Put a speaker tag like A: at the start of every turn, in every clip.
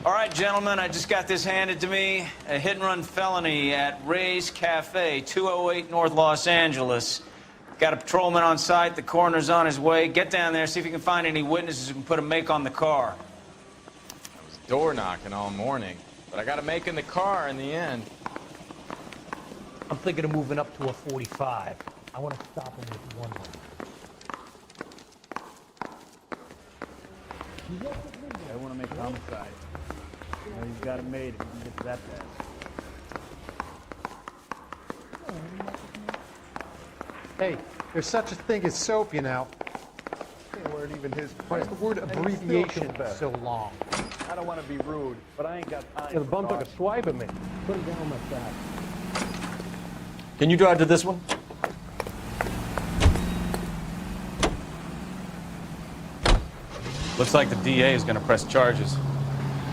A: All right, gentlemen, I just got this handed to me. A hit-and-run felony at Ray's Cafe, 208 North Los Angeles. Got a patrolman on site. The coroner's on his way. Get down there, see if you can find any witnesses who can put a make on the car.
B: I was door knocking all morning, but I got a make in the car in the end.
C: I'm thinking of moving up to a 45. I want to stop him with one more.
D: I want to make homicide. You know, he's got it made if he can get to that fast.
E: Hey, there's such a thing as soap, you know. Why is the word abbreviation so long?
D: I don't want to be rude, but I ain't got time.
C: The bum took a swipe at me. Put him down like that.
F: Can you drive to this one?
A: Looks like the DA is going to press charges.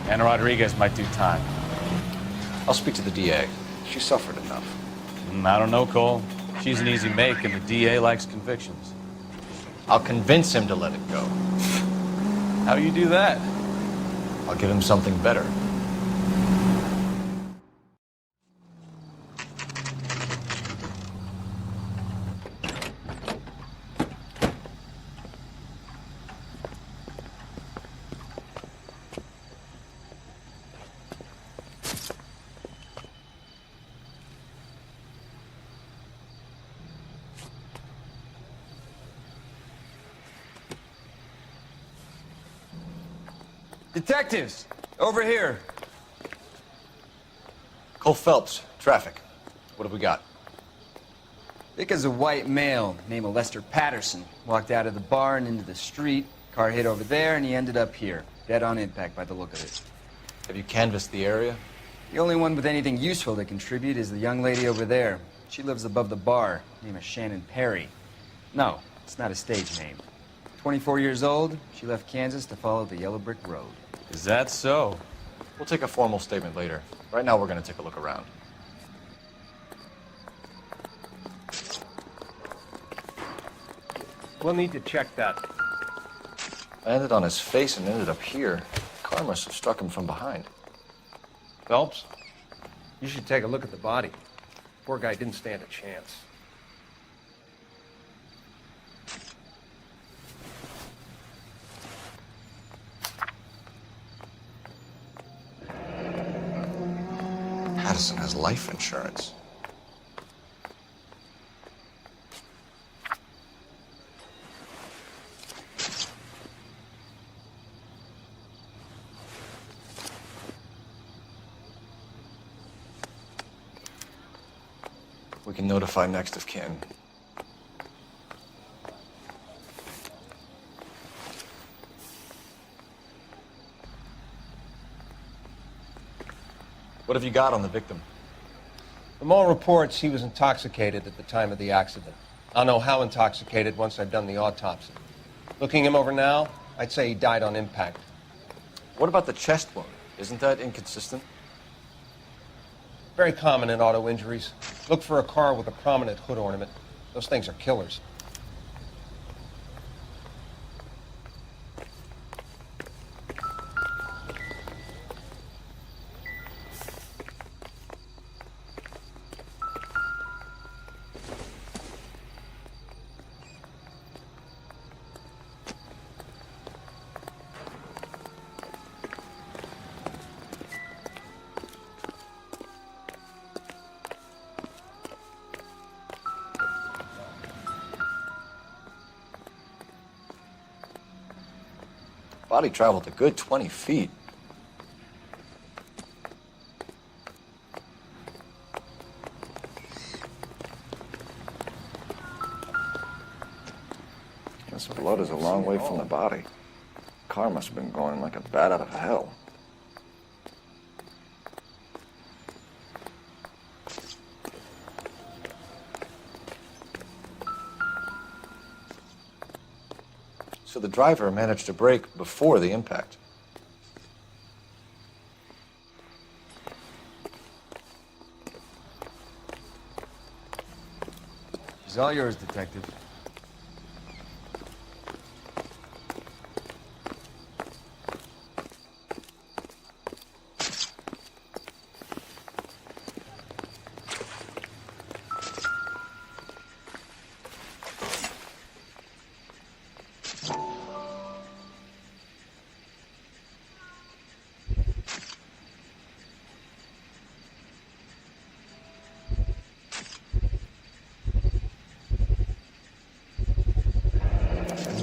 A: Anna Rodriguez might do time.
F: I'll speak to the DA. She suffered enough.
A: I don't know, Cole. She's an easy make, and the DA likes convictions.
F: I'll convince him to let it go.
A: How you do that?
F: I'll give him something better.
G: Detectives, over here.
F: Cole Phelps, traffic. What have we got?
G: Because a white male named Lester Patterson walked out of the bar and into the street. Car hit over there, and he ended up here. Dead on impact by the look of it.
F: Have you canvassed the area?
G: The only one with anything useful to contribute is the young lady over there. She lives above the bar. Name is Shannon Perry. No, it's not a stage name. 24 years old, she left Kansas to follow the yellow brick road.
A: Is that so?
F: We'll take a formal statement later. Right now, we're going to take a look around.
C: We'll need to check that.
F: Landed on his face and ended up here. The car must have struck him from behind.
H: Phelps, you should take a look at the body. Poor guy didn't stand a chance.
F: Patterson has life insurance. We can notify next of kin. What have you got on the victim?
H: From all reports, he was intoxicated at the time of the accident. I'll know how intoxicated once I've done the autopsy. Looking him over now, I'd say he died on impact.
F: What about the chest wound? Isn't that inconsistent?
H: Very common in auto injuries. Look for a car with a prominent hood ornament. Those things are killers.
F: Body traveled a good 20 feet. This blood is a long way from the body. Car must have been going like a bat out of hell. So the driver managed to brake before the impact.
G: She's all yours, Detective.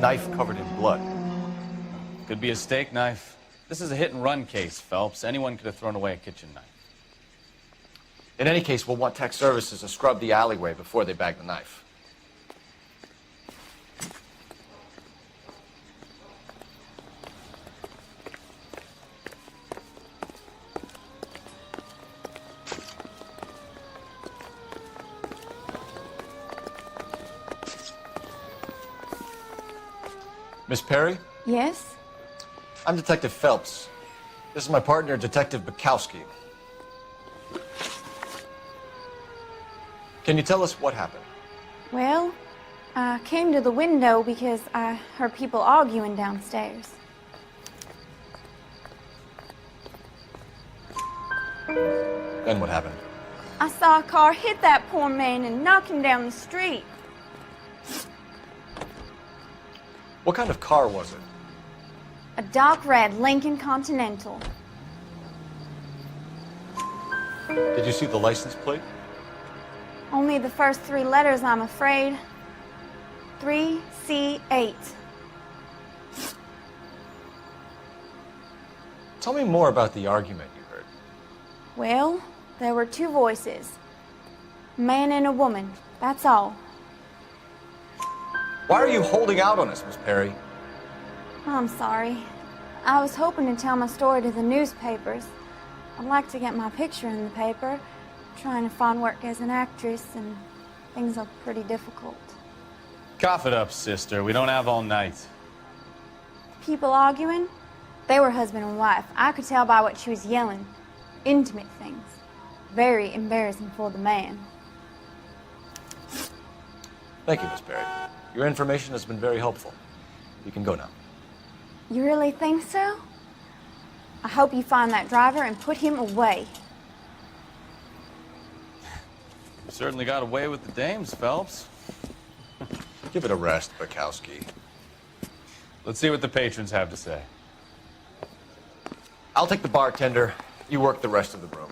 I: knife covered in blood.
B: Could be a steak knife. This is a hit-and-run case, Phelps. Anyone could have thrown away a kitchen knife.
I: In any case, we'll want tech services to scrub the alleyway before they bag the knife. Miss Perry?
J: Yes?
I: I'm Detective Phelps. This is my partner, Detective Bukowski. Can you tell us what happened?
J: Well, I came to the window because I heard people arguing downstairs.
I: Then what happened?
J: I saw a car hit that poor man and knock him down the street.
I: What kind of car was it?
J: A dark red Lincoln Continental.
I: Did you see the license plate?
J: Only the first 3 letters, I'm afraid. 3C8.
I: Tell me more about the argument you heard.
J: Well, there were 2 voices. A man and a woman, that's all.
I: Why are you holding out on us, Miss Perry?
J: I'm sorry. I was hoping to tell my story to the newspapers. I'd like to get my picture in the paper. Trying to find work as an actress, and things are pretty difficult.
B: Cough it up, sister. We don't have all night.
J: People arguing? They were husband and wife. I could tell by what she was yelling. Intimate things. Very embarrassing for the man.
I: Thank you, Miss Perry. Your information has been very helpful. You can go now.
J: You really think so? I hope you find that driver and put him away.
B: You certainly got away with the dames, Phelps.
I: Give it a rest, Bukowski.
B: Let's see what the patrons have to say.
I: I'll take the bartender. You work the rest of the room.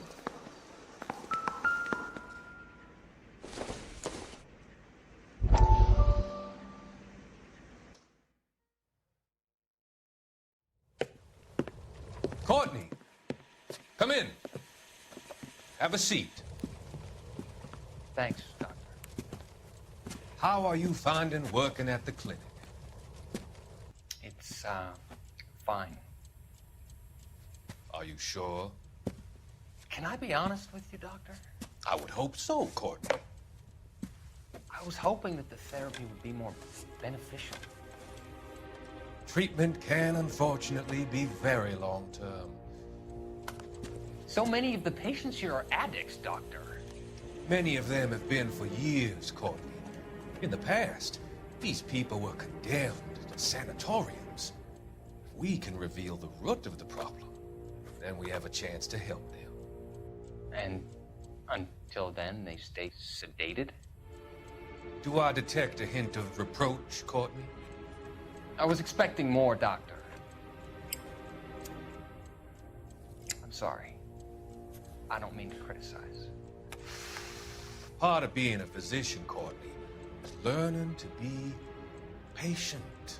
K: Courtney, come in. Have a seat.
H: Thanks, Doctor.
K: How are you finding working at the clinic?
H: It's, fine.
K: Are you sure?
H: Can I be honest with you, Doctor?
K: I would hope so, Courtney.
H: I was hoping that the therapy would be more beneficial.
K: Treatment can, unfortunately, be very long-term.
H: So many of the patients here are addicts, Doctor.
K: Many of them have been for years, Courtney. In the past, these people were condemned to sanatoriums. If we can reveal the root of the problem, then we have a chance to help them.
H: And until then, they stay sedated?
K: Do I detect a hint of reproach, Courtney?
H: I was expecting more, Doctor. I'm sorry. I don't mean to criticize.
K: Part of being a physician, Courtney, is learning to be patient.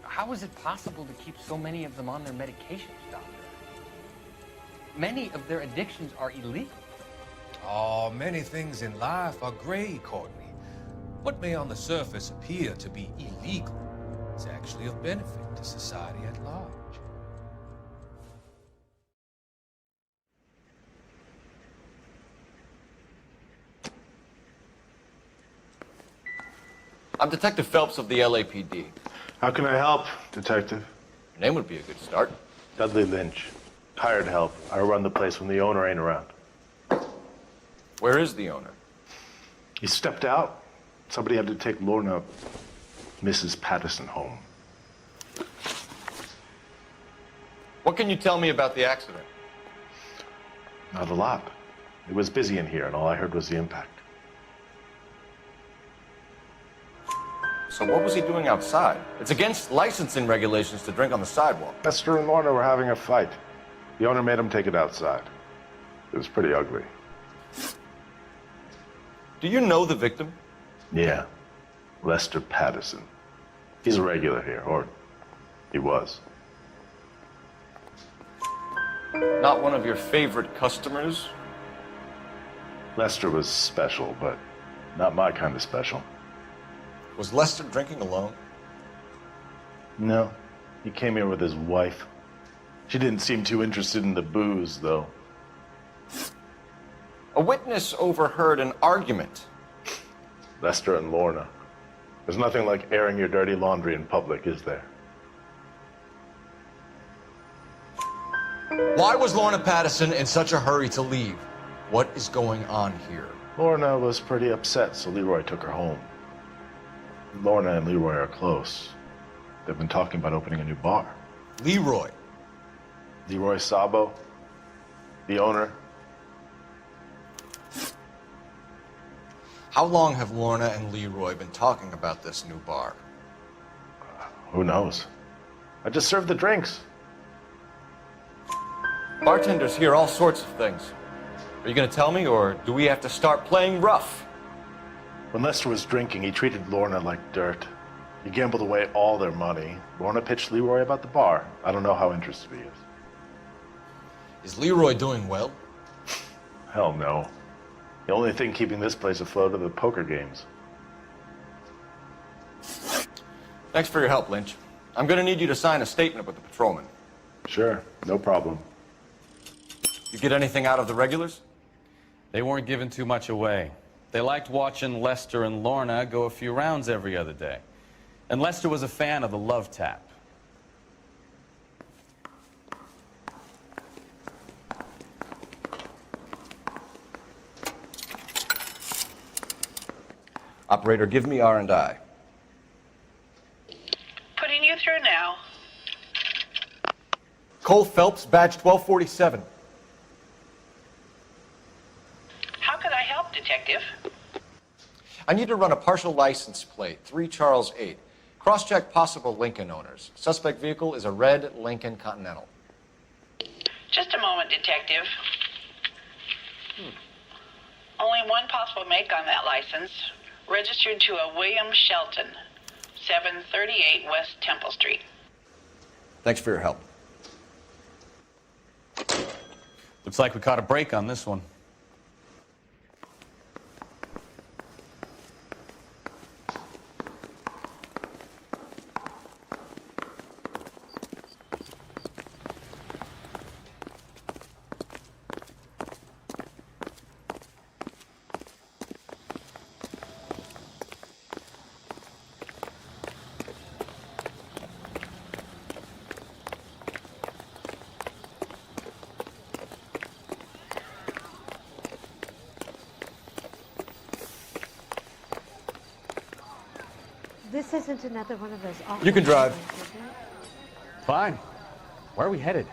H: How is it possible to keep so many of them on their medications, Doctor? Many of their addictions are illegal.
K: Oh, many things in life are gray, Courtney. What may on the surface appear to be illegal is actually of benefit to society at large.
I: I'm Detective Phelps of the LAPD.
L: How can I help, Detective?
I: Your name would be a good start.
L: Dudley Lynch. Hired help. I run the place when the owner ain't around.
I: Where is the owner?
L: He stepped out. Somebody had to take Lorna, Mrs. Patterson, home.
I: What can you tell me about the accident?
L: Not a lot. It was busy in here, and all I heard was the impact.
I: So what was he doing outside? It's against licensing regulations to drink on the sidewalk.
L: Esther and Lorna were having a fight. The owner made him take it outside. It was pretty ugly.
I: Do you know the victim?
L: Yeah. Lester Patterson. He's a regular here, or he was.
I: Not one of your favorite customers?
L: Lester was special, but not my kind of special.
I: Was Lester drinking alone?
L: No, he came here with his wife. She didn't seem too interested in the booze, though.
I: A witness overheard an argument.
L: Lester and Lorna. There's nothing like airing your dirty laundry in public, is there?
I: Why was Lorna Patterson in such a hurry to leave? What is going on here?
L: Lorna was pretty upset, so Leroy took her home. Lorna and Leroy are close. They've been talking about opening a new bar.
I: Leroy?
L: Leroy Sabo, the owner.
I: How long have Lorna and Leroy been talking about this new bar?
L: Who knows? I just served the drinks.
I: Bartenders hear all sorts of things. Are you going to tell me, or do we have to start playing rough?
L: When Lester was drinking, he treated Lorna like dirt. He gambled away all their money. Lorna pitched Leroy about the bar. I don't know how interested he is.
I: Is Leroy doing well?
L: Hell no. The only thing keeping this place afloat are the poker games.
I: Thanks for your help, Lynch. I'm going to need you to sign a statement with the patrolman.
L: Sure, no problem.
I: You get anything out of the regulars?
B: They weren't giving too much away. They liked watching Lester and Lorna go a few rounds every other day. And Lester was a fan of the love tap.
I: Operator, give me R&I.
M: Putting you through now.
I: Cole Phelps, badge 1247.
M: How could I help, Detective?
I: I need to run a partial license plate, 3 Charles 8. Cross-check possible Lincoln owners. Suspect vehicle is a red Lincoln Continental.
M: Just a moment, Detective. Only one possible make on that license. Registered to a William Shelton, 738 West Temple Street.
I: Thanks for your help.
B: Looks like we caught a break on this one.
N: This isn't another one of those awful...
I: You can drive.
N: moments, is it?
B: Fine. Where are we headed?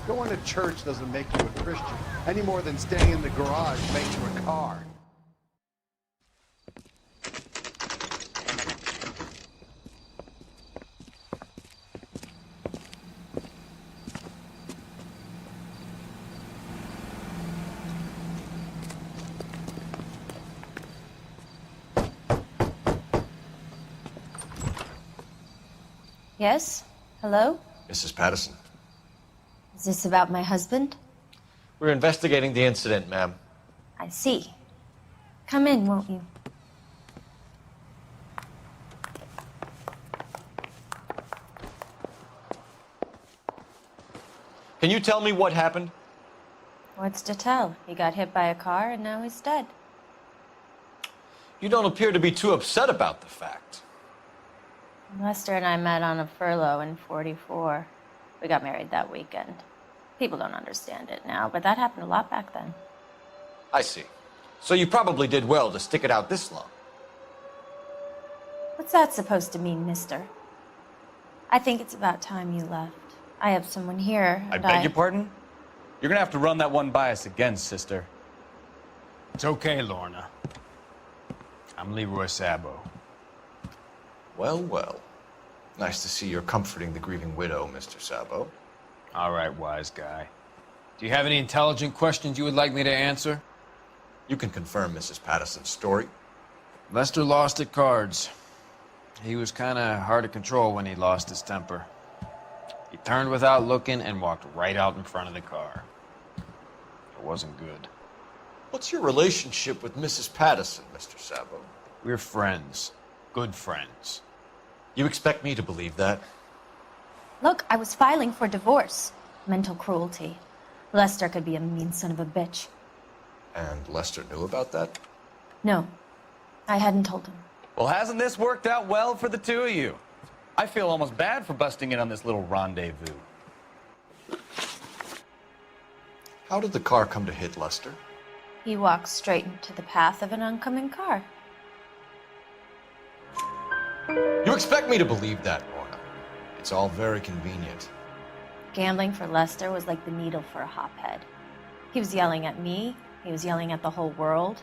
E: Going to church doesn't make you a Christian, any more than staying in the garage makes you a car.
O: Yes? Hello?
I: Mrs. Patterson.
O: Is this about my husband?
I: We're investigating the incident, ma'am.
O: I see. Come in, won't you?
I: Can you tell me what happened?
O: What's to tell? He got hit by a car and now he's dead.
I: You don't appear to be too upset about the fact.
O: Lester and I met on a furlough in '44. We got married that weekend. People don't understand it now, but that happened a lot back then.
I: I see. So you probably did well to stick it out this long.
O: What's that supposed to mean, mister? I think it's about time you left. I have someone here,
B: I
O: and
B: beg your pardon? You're gonna have to run that one by us again, sister.
D: It's okay, Lorna. I'm Leroy Sabo.
I: Well, well. Nice to see you're comforting the grieving widow, Mr. Sabo.
D: All right, wise guy.
P: Do you have any intelligent questions you would like me to answer?
I: You can confirm Mrs. Patterson's story.
P: Lester lost at cards. He was kind of hard to control when he lost his temper. He turned without looking and walked right out in front of the car. It wasn't good.
I: What's your relationship with Mrs. Patterson, Mr. Sabo?
P: We're friends. Good friends.
I: You expect me to believe that?
O: Look, I was filing for divorce. Mental cruelty. Lester could be a mean son of a bitch.
I: And Lester knew about that?
O: No, I hadn't told him.
B: Well, hasn't this worked out well for the two of you? I feel almost bad for busting in on this little rendezvous.
I: How did the car come to hit Lester?
O: He walked straight into the path of an oncoming car.
I: You expect me to believe that, Lorna? It's all very convenient.
O: Gambling for Lester was like the needle for a hophead. He was yelling at me. He was yelling at the whole world.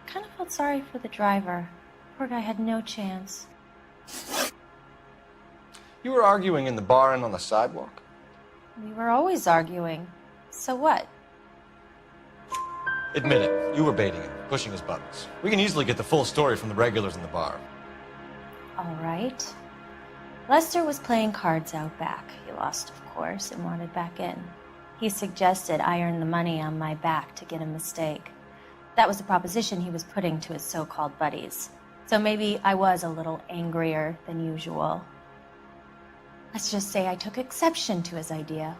O: I kind of felt sorry for the driver. Poor guy had no chance.
I: You were arguing in the bar and on the sidewalk?
O: We were always arguing. So what?
I: Admit it, you were baiting him, pushing his buttons. We can easily get the full story from the regulars in the bar.
O: All right. Lester was playing cards out back. He lost, of course, and wanted back in. He suggested I earn the money on my back to get a mistake. That was the proposition he was putting to his so-called buddies. So maybe I was a little angrier than usual. Let's just say I took exception to his idea.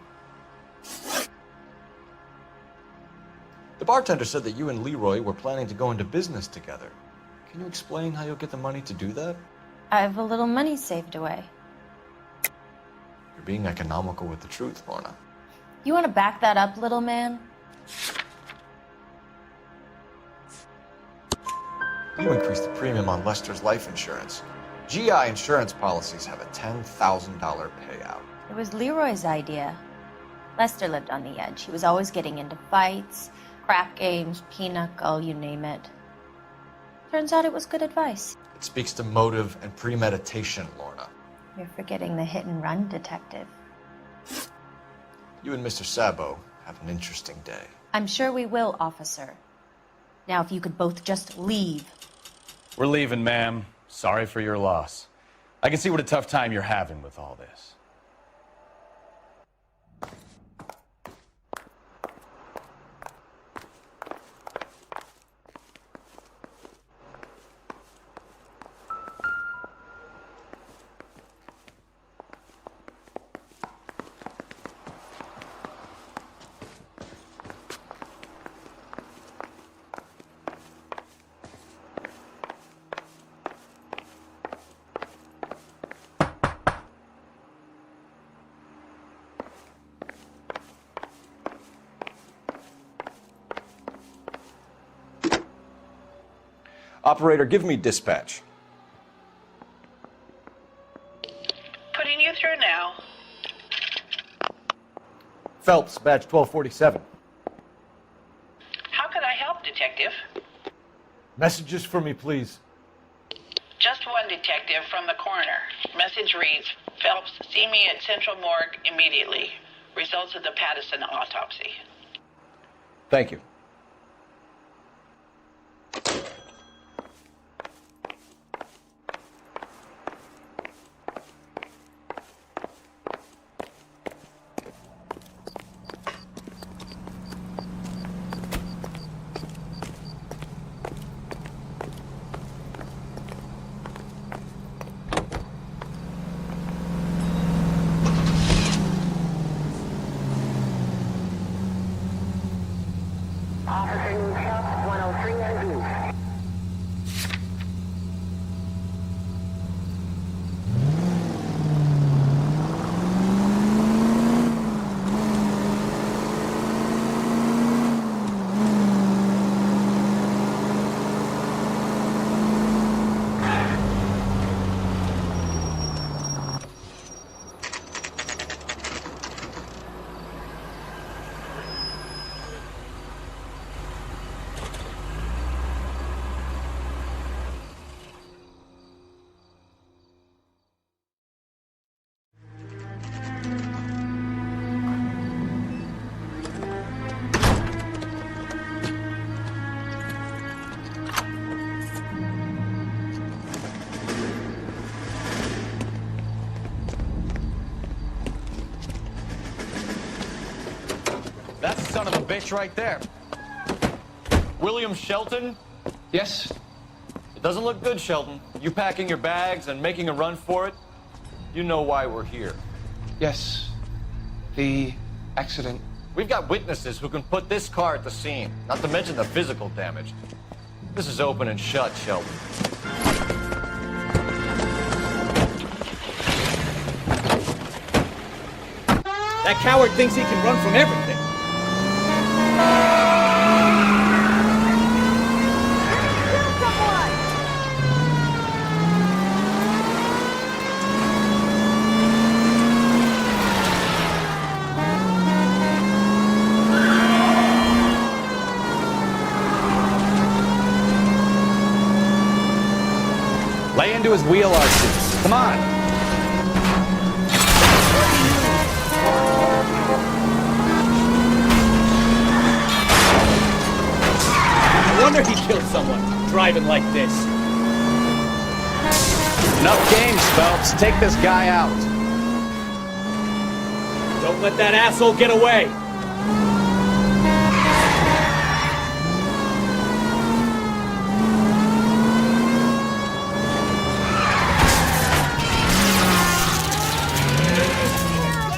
I: The bartender said that you and Leroy were planning to go into business together. Can you explain how you'll get the money to do that?
O: I have a little money saved away.
I: You're being economical with the truth, Lorna.
O: You want to back that up, little man?
I: You increased the premium on Lester's life insurance. GI insurance policies have a $10,000 payout.
O: It was Leroy's idea. Lester lived on the edge. He was always getting into fights, crap games, pinochle, you name it. Turns out it was good advice.
I: It speaks to motive and premeditation, Lorna.
O: You're forgetting the hit-and-run detective.
I: You and Mr. Sabo have an interesting day.
O: I'm sure we will, officer. Now, if you could both just leave.
B: We're leaving, ma'am. Sorry for your loss. I can see what a tough time you're having with all this.
I: Operator, give me dispatch.
M: Putting you through now.
I: Phelps, badge 1247.
M: How could I help, Detective?
E: Messages for me, please.
M: Just one detective from the coroner. Message reads, Phelps, see me at Central Morgue immediately. Results of the Patterson autopsy.
I: Thank you.
B: bitch right there.
I: William Shelton?
P: Yes?
I: It doesn't look good, Shelton. You packing your bags and making a run for it? You know why we're here.
P: Yes. The accident.
I: We've got witnesses who can put this car at the scene, not to mention the physical damage. This is open and shut, Shelton.
C: That coward thinks he can run from everything.
B: Lay into his wheel arches. Come on.
C: No wonder he killed someone, driving like this.
B: Enough games, Phelps. Take this guy out.
C: Don't let that asshole get away.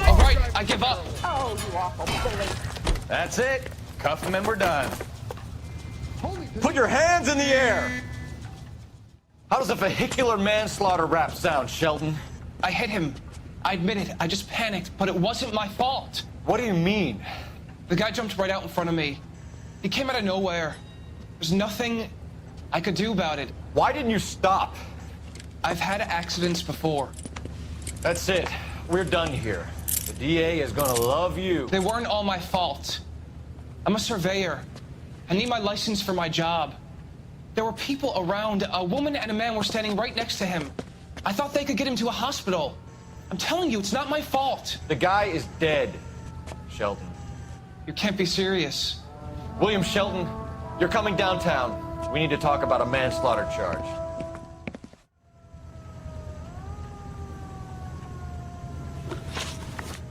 P: All right, I give up.
J: Oh, you awful bully.
B: That's it. Cuff him and we're done.
I: Put your hands in the air! How does a vehicular manslaughter rap sound, Shelton?
P: I hit him. I admit it. I just panicked, but it wasn't my fault.
I: What do you mean?
P: The guy jumped right out in front of me. He came out of nowhere. There's nothing I could do about it.
I: Why didn't you stop?
P: I've had accidents before.
I: That's it. We're done here. The DA is gonna love you.
P: They weren't all my fault. I'm a surveyor. I need my license for my job. There were people around. A woman and a man were standing right next to him. I thought they could get him to a hospital. I'm telling you, it's not my fault.
I: The guy is dead, Shelton.
P: You can't be serious.
I: William Shelton, you're coming downtown. We need to talk about a manslaughter charge.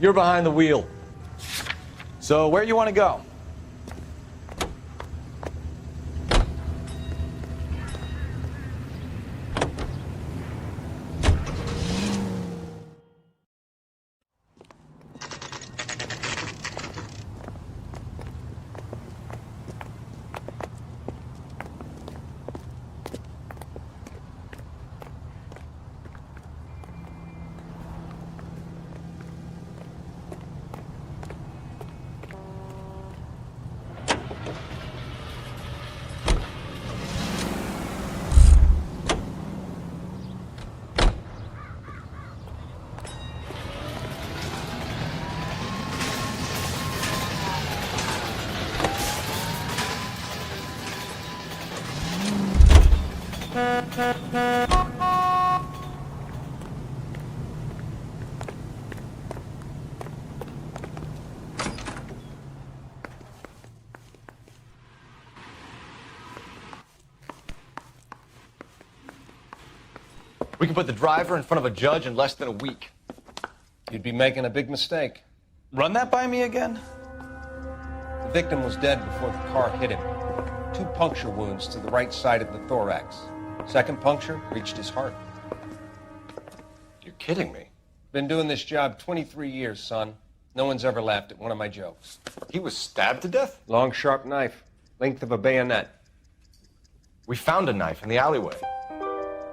I: You're behind the wheel.
B: So where you want to go?
I: We can put the driver in front of a judge in less than a week.
H: You'd be making a big mistake.
B: Run that by me again?
H: The victim was dead before the car hit him. 2 puncture wounds to the right side of the thorax. Second puncture reached his heart.
I: You're kidding me.
H: Been doing this job 23 years, son. No one's ever laughed at one of my jokes.
I: He was stabbed to death?
H: Long, sharp knife. Length of a bayonet.
I: We found a knife in the alleyway.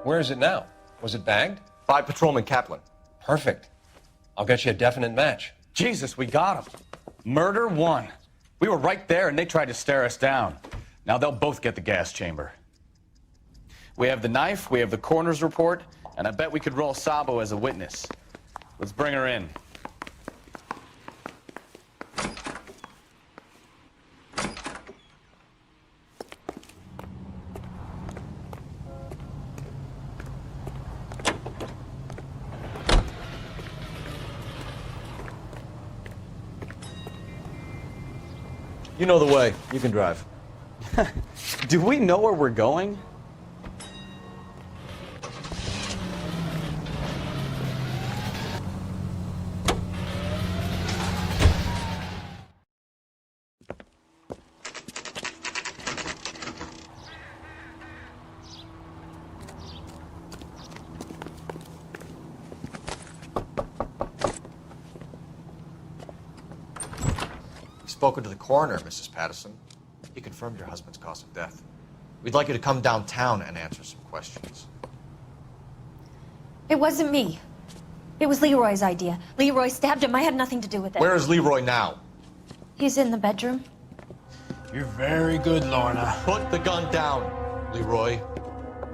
H: Where is it now? Was it bagged?
I: By Patrolman Kaplan.
H: Perfect. I'll get you a definite match.
B: Jesus, we got him. Murder 1. We were right there and they tried to stare us down. Now they'll both get the gas chamber. We have the knife, we have the coroner's report, and I bet we could roll Sabo as a witness. Let's bring her in.
I: You know the way. You can drive.
B: Do we know where we're going?
I: spoken to the coroner, Mrs. Patterson. He confirmed your husband's cause of death. We'd like you to come downtown and answer some questions.
O: It wasn't me. It was Leroy's idea. Leroy stabbed him. I had nothing to do with it.
I: Where is Leroy now?
O: He's in the bedroom.
P: You're very good, Lorna.
I: Put the gun down, Leroy.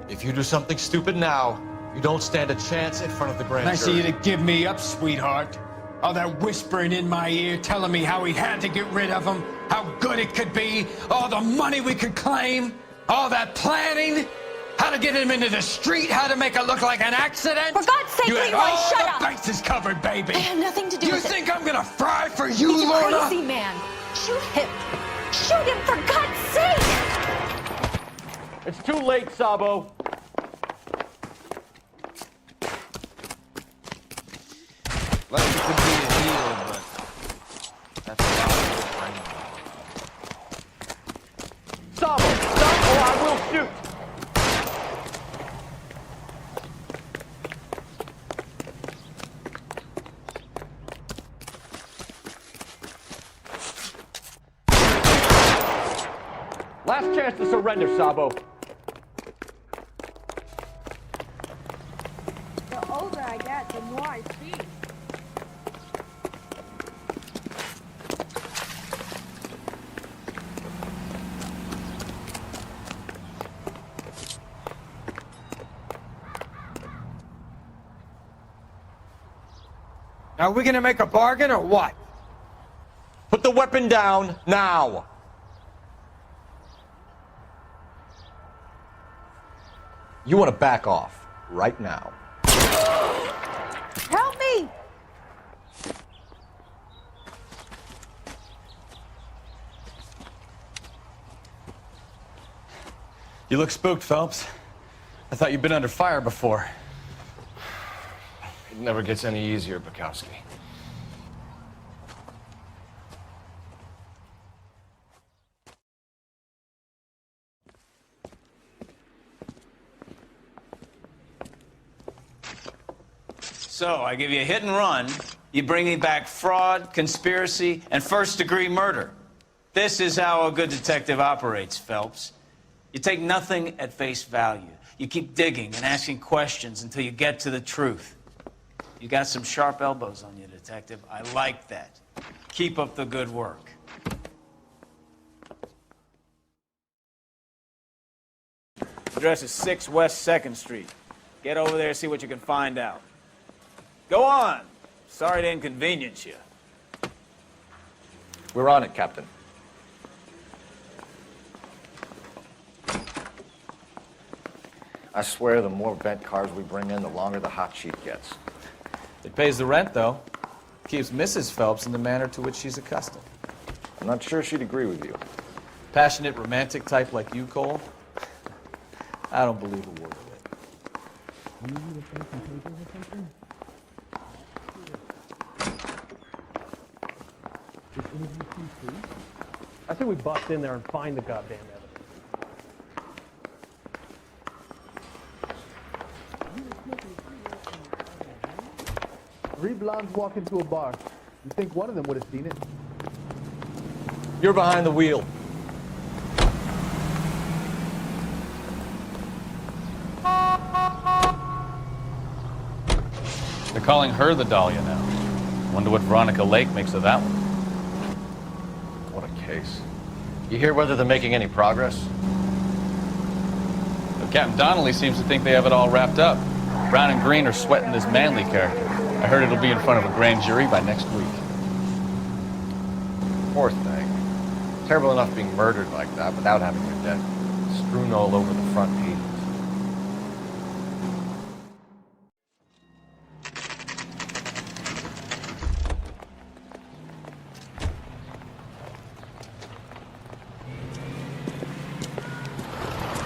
I: If you do something stupid now, you don't stand a chance in front of the grand
P: Nice of
I: jury.
P: you to give me up, sweetheart. All that whispering in my ear, telling me how we had to get rid of him, how good it could be, all the money we could claim, all that planning, how to get him into the street, how to make it look like an accident.
O: For God's sake,
P: you had
O: Leroy,
P: all
O: shut
P: the
O: up!
P: bases covered, baby.
O: I had nothing to do with it.
P: You think I'm gonna fry for you,
O: He's
P: Lorna?
O: a crazy man. Shoot him. Shoot him, for God's sake!
D: It's too late, Sabo.
P: Lester could be a heel, but that's a lot of work.
D: Sabo, stop or I will shoot. Last chance to surrender, Sabo.
N: The older I get, the more I see.
P: Are we gonna make a bargain or what?
I: Put the weapon down now. You want to back off right now.
N: Help me!
B: You look spooked, Phelps. I thought you'd been under fire before.
I: It never gets any easier, Bukowski.
A: So, I give you a hit and run. You bring me back fraud, conspiracy, and first-degree murder. This is how a good detective operates, Phelps. You take nothing at face value. You keep digging and asking questions until you get to the truth. You got some sharp elbows on you, detective. I like that. Keep up the good work.
D: Address is 6 West 2nd Street. Get over there, see what you can find out. Go on. Sorry to inconvenience you.
I: We're on it, Captain. I swear the more bent cars we bring in, the longer the hot sheet gets.
B: It pays the rent, though. Keeps Mrs. Phelps in the manner to which she's accustomed.
I: I'm not sure she'd agree with you.
B: Passionate, romantic type like you, Cole? I don't believe a word of it.
E: I think we bust in there and find the goddamn evidence. Three blondes walk into a bar. You think one of them would have seen it?
I: You're behind the wheel.
B: They're calling her the Dahlia now. Wonder what Veronica Lake makes of that one.
I: What a case. You hear whether they're making any progress?
B: But Captain Donnelly seems to think they have it all wrapped up. Brown and Green are sweating this Manley character. I heard it'll be in front of a grand jury by next week.
I: Poor thing. Terrible enough being murdered like that without having your death strewn all over the front pages.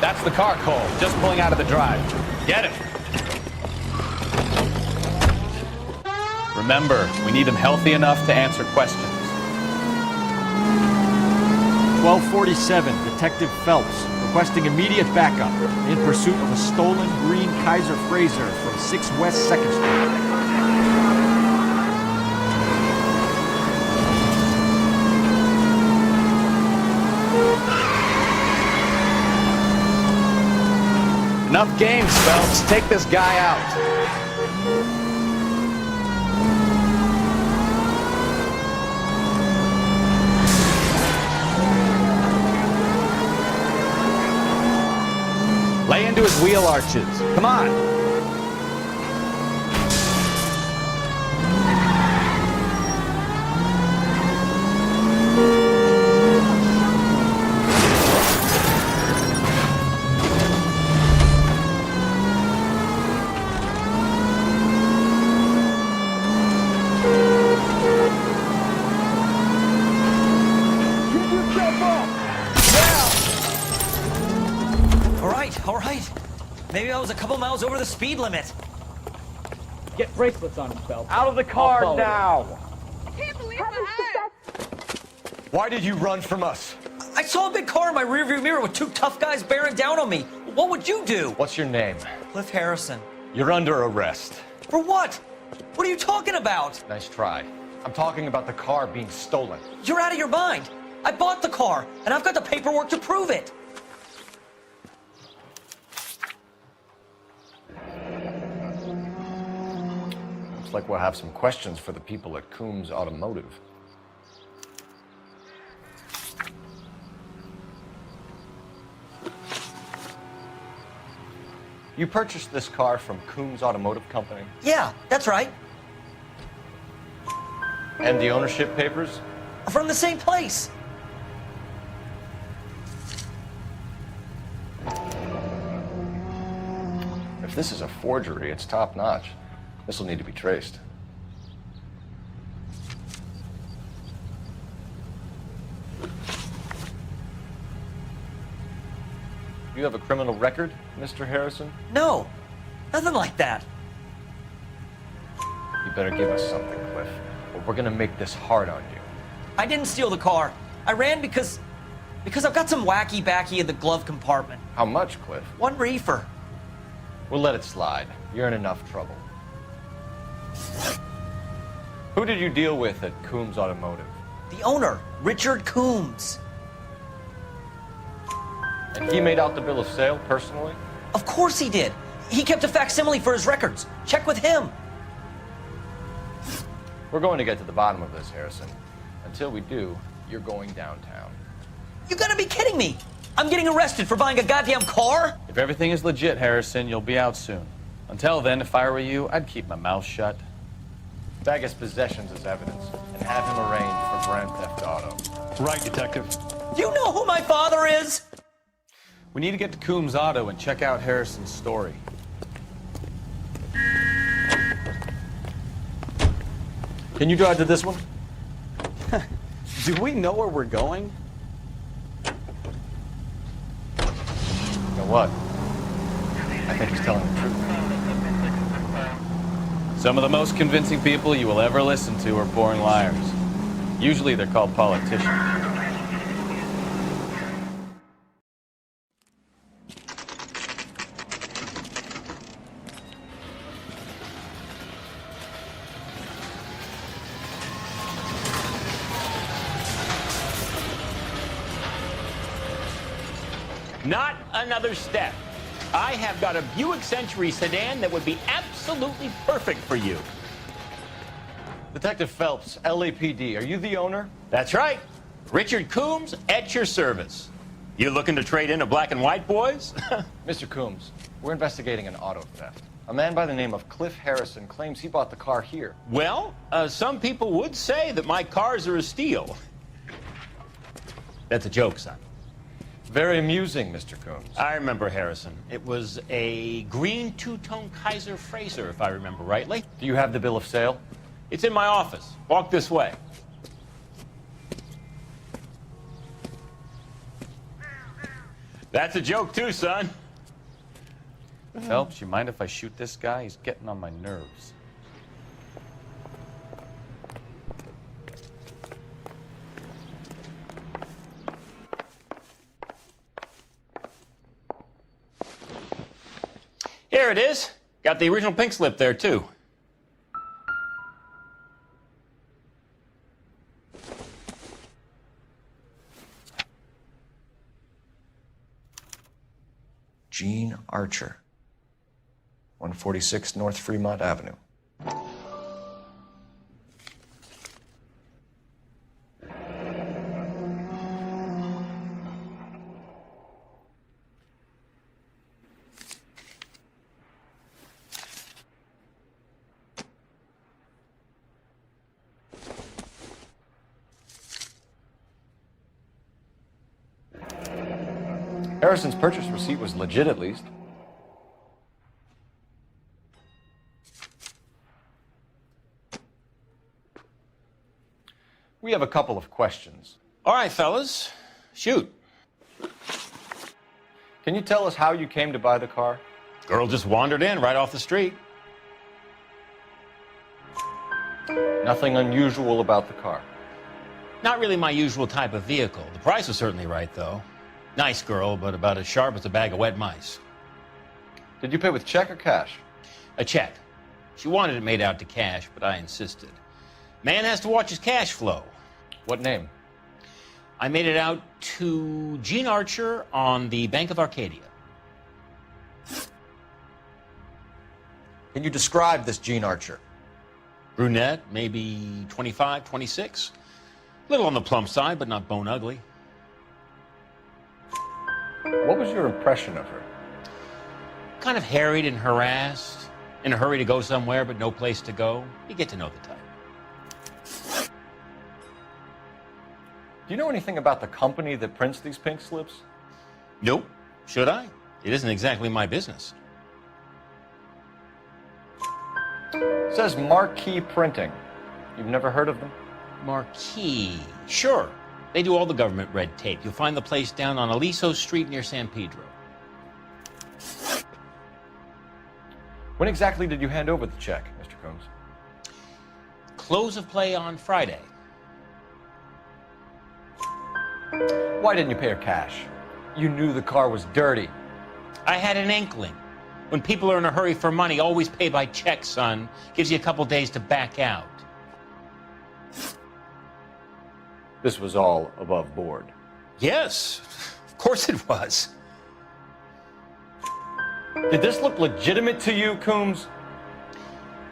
B: That's the car, Cole. Just pulling out of the drive. Get him. Remember, we need him healthy enough to answer questions.
Q: 1247, Detective Phelps, requesting immediate backup in pursuit of a stolen green Kaiser Frazer from 6 West 2nd Street.
B: Enough games, Phelps. Take this guy out. Lay into his wheel arches. Come on.
R: All right. Maybe I was a couple miles over the speed limit.
C: Get bracelets on him, Phelps.
I: Out of the car now!
N: Can't believe my eyes.
I: Why did you run from us?
R: I saw a big car in my rearview mirror with two tough guys bearing down on me. What would you do?
I: What's your name?
R: Cliff Harrison.
I: You're under arrest.
R: For what? What are you talking about?
I: Nice try. I'm talking about the car being stolen.
R: You're out of your mind. I bought the car, and I've got the paperwork to prove it.
I: Looks like we'll have some questions for the people at Coombs Automotive. You purchased this car from Coombs Automotive Company?
R: Yeah, that's right.
I: And the ownership papers?
R: From the same place.
I: If this is a forgery, it's top-notch. This will need to be traced. You have a criminal record, Mr. Harrison?
R: No, nothing like that.
I: You better give us something, Cliff, or we're gonna make this hard on you.
R: I didn't steal the car. I ran because I've got some wacky backy in the glove compartment.
I: How much, Cliff?
R: 1 reefer.
I: We'll let it slide. You're in enough trouble. Who did you deal with at Coombs Automotive?
R: The owner, Richard Coombs.
I: And he made out the bill of sale personally?
R: Of course he did. He kept a facsimile for his records. Check with him.
I: We're going to get to the bottom of this, Harrison. Until we do, you're going downtown.
R: You gotta be kidding me. I'm getting arrested for buying a goddamn car?
B: If everything is legit, Harrison, you'll be out soon. Until then, if I were you, I'd keep my mouth shut.
I: Bag his possessions as evidence, and have him arraigned for grand theft auto.
B: Right, Detective.
R: Do you know who my father is?
B: We need to get to Coombs Auto and check out Harrison's story.
I: Can you drive to this one?
B: Do we know where we're going?
I: You know what? I think he's telling the truth.
B: Some of the most convincing people you will ever listen to are boring liars. Usually they're called politicians.
S: Not another step. I have got a Buick Century sedan that would be absolutely perfect for you.
I: Detective Phelps, LAPD, are you the owner?
S: That's right. Richard Coombs at your service. You looking to trade in a black and white, boys?
I: Mr. Coombs, we're investigating an auto theft. A man by the name of Cliff Harrison claims he bought the car here.
S: Well, some people would say that my cars are a steal. That's a joke, son.
I: Very amusing, Mr. Coombs.
S: I remember Harrison. It was a green two-tone Kaiser Frazer, if I remember rightly.
I: Do you have the bill of sale?
S: It's in my office. Walk this way. That's a joke too, son.
B: Phelps, you mind if I shoot this guy? He's getting on my nerves.
S: Here it is. Got the original pink slip there, too.
F: Gene Archer.
I: 146 North Fremont Avenue. Harrison's purchase receipt was legit, at least. We have a couple of questions.
S: All right, fellas. Shoot.
I: Can you tell us how you came to buy the car?
S: Girl just wandered in right off the street.
I: Nothing unusual about the car.
S: Not really my usual type of vehicle. The price was certainly right, though. Nice girl, but about as sharp as a bag of wet mice.
I: Did you pay with check or cash?
S: A check. She wanted it made out to cash, but I insisted. Man has to watch his cash flow.
I: What name?
S: I made it out to Gene Archer on the Bank of Arcadia.
I: Can you describe this Gene Archer?
S: Brunette, maybe 25, 26. Little on the plump side, but not bone ugly.
I: What was your impression of her?
S: Kind of harried and harassed, in a hurry to go somewhere, but no place to go. You get to know the type.
I: Do you know anything about the company that prints these pink slips?
S: Nope. Should I? It isn't exactly my business.
I: It says Marquee Printing. You've never heard of them?
S: Marquee. Sure. They do all the government red tape. You'll find the place down on Aliso Street near San Pedro.
I: When exactly did you hand over the check, Mr. Combs?
S: Close of play on Friday.
I: Why didn't you pay her cash? You knew the car was dirty.
S: I had an inkling. When people are in a hurry for money, always pay by check, son. Gives you a couple days to back out.
I: This was all above board.
S: Yes, of course it was.
I: Did this look legitimate to you, Coombs?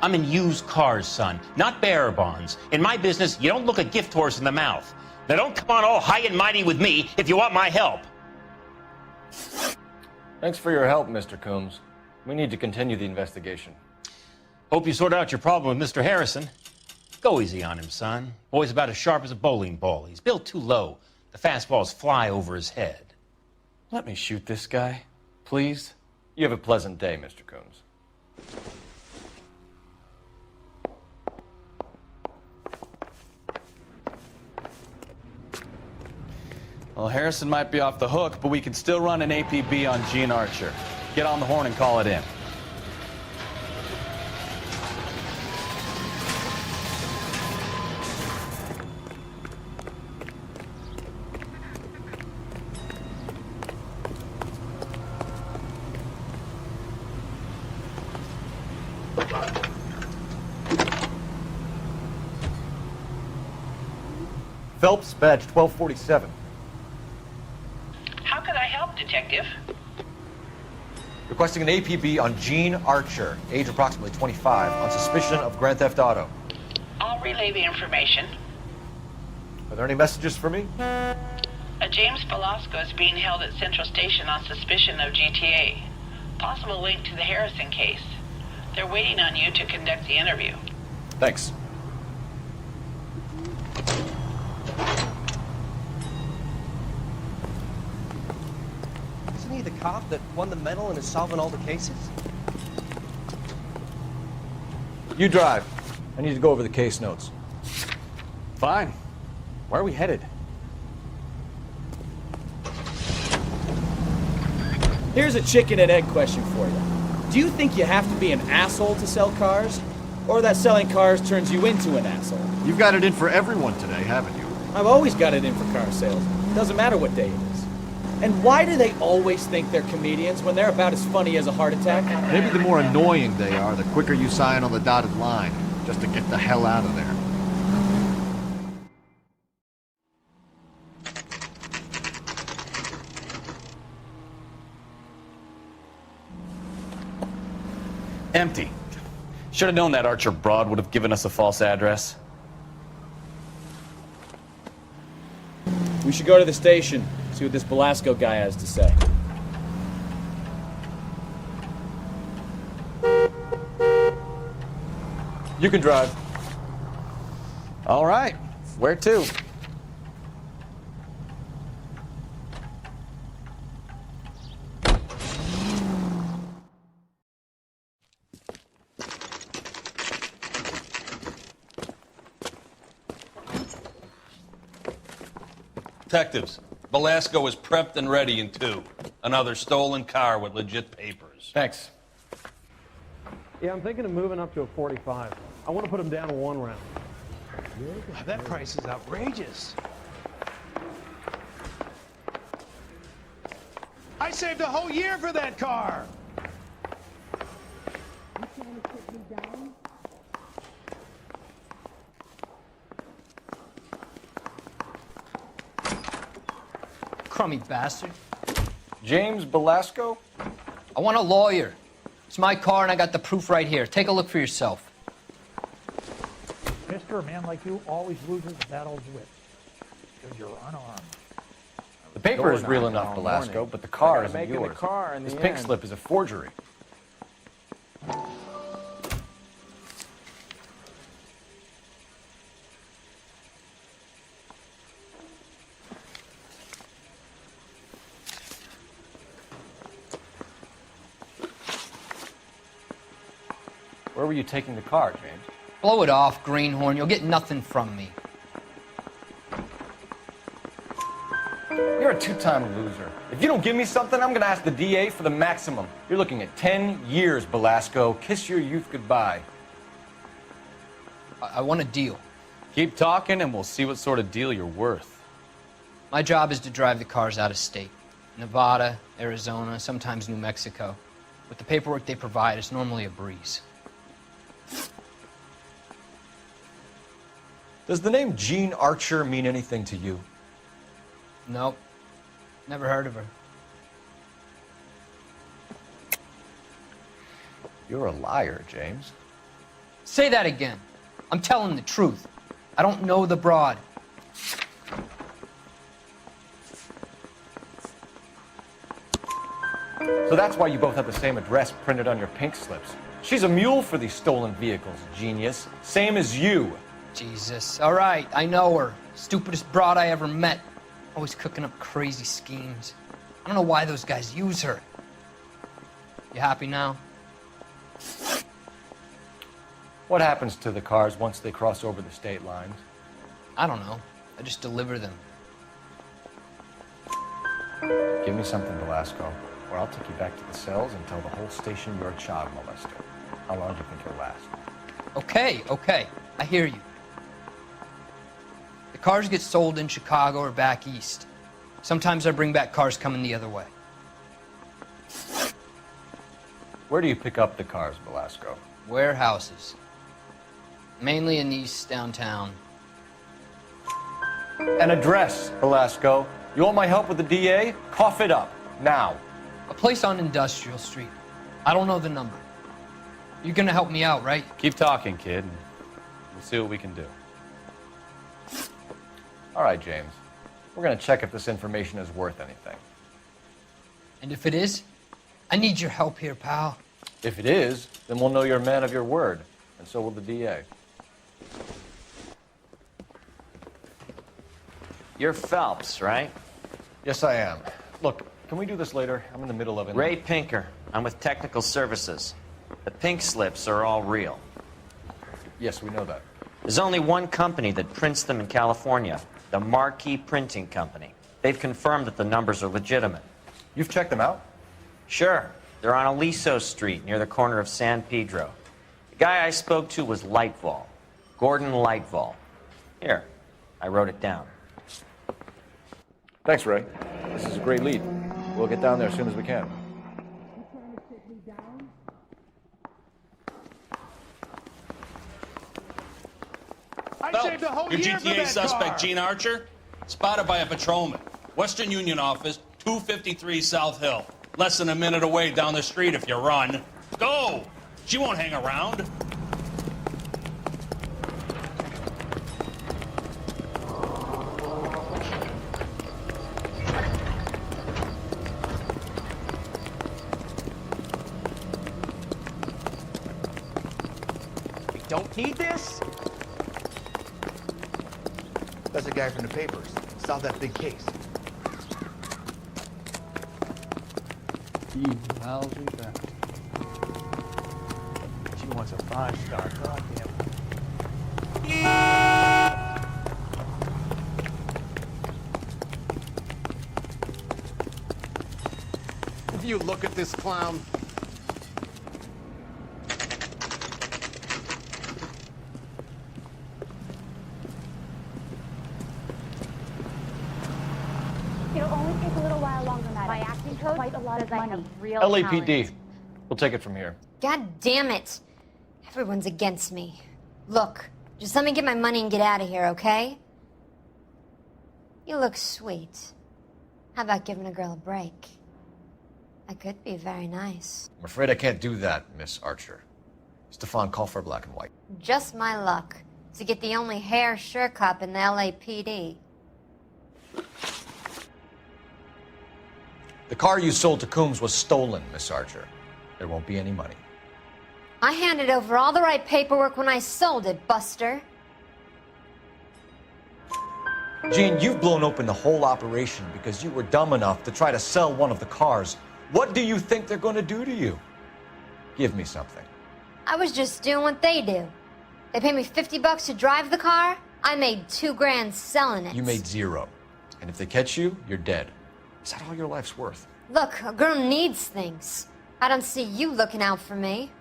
S: I'm in used cars, son, not bearer bonds. In my business, you don't look a gift horse in the mouth. Now don't come on all high and mighty with me if you want my help.
I: Thanks for your help, Mr. Coombs. We need to continue the investigation.
S: Hope you sort out your problem with Mr. Harrison. Go easy on him, son. Boy's about as sharp as a bowling ball. He's built too low. The fastballs fly over his head.
I: Let me shoot this guy, please. You have a pleasant day, Mr. Coombs.
B: Well, Harrison might be off the hook, but we can still run an APB on Gene Archer. Get on the horn and call it in.
I: Phelps, badge 1247.
M: How could I help, Detective?
I: Requesting an APB on Gene Archer, age approximately 25, on suspicion of grand theft auto.
M: I'll relay the information.
I: Are there any messages for me?
M: A James Velasco is being held at Central Station on suspicion of GTA. Possible link to the Harrison case. They're waiting on you to conduct the interview.
I: Thanks.
T: Isn't he the cop that won the medal and is solving all the cases?
I: You drive. I need to go over the case notes.
B: Fine. Where are we headed?
D: Here's a chicken and egg question for you. Do you think you have to be an asshole to sell cars? Or that selling cars turns you into an asshole?
E: You've got it in for everyone today, haven't you?
D: I've always got it in for car sales. Doesn't matter what day it is. And why do they always think they're comedians when they're about as funny as a heart attack?
E: Maybe the more annoying they are, the quicker you sign on the dotted line, just to get the hell out of there.
B: Empty. Should have known that Archer broad would have given us a false address.
D: We should go to the station, see what this Belasco guy has to say.
B: You can drive. All right. Where to?
U: Detectives, Belasco is prepped and ready in 2. Another stolen car with legit papers.
B: Thanks.
E: Yeah, I'm thinking of moving up to a 45. I want to put him down to 1 round.
C: That price is outrageous. I saved a whole year for that car.
R: Crummy bastard.
I: James Belasco?
R: I want a lawyer. It's my car and I got the proof right here. Take a look for yourself.
C: Mister, a man like you always loses battles with. Because you're unarmed.
I: The paper is real enough, Belasco, but the car isn't yours.
D: This
I: pink slip is a forgery. Where were you taking the car, James?
R: Blow it off, greenhorn. You'll get nothing from me.
I: You're a 2-time loser. If you don't give me something, I'm gonna ask the DA for the maximum. You're looking at 10 years, Belasco. Kiss your youth goodbye.
R: I want a deal.
B: Keep talking and we'll see what sort of deal you're worth.
R: My job is to drive the cars out of state. Nevada, Arizona, sometimes New Mexico. With the paperwork they provide, it's normally a breeze.
I: Does the name Jean Archer mean anything to you?
R: Nope. Never heard of her.
I: You're a liar, James.
R: Say that again. I'm telling the truth. I don't know the broad.
I: So that's why you both have the same address printed on your pink slips. She's a mule for these stolen vehicles, genius. Same as you.
R: Jesus. All right, I know her. Stupidest broad I ever met. Always cooking up crazy schemes. I don't know why those guys use her. You happy now?
I: What happens to the cars once they cross over the state lines?
R: I don't know. I just deliver them.
I: Give me something, Belasco, or I'll take you back to the cells and tell the whole station you're a child molester. How long do you think you'll last?
R: Okay. I hear you. The cars get sold in Chicago or back east. Sometimes I bring back cars coming the other way.
I: Where do you pick up the cars, Belasco?
R: Warehouses. Mainly in East downtown.
I: An address, Belasco. You want my help with the DA? Cough it up, now.
R: A place on Industrial Street. I don't know the number. You're gonna help me out, right?
B: Keep talking, kid. And we'll see what we can do.
I: All right, James. We're gonna check if this information is worth anything.
R: And if it is, I need your help here, pal.
I: If it is, then we'll know you're a man of your word, and so will the DA.
A: You're Phelps, right?
I: Yes, I am. Look, can we do this later? I'm in the middle of it.
A: Ray Pinker. I'm with Technical Services. The pink slips are all real.
I: Yes, we know that.
A: There's only one company that prints them in California, the Marquee Printing Company. They've confirmed that the numbers are legitimate.
I: You've checked them out?
A: Sure. They're on Aliso Street, near the corner of San Pedro. The guy I spoke to was Lightval. Gordon Lightval. Here, I wrote it down.
F: Thanks, Ray. This is a great lead. We'll get down there as soon as we can.
C: I saved a whole
U: Your
C: year for
U: GTA
C: that
U: suspect,
C: car.
U: Gene Archer, spotted by a patrolman. Western Union office, 253 South Hill. Less than a minute away down the street if you run. Go! She won't hang around.
C: We don't need this?
G: That's the guy from the papers. Solved that big case.
E: Lousy back. She wants a 5-star. Goddamn. If you look at this clown.
V: It'll only take a little while longer, madam. My acting coach quite a lot of money. Real
I: LAPD.
V: talent.
I: We'll take it from here.
W: God damn it. Everyone's against me. Look, just let me get my money and get out of here, okay? You look sweet. How about giving a girl a break? I could be very nice.
I: I'm afraid I can't do that, Miss Archer. Stefan, call for black and white.
W: Just my luck to get the only hair sure cop in the LAPD.
I: The car you sold to Coombs was stolen, Miss Archer. There won't be any money.
W: I handed over all the right paperwork when I sold it, Buster.
I: Gene, you've blown open the whole operation because you were dumb enough to try to sell one of the cars. What do you think they're going to do to you? Give me something.
W: I was just doing what they do. They paid me $50 to drive the car. I made $2 grand selling it.
I: You made $0. And if they catch you, you're dead. Is that all your life's worth?
W: Look, a girl needs things. I don't see you looking out for me.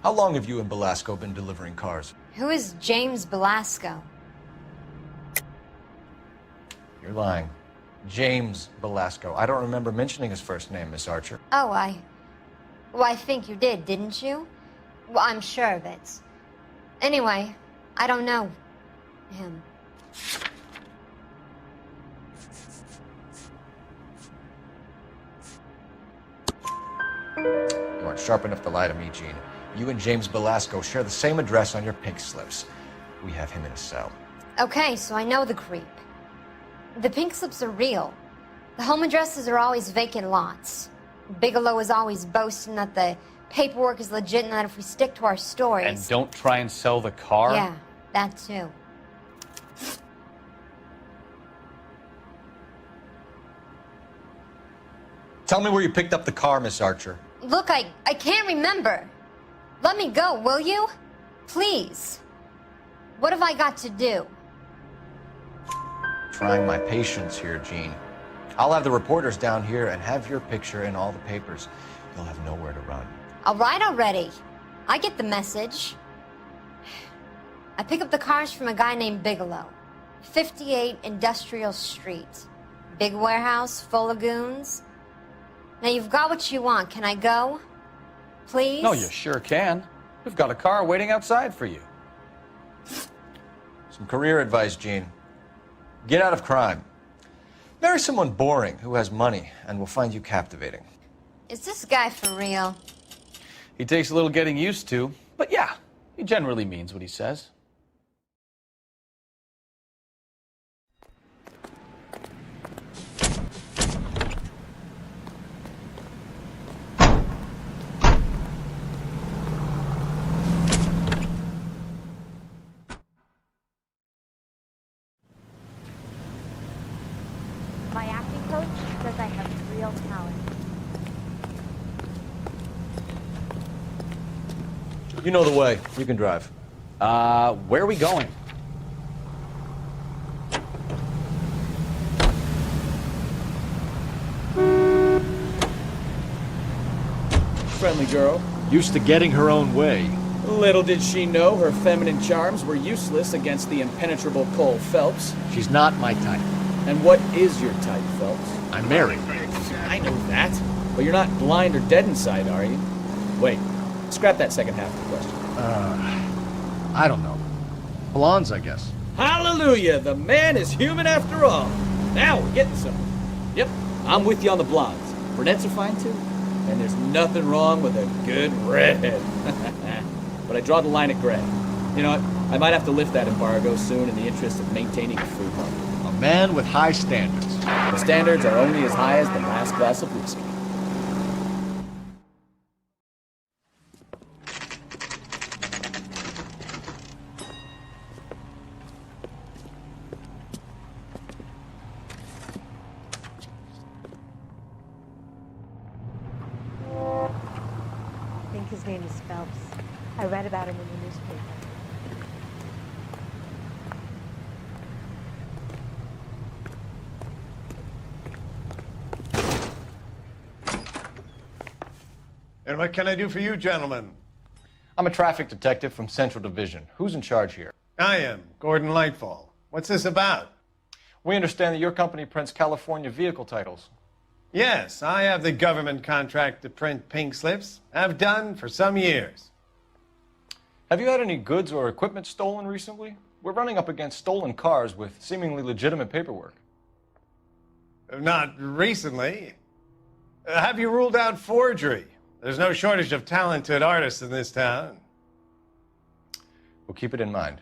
I: How long have you and Belasco been delivering cars?
W: Who is James Belasco?
I: You're lying. James Belasco. I don't remember mentioning his first name, Miss Archer.
W: Oh, well, I think you did, didn't you? Well, I'm sure of it. Anyway, I don't know him.
I: You aren't sharp enough to lie to me, Gene. You and James Belasco share the same address on your pink slips. We have him in a cell.
W: Okay, so I know the creep. The pink slips are real. The home addresses are always vacant lots. Bigelow is always boasting that the paperwork is legit and that if we stick to our stories...
B: And don't try and sell the car?
W: Yeah, that too.
I: Tell me where you picked up the car, Miss Archer.
W: Look, I can't remember. Let me go, will you? Please. What have I got to do?
I: Trying my patience here, Gene. I'll have the reporters down here and have your picture in all the papers. You'll have nowhere to run.
W: All right already. I get the message. I pick up the cars from a guy named Bigelow. 58 Industrial Street. Big warehouse, full of goons. Now you've got what you want. Can I go? Please?
B: No, you sure can. We've got a car waiting outside for you.
I: Some career advice, Gene. Get out of crime. Marry someone boring who has money and will find you captivating.
W: Is this guy for real?
B: He takes a little getting used to, but yeah, he generally means what he says.
V: My acting coach says I have real talent.
I: You know the way. You can drive.
B: Where are we going?
D: Friendly girl.
Q: Used to getting her own way.
D: Little did she know her feminine charms were useless against the impenetrable Cole Phelps.
Q: She's not my type.
D: And what is your type, Phelps?
Q: I'm married.
D: I know that. But you're not blind or dead inside, are you? Wait, scrap that second half of the question.
Q: I don't know. Blondes, I guess.
D: Hallelujah! The man is human after all. Now we're getting somewhere. Yep, I'm with you on the blondes. Brunettes are fine too.
B: And there's nothing wrong with a good redhead. But I draw the line at gray. You know what? I might have to lift that embargo soon in the interest of maintaining a food market.
Q: A man with high standards.
B: The standards are only as high as the last glass of whiskey.
V: I think his name is Phelps. I read about him in the newspaper.
J: And what can I do for you, gentlemen?
I: I'm a traffic detective from Central Division. Who's in charge here?
J: I am, Gordon Lightfall. What's this about?
I: We understand that your company prints California vehicle titles.
J: Yes, I have the government contract to print pink slips. I've done for some years.
I: Have you had any goods or equipment stolen recently? We're running up against stolen cars with seemingly legitimate paperwork.
J: Not recently. Have you ruled out forgery? There's no shortage of talented artists in this town.
I: We'll keep it in mind.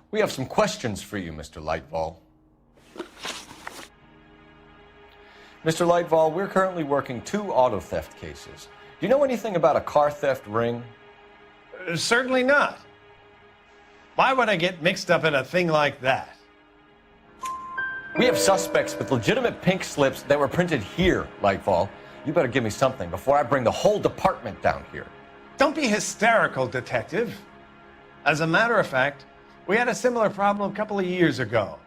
I: We have some questions for you, Mr. Lightfall. Mr. Lightfall, we're currently working 2 auto theft cases. Do you know anything about a car theft ring?
J: Certainly not. Why would I get mixed up in a thing like that?
I: We have suspects with legitimate pink slips that were printed here, Lightfall. You better give me something before I bring the whole department down here.
J: Don't be hysterical, Detective. As a matter of fact, we had a similar problem a couple of years ago.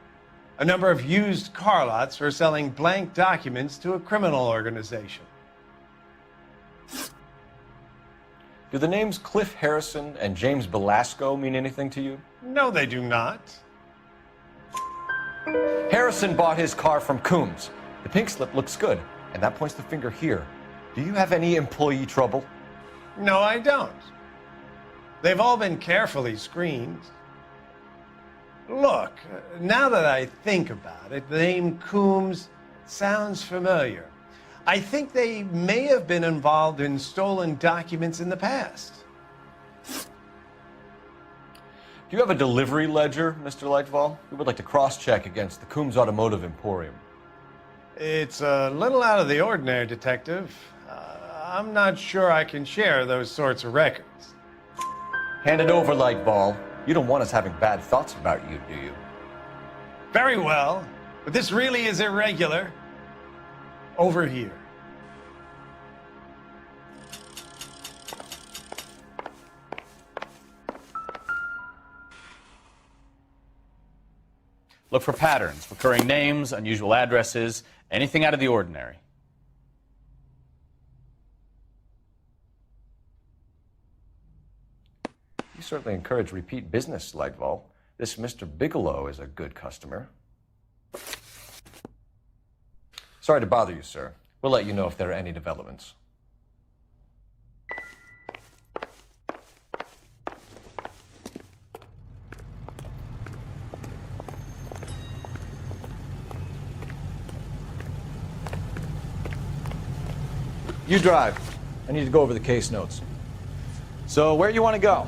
J: A number of used car lots were selling blank documents to a criminal organization.
I: Do the names Cliff Harrison and James Belasco mean anything to you?
J: No, they do not.
I: Harrison bought his car from Coombs. The pink slip looks good, and that points the finger here. Do you have any employee trouble?
J: No, I don't. They've all been carefully screened. Look, now that I think about it, the name Coombs sounds familiar. I think they may have been involved in stolen documents in the past.
I: Do you have a delivery ledger, Mr. Lightfall? We would like to cross-check against the Coombs Automotive Emporium.
J: It's a little out of the ordinary, Detective. I'm not sure I can share those sorts of records.
I: Hand it over, Lightfall. You don't want us having bad thoughts about you, do you?
J: Very well, but this really is irregular. Over here.
B: Look for patterns, recurring names, unusual addresses, anything out of the ordinary.
I: You certainly encourage repeat business, Lightfall. This Mr. Bigelow is a good customer. Sorry to bother you, sir. We'll let you know if there are any developments. You drive. I need to go over the case notes.
B: So, where you want to go?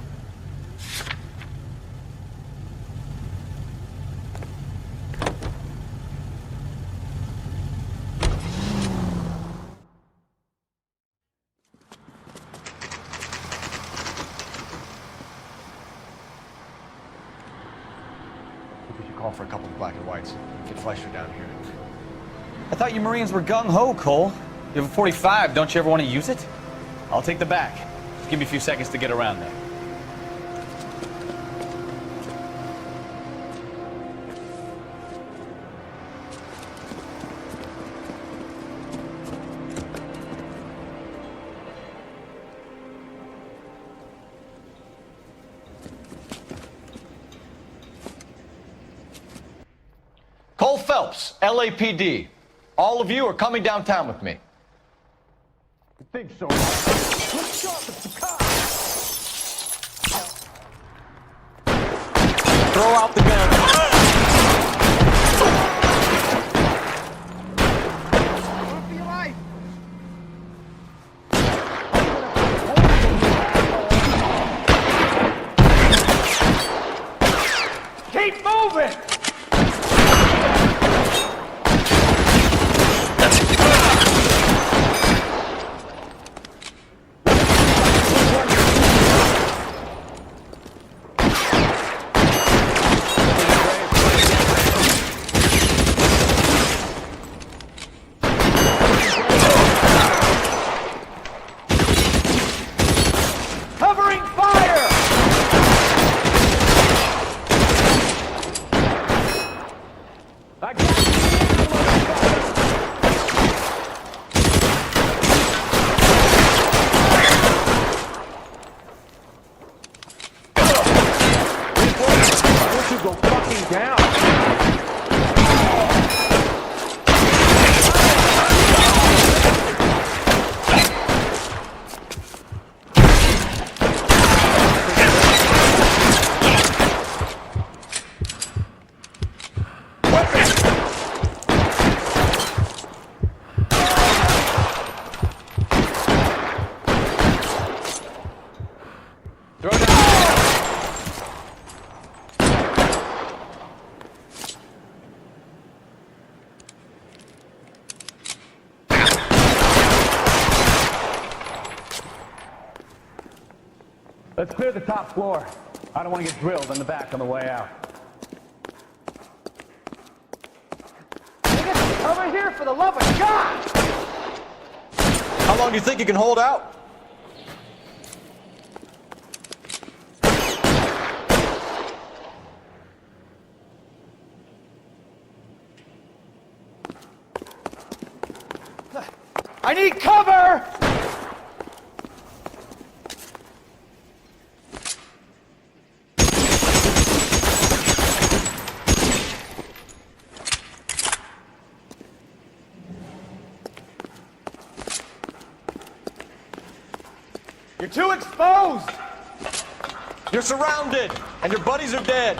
I: Call for a couple of black and whites. Get Fleischer down here.
B: I thought you Marines were gung-ho, Cole. You have a 45, don't you ever want to use it? I'll take the back. Just give me a few seconds to get around there.
I: Cole Phelps, LAPD. All of you are coming downtown with me.
E: I think so. Let's stop at the car.
Q: throw out the gun.
D: Keep moving! Covering fire! I got
C: Why don't you go fucking down?
B: Let's clear the top floor. I don't want to get drilled in the back on the way out.
D: over here for the love of God!
Q: How long do you think you can hold out?
D: I need cover! You're too exposed!
Q: You're surrounded, and your buddies are dead.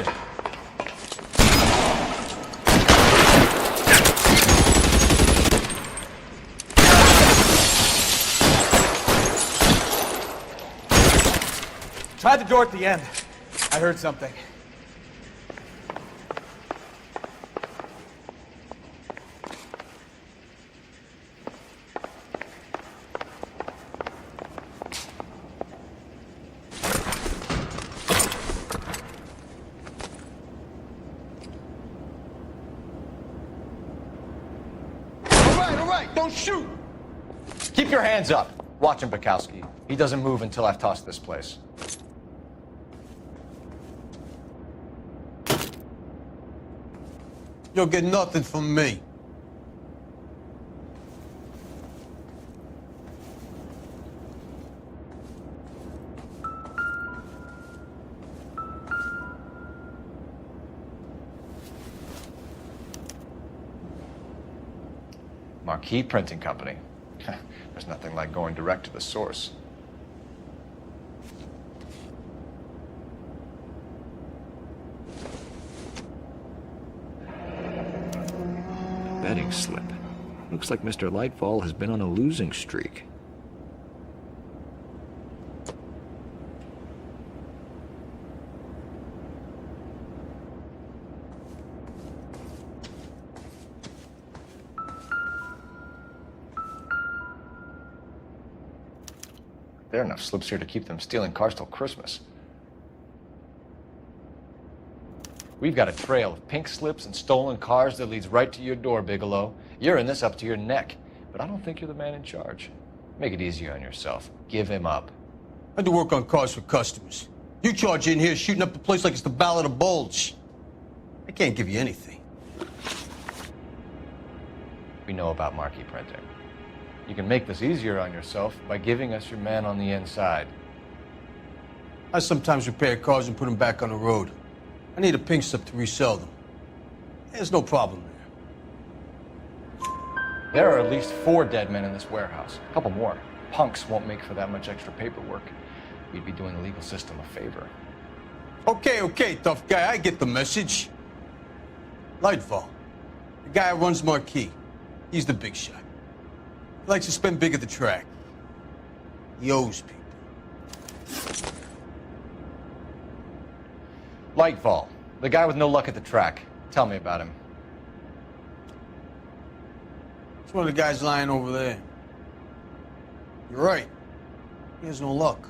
D: Try the door at the end. I heard something.
I: All right, don't shoot! Keep your hands up. Watch him, Bukowski. He doesn't move until I've tossed this place.
H: You'll get nothing from me.
I: Marquee Printing Company. There's nothing like going direct to the source.
F: Betting slip. Looks like Mr. Lightfall has been on a losing streak.
I: There are enough slips here to keep them stealing cars till Christmas. We've got a trail of pink slips and stolen cars that leads right to your door, Bigelow. You're in this up to your neck, but I don't think you're the man in charge. Make it easier on yourself. Give him up.
H: I do work on cars for customers. You charge in here shooting up the place like it's the Ballad of Bulge. I can't give you anything.
I: We know about Marquee Printing. You can make this easier on yourself by giving us your man on the inside.
H: I sometimes repair cars and put them back on the road. I need a pink slip to resell them. There's no problem there.
I: There are at least 4 dead men in this warehouse. A couple more. Punks won't make for that much extra paperwork. We'd be doing the legal system a favor.
H: Okay, tough guy, I get the message. Lightfall, the guy who runs Marquis. He's the big shot. He likes to spend big at the track. He owes people.
I: Lightfall, the guy with no luck at the track. Tell me about him.
H: It's one of the guys lying over there. You're right. He has no luck.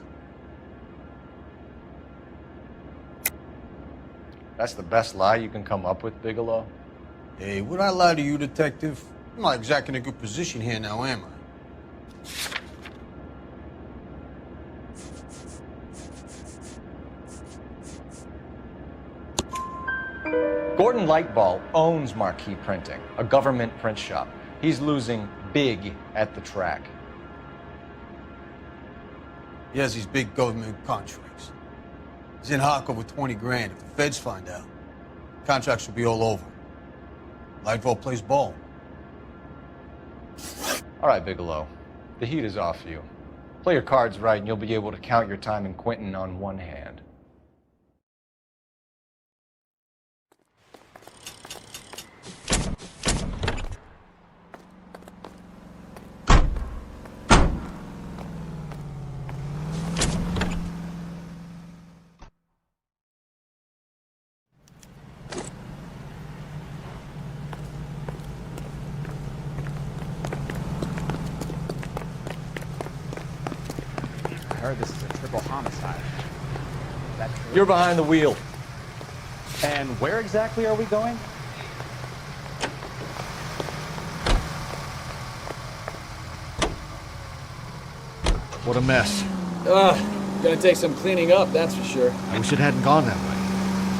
I: That's the best lie you can come up with, Bigelow?
H: Hey, would I lie to you, detective? I'm not exactly in a good position here now, am I?
I: Gordon Lightball owns Marquis Printing, a government print shop. He's losing big at the track.
H: He has these big government contracts. He's in hock over 20 grand. If the feds find out, contracts will be all over. Lightfall plays ball.
I: All right, Bigelow. The heat is off you. Play your cards right and you'll be able to count your time in Quentin on one hand.
B: I heard this is a triple homicide. Is that true?
I: You're behind the wheel.
B: And where exactly are we going?
Q: What a mess.
K: Gonna take some cleaning up, that's for sure.
Q: I wish it hadn't gone that way.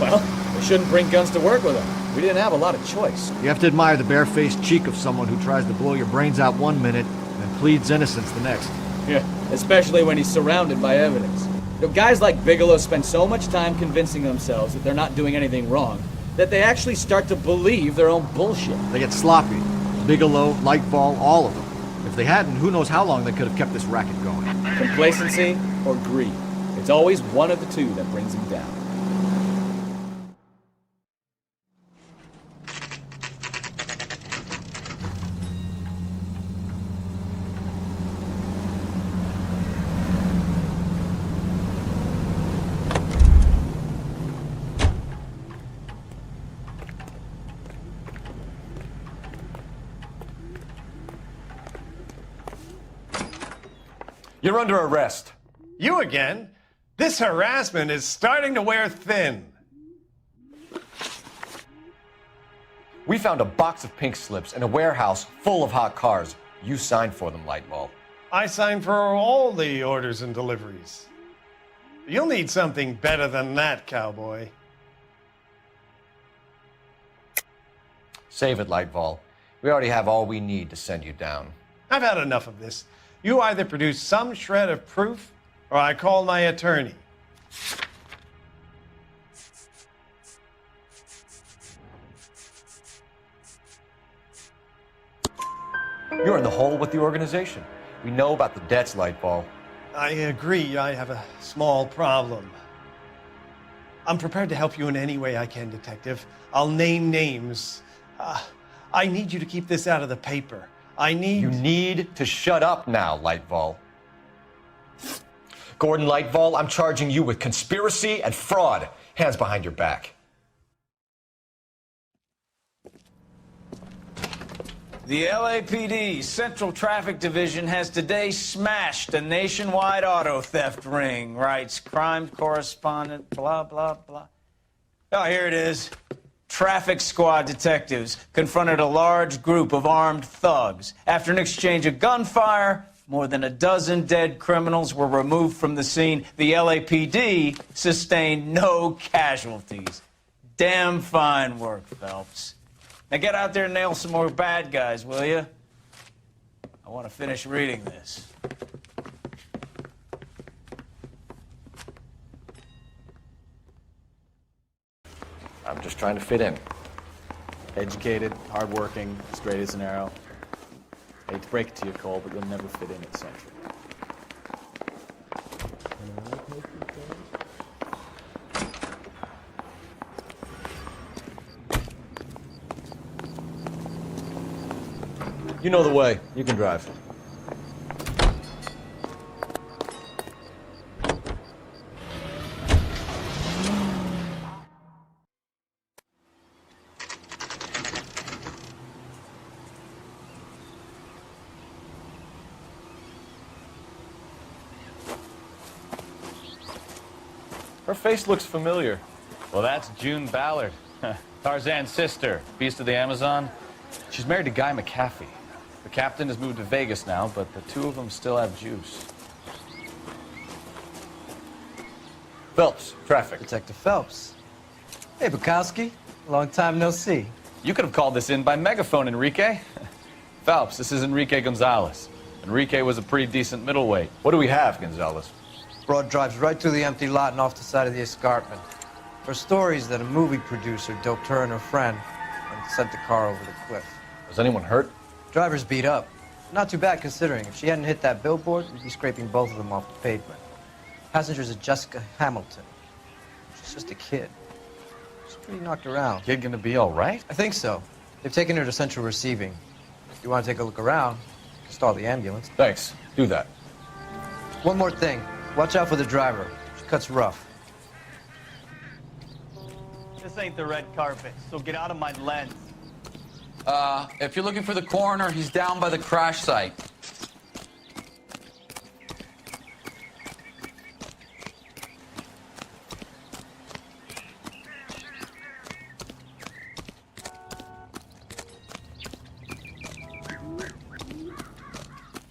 K: Well, we shouldn't bring guns to work with them. We didn't have a lot of choice.
Q: You have to admire the barefaced cheek of someone who tries to blow your brains out one minute and then pleads innocence the next.
K: Yeah, especially when he's surrounded by evidence. You know, guys like Bigelow spend so much time convincing themselves that they're not doing anything wrong that they actually start to believe their own bullshit.
Q: They get sloppy. Bigelow, Lightball, all of them. If they hadn't, who knows how long they could have kept this racket going.
K: Complacency or greed. It's always one of the two that brings them down.
I: You're under arrest.
J: You again? This harassment is starting to wear thin.
I: We found a box of pink slips in a warehouse full of hot cars. You signed for them, Lightball.
J: I signed for all the orders and deliveries. You'll need something better than that, cowboy.
I: Save it, Lightball. We already have all we need to send you down.
J: I've had enough of this. You either produce some shred of proof, or I call my attorney.
I: You're in the hole with the organization. We know about the debts, Lightball.
J: I agree, I have a small problem. I'm prepared to help you in any way I can, Detective. I'll name names. I need you to keep this out of the paper. You
I: need to shut up now, Lightball. Gordon Lightball, I'm charging you with conspiracy and fraud. Hands behind your back.
A: The LAPD Central Traffic Division has today smashed a nationwide auto theft ring, writes crime correspondent, blah, blah, blah. Oh, here it is. Traffic squad detectives confronted a large group of armed thugs. After an exchange of gunfire, more than a dozen dead criminals were removed from the scene. The LAPD sustained no casualties. Damn fine work, Phelps. Now get out there and nail some more bad guys, will you? I want to finish reading this.
F: I'm just trying to fit in.
B: Educated, hardworking, straight as an arrow. I hate to break it to you, Cole, but you'll never fit in at Central.
I: You know the way. You can drive.
B: Her face looks familiar. Well, that's June Ballard, Tarzan's sister, beast of the Amazon. She's married to Guy McAfee. The captain has moved to Vegas now, but the two of them still have juice. Phelps, traffic.
L: Detective Phelps. Hey, Bukowski. Long time no see.
B: You could have called this in by megaphone, Enrique. Phelps, this is Enrique Gonzalez. Enrique was a pretty decent middleweight. What do we have, Gonzalez?
L: Broad drives right through the empty lot and off the side of the escarpment. Her stories that a movie producer doped her and her friend and sent the car over the cliff.
B: Was anyone hurt?
L: Driver's beat up. Not too bad considering. If she hadn't hit that billboard, we'd be scraping both of them off the pavement. Passenger's a Jessica Hamilton. She's just a kid. She's pretty knocked around.
B: Kid gonna be all right?
L: I think so. They've taken her to central receiving. If you want to take a look around, you can stall the ambulance.
B: Thanks. Do that.
L: One more thing. Watch out for the driver. She cuts rough.
O: This ain't the red carpet, so get out of my lens.
P: If you're looking for the coroner, he's down by the crash site.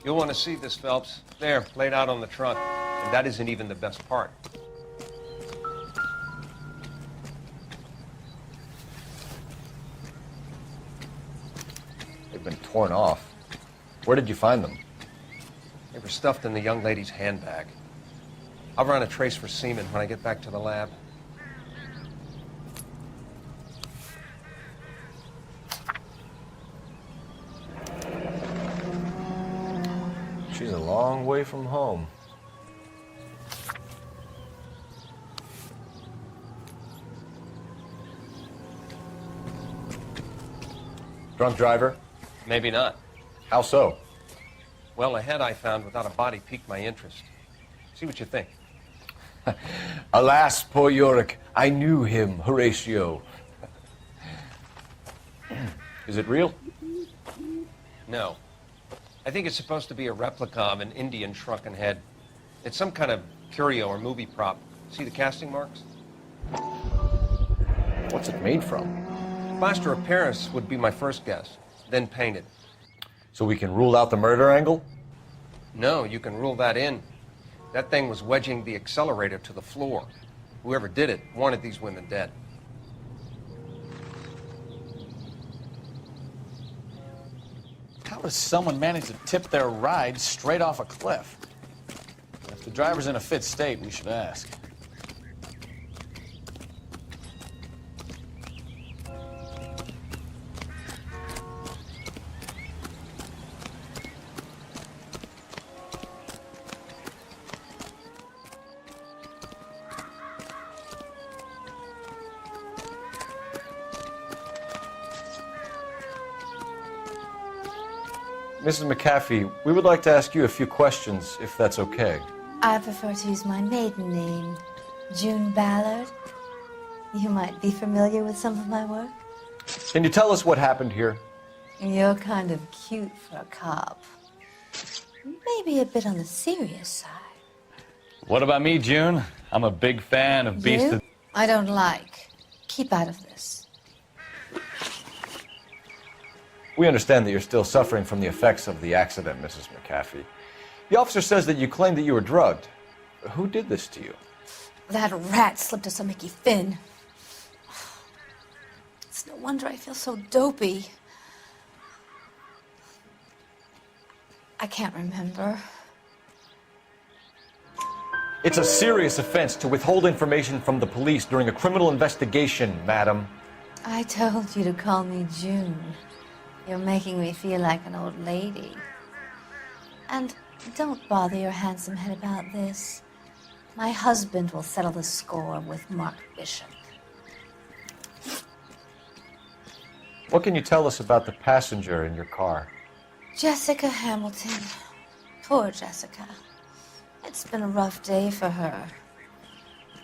T: You'll want to see this, Phelps. There, laid out on the trunk. And that isn't even the best part.
F: They've been torn off. Where did you find them?
T: They were stuffed in the young lady's handbag. I'll run a trace for semen when I get back to the lab.
F: She's a long way from home. Drunk driver?
T: Maybe not.
F: How so?
T: Well, a head I found without a body piqued my interest. See what you think.
F: Alas, poor Yorick. I knew him, Horatio. Is it real?
T: No. I think it's supposed to be a replica of an Indian shrunken head. It's some kind of curio or movie prop. See the casting marks?
F: What's it made from?
T: Plaster of Paris would be my first guess, then painted.
F: So we can rule out the murder angle?
T: No, you can rule that in. That thing was wedging the accelerator to the floor. Whoever did it wanted these women dead.
B: How does someone manage to tip their ride straight off a cliff? If the driver's in a fit state, we should ask.
F: Mrs. McAfee, we would like to ask you a few questions, if that's okay.
X: I prefer to use my maiden name, June Ballard. You might be familiar with some of my work.
F: Can you tell us what happened here?
X: You're kind of cute for a cop. Maybe a bit on the serious side.
B: What about me, June? I'm a big fan of Beast
X: You?
B: of...
X: I don't like. Keep out of this.
F: We understand that you're still suffering from the effects of the accident, Mrs. McAfee. The officer says that you claimed that you were drugged. Who did this to you?
X: That rat slipped us a Mickey Finn. It's no wonder I feel so dopey. I can't remember.
F: It's a serious offense to withhold information from the police during a criminal investigation, madam.
X: I told you to call me June. You're making me feel like an old lady. And don't bother your handsome head about this. My husband will settle the score with Mark Bishop.
F: What can you tell us about the passenger in your car?
X: Jessica Hamilton. Poor Jessica. It's been a rough day for her.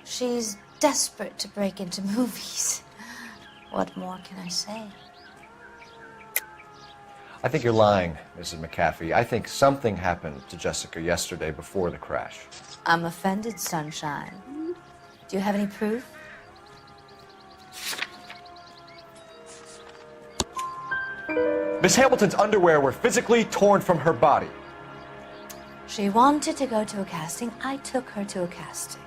X: She's desperate to break into movies. What more can I say?
F: I think you're lying, Mrs. McAfee. I think something happened to Jessica yesterday before the crash.
X: I'm offended, Sunshine. Do you have any proof?
F: Miss Hamilton's underwear were physically torn from her body.
X: She wanted to go to a casting. I took her to a casting.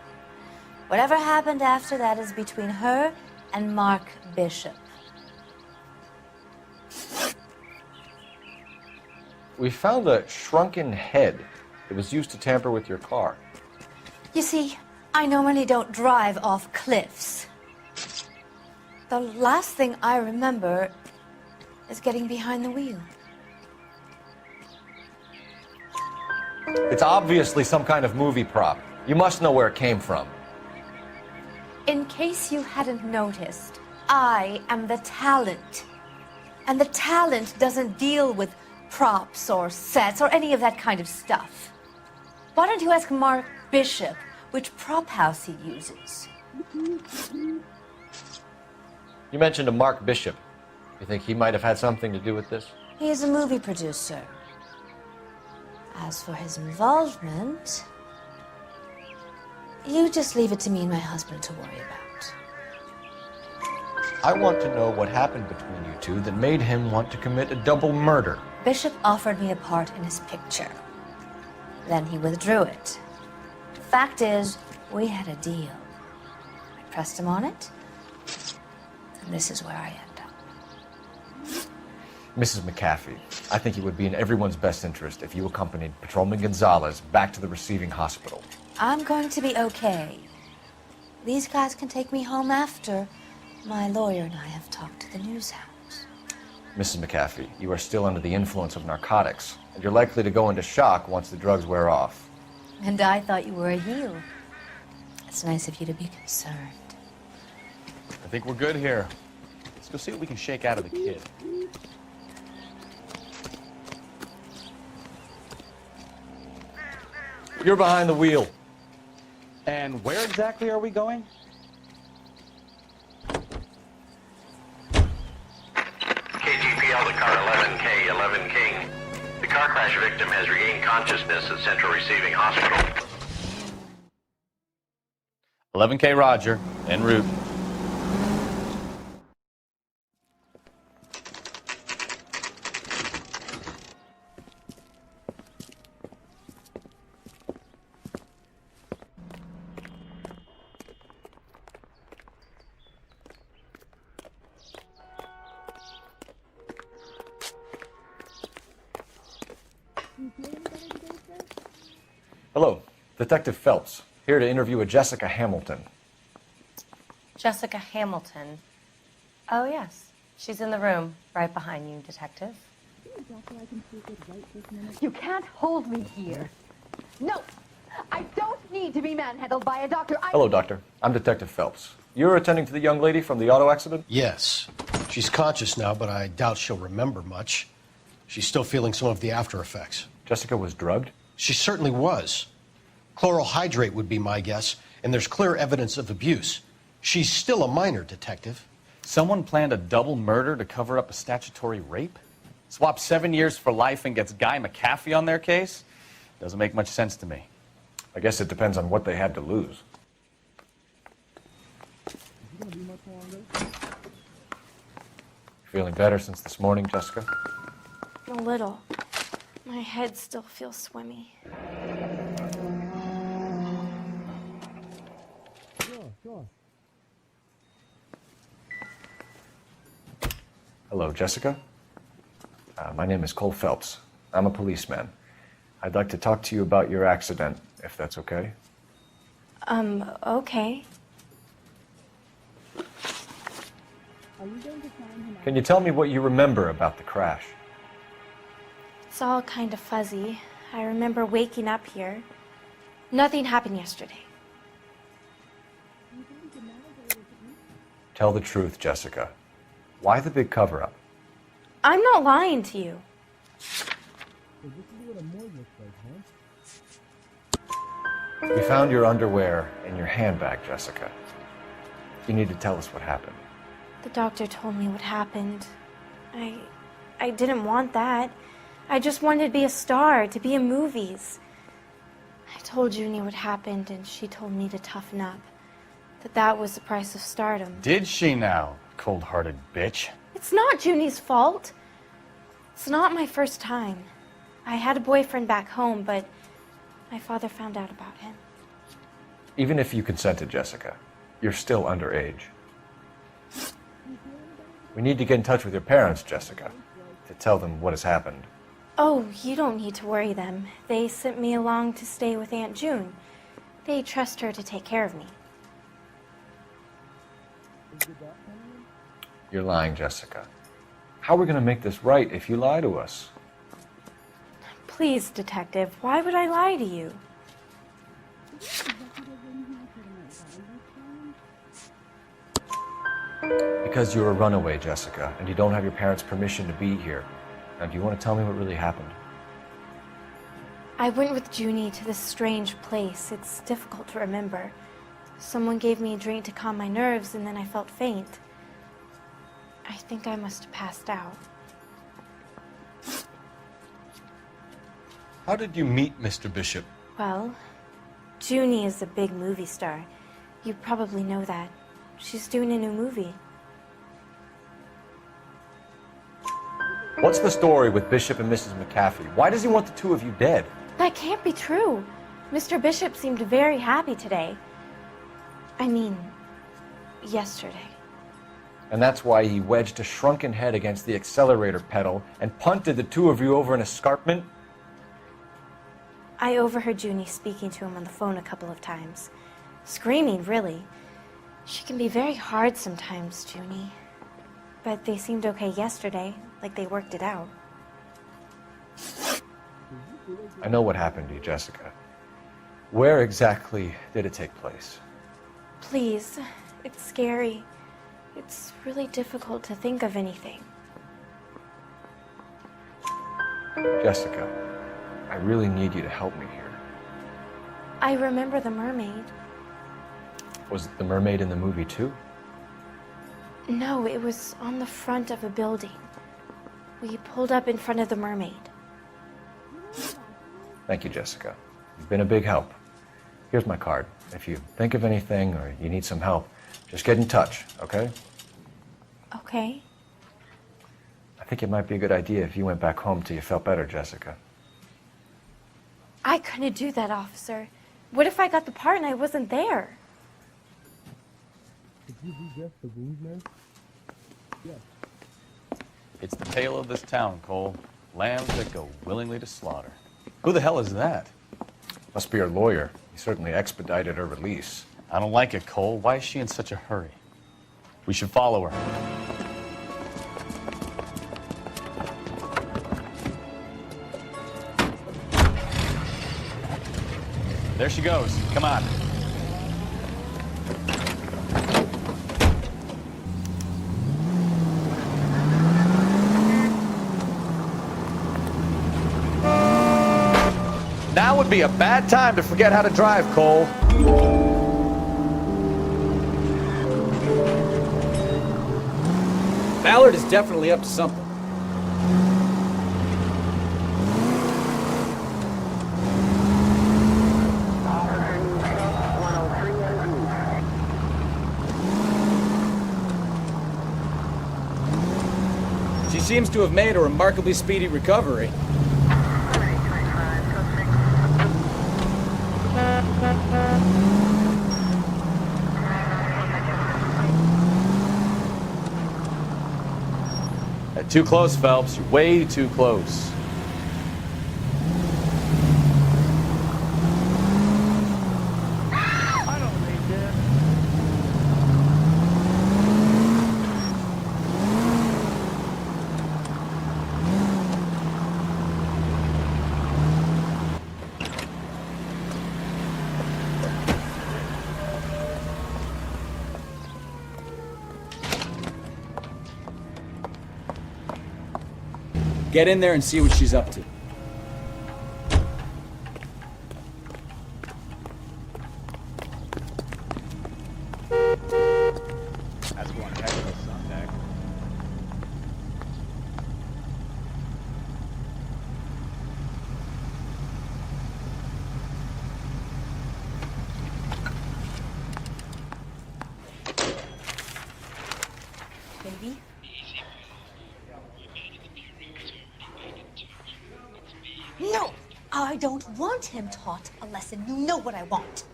X: Whatever happened after that is between her and Mark Bishop.
F: We found a shrunken head that was used to tamper with your car.
X: You see, I normally don't drive off cliffs. The last thing I remember is getting behind the wheel.
F: It's obviously some kind of movie prop. You must know where it came from.
X: In case you hadn't noticed, I am the talent. And the talent doesn't deal with props or sets or any of that kind of stuff. Why don't you ask Mark Bishop which prop house he uses?
F: You mentioned a Mark Bishop. You think he might have had something to do with this?
X: He is a movie producer. As for his involvement, you just leave it to me and my husband to worry about.
F: I want to know what happened between you two that made him want to commit a double murder.
X: Bishop offered me a part in his picture. Then he withdrew it. Fact is, we had a deal. I pressed him on it, and this is where I end up.
F: Mrs. McAfee, I think it would be in everyone's best interest if you accompanied Patrolman Gonzalez back to the receiving hospital.
X: I'm going to be okay. These guys can take me home after my lawyer and I have talked to the news hounds.
F: Mrs. McAfee, you are still under the influence of narcotics, and you're likely to go into shock once the drugs wear off.
X: And I thought you were a heel. It's nice of you to be concerned.
B: I think we're good here. Let's go see what we can shake out of the kid.
F: You're behind the wheel.
B: And where exactly are we going?
M: KGPL to car 11K, 11 King. The car crash victim has regained consciousness at Central Receiving Hospital.
B: 11K Roger, en route.
F: Hello, Detective Phelps, here to interview a Jessica Hamilton.
N: Jessica Hamilton. Oh, yes. She's in the room, right behind you, Detective.
V: You can't hold me here. No, I don't need to be manhandled by a doctor.
F: Hello, Doctor. I'm Detective Phelps. You're attending to the young lady from the auto accident?
R: Yes. She's conscious now, but I doubt she'll remember much. She's still feeling some of the after effects.
F: Jessica was drugged?
R: She certainly was. Chloral hydrate would be my guess, and there's clear evidence of abuse. She's still a minor, Detective.
B: Someone planned a double murder to cover up a statutory rape? Swap 7 years for life and gets Guy McAfee on their case? Doesn't make much sense to me.
F: I guess it depends on what they had to lose. Feeling better since this morning, Jessica?
V: A little. My head still feels swimmy.
F: Hello, Jessica. My name is Cole Phelps. I'm a policeman. I'd like to talk to you about your accident, if that's okay.
V: Okay.
F: Can you tell me what you remember about the crash?
V: It's all kind of fuzzy. I remember waking up here. Nothing happened yesterday.
F: Tell the truth, Jessica. Why the big cover-up?
V: I'm not lying to you.
F: We found your underwear in your handbag, Jessica. You need to tell us what happened.
V: The doctor told me what happened. I didn't want that. I just wanted to be a star, to be in movies. I told Junie what happened, and she told me to toughen up. That was the price of stardom.
B: Did she now, cold-hearted bitch?
V: It's not Junie's fault. It's not my first time. I had a boyfriend back home, but my father found out about him.
F: Even if you consented, Jessica, you're still underage. We need to get in touch with your parents, Jessica, to tell them what has happened.
V: Oh, you don't need to worry them. They sent me along to stay with Aunt June. They trust her to take care of me.
F: You're lying, Jessica. How are we going to make this right if you lie to us?
V: Please, Detective, why would I lie to you?
F: Because you're a runaway, Jessica, and you don't have your parents' permission to be here. Now, do you want to tell me what really happened?
V: I went with Junie to this strange place. It's difficult to remember. Someone gave me a drink to calm my nerves, and then I felt faint. I think I must have passed out.
H: How did you meet Mr. Bishop?
V: Well, Junie is a big movie star. You probably know that. She's doing a new movie.
F: What's the story with Bishop and Mrs. McAfee? Why does he want the two of you dead?
V: That can't be true. Mr. Bishop seemed very happy today. I mean, yesterday.
F: And that's why he wedged a shrunken head against the accelerator pedal and punted the two of you over an escarpment?
V: I overheard Junie speaking to him on the phone a couple of times. Screaming, really. She can be very hard sometimes, Junie. But they seemed okay yesterday, like they worked it out.
F: I know what happened to you, Jessica. Where exactly did it take place?
V: Please, it's scary. It's really difficult to think of anything.
F: Jessica, I really need you to help me here.
V: I remember the mermaid.
F: Was the mermaid in the movie too?
V: No, it was on the front of a building. We pulled up in front of the mermaid.
F: Thank you, Jessica. You've been a big help. Here's my card. If you think of anything or you need some help, just get in touch, okay?
V: Okay.
F: I think it might be a good idea if you went back home till you felt better, Jessica.
V: I couldn't do that, officer. What if I got the part and I wasn't there?
E: Did you do just the wound, man? Yes.
B: It's the tale of this town, Cole. Lambs that go willingly to slaughter. Who the hell is that?
F: Must be her lawyer. He certainly expedited her release.
B: I don't like it, Cole. Why is she in such a hurry? We should follow her. There she goes. Come on. Now would be a bad time to forget how to drive, Cole.
K: Ballard is definitely up to something. She seems to have made a remarkably speedy recovery.
B: Too close, Phelps. You're way too close.
E: I don't need that.
K: Get in there and see what she's up to.
G: don't want him taught a lesson. You know what I want.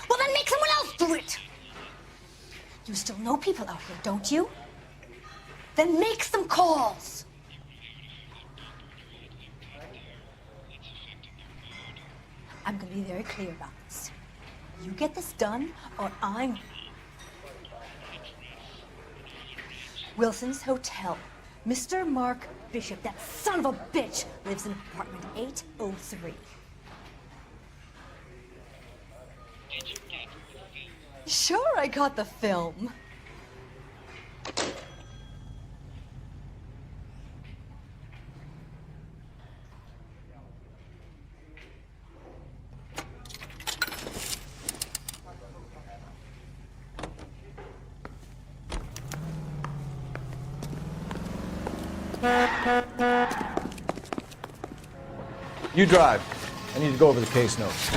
G: Well, then make someone else do it. You still know people out here, don't you? Then make some calls. I'm going to be very clear about this. You get this done, or I'm... Wilson's Hotel. Mr. Mark Bishop, that son of a bitch, lives in apartment 803. Sure, I got the film.
I: You drive. I need to go over the case notes.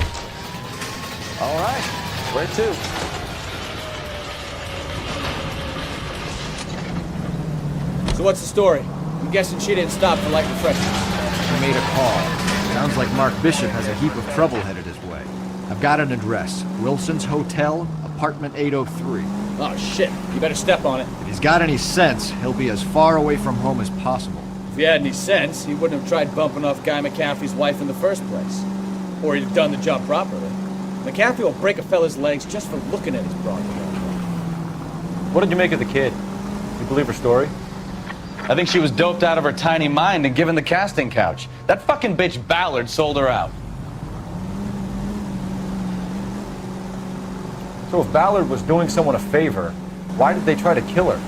B: All right. Where to?
K: So what's the story? I'm guessing she didn't stop for light refreshment.
Q: I made a call. Sounds like Mark Bishop has a heap of trouble headed his way. I've got an address. Wilson's Hotel, apartment 803.
K: Oh, shit. You better step on it.
Q: If he's got any sense, he'll be as far away from home as possible.
K: If he had any sense, he wouldn't have tried bumping off Guy McCaffrey's wife in the first place. Or he'd have done the job properly. McCaffrey will break a fella's legs just for looking at his broad.
B: What did you make of the kid? You believe her story? I think she was doped out of her tiny mind and given the casting couch. That fucking bitch Ballard sold her out.
F: So if Ballard was doing someone a favor, why did they try to kill her?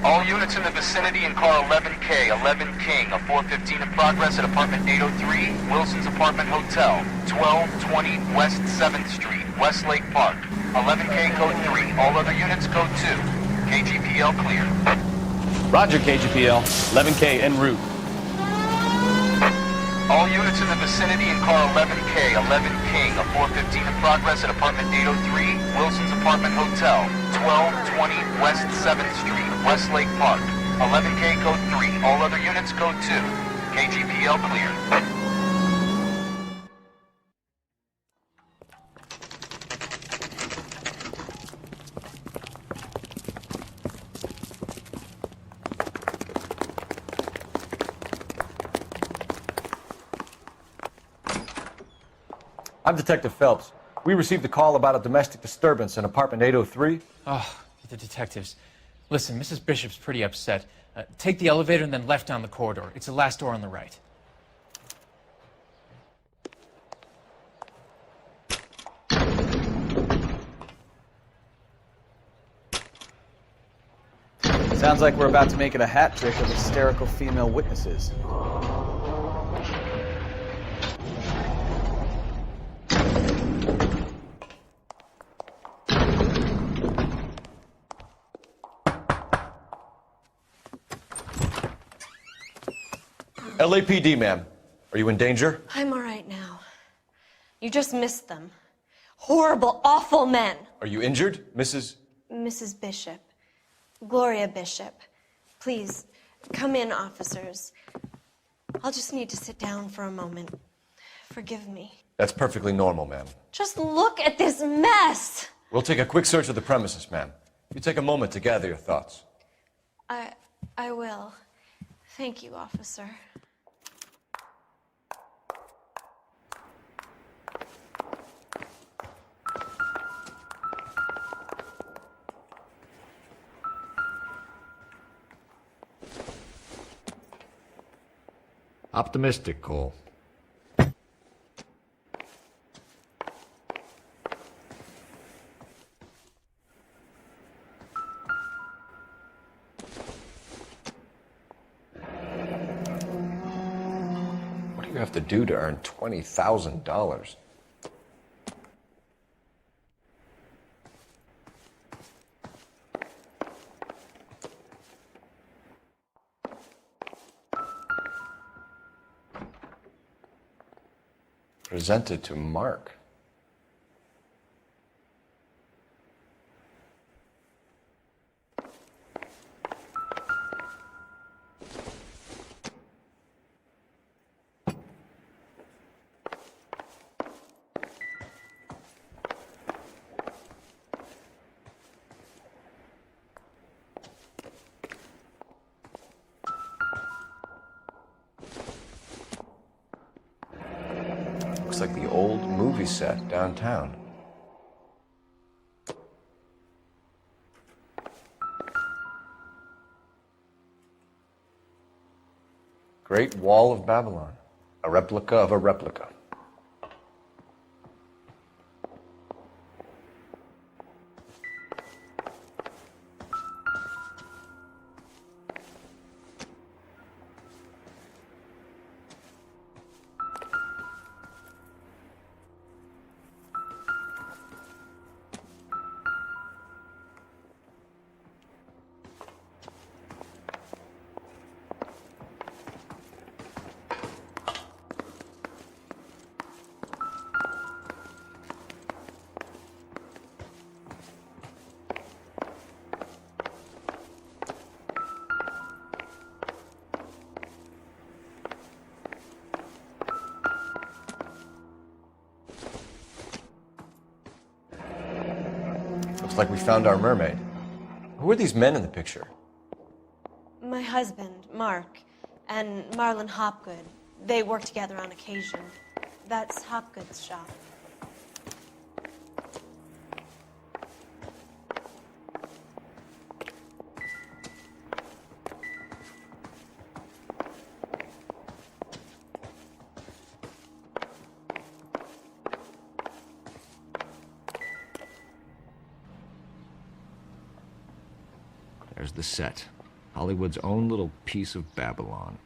M: All units in the vicinity in car 11K, 11 King, a 415 in progress at apartment 803, Wilson's Apartment Hotel, 1220 West 7th Street, Westlake Park. 11K code 3, all other units code 2. KGPL clear.
B: Roger, KGPL. 11K en route.
M: All units in the vicinity in car 11K, 11 King, a 415 in progress at apartment 803, Wilson's Apartment Hotel, 1220 West 7th Street, Westlake Park. 11K code 3, all other units code 2. KGPL clear.
F: I'm Detective Phelps. We received a call about a domestic disturbance in apartment 803.
S: Oh, the detectives. Listen, Mrs. Bishop's pretty upset. Take the elevator and then left down the corridor. It's the last door on the right.
B: Sounds like we're about to make it a hat trick of hysterical female witnesses.
F: LAPD, ma'am. Are you in danger?
N: I'm all right now. You just missed them. Horrible, awful men.
F: Are you injured, Mrs.?
N: Mrs. Bishop. Gloria Bishop. Please, come in, officers. I'll just need to sit down for a moment. Forgive me.
F: That's perfectly normal, ma'am.
N: Just look at this mess!
F: We'll take a quick search of the premises, ma'am. You take a moment to gather your thoughts.
N: I will. Thank you, officer.
Q: Optimistic, Cole.
F: What do you have to do to earn $20,000? Presented to Mark. like the old movie set downtown. Great Wall of Babylon, a replica of a replica. Looks like we found our mermaid. Who are these men in the picture?
N: My husband, Mark, and Marlon Hopgood. They work together on occasion. That's Hopgood's shop.
F: There's the set. Hollywood's own little piece of Babylon.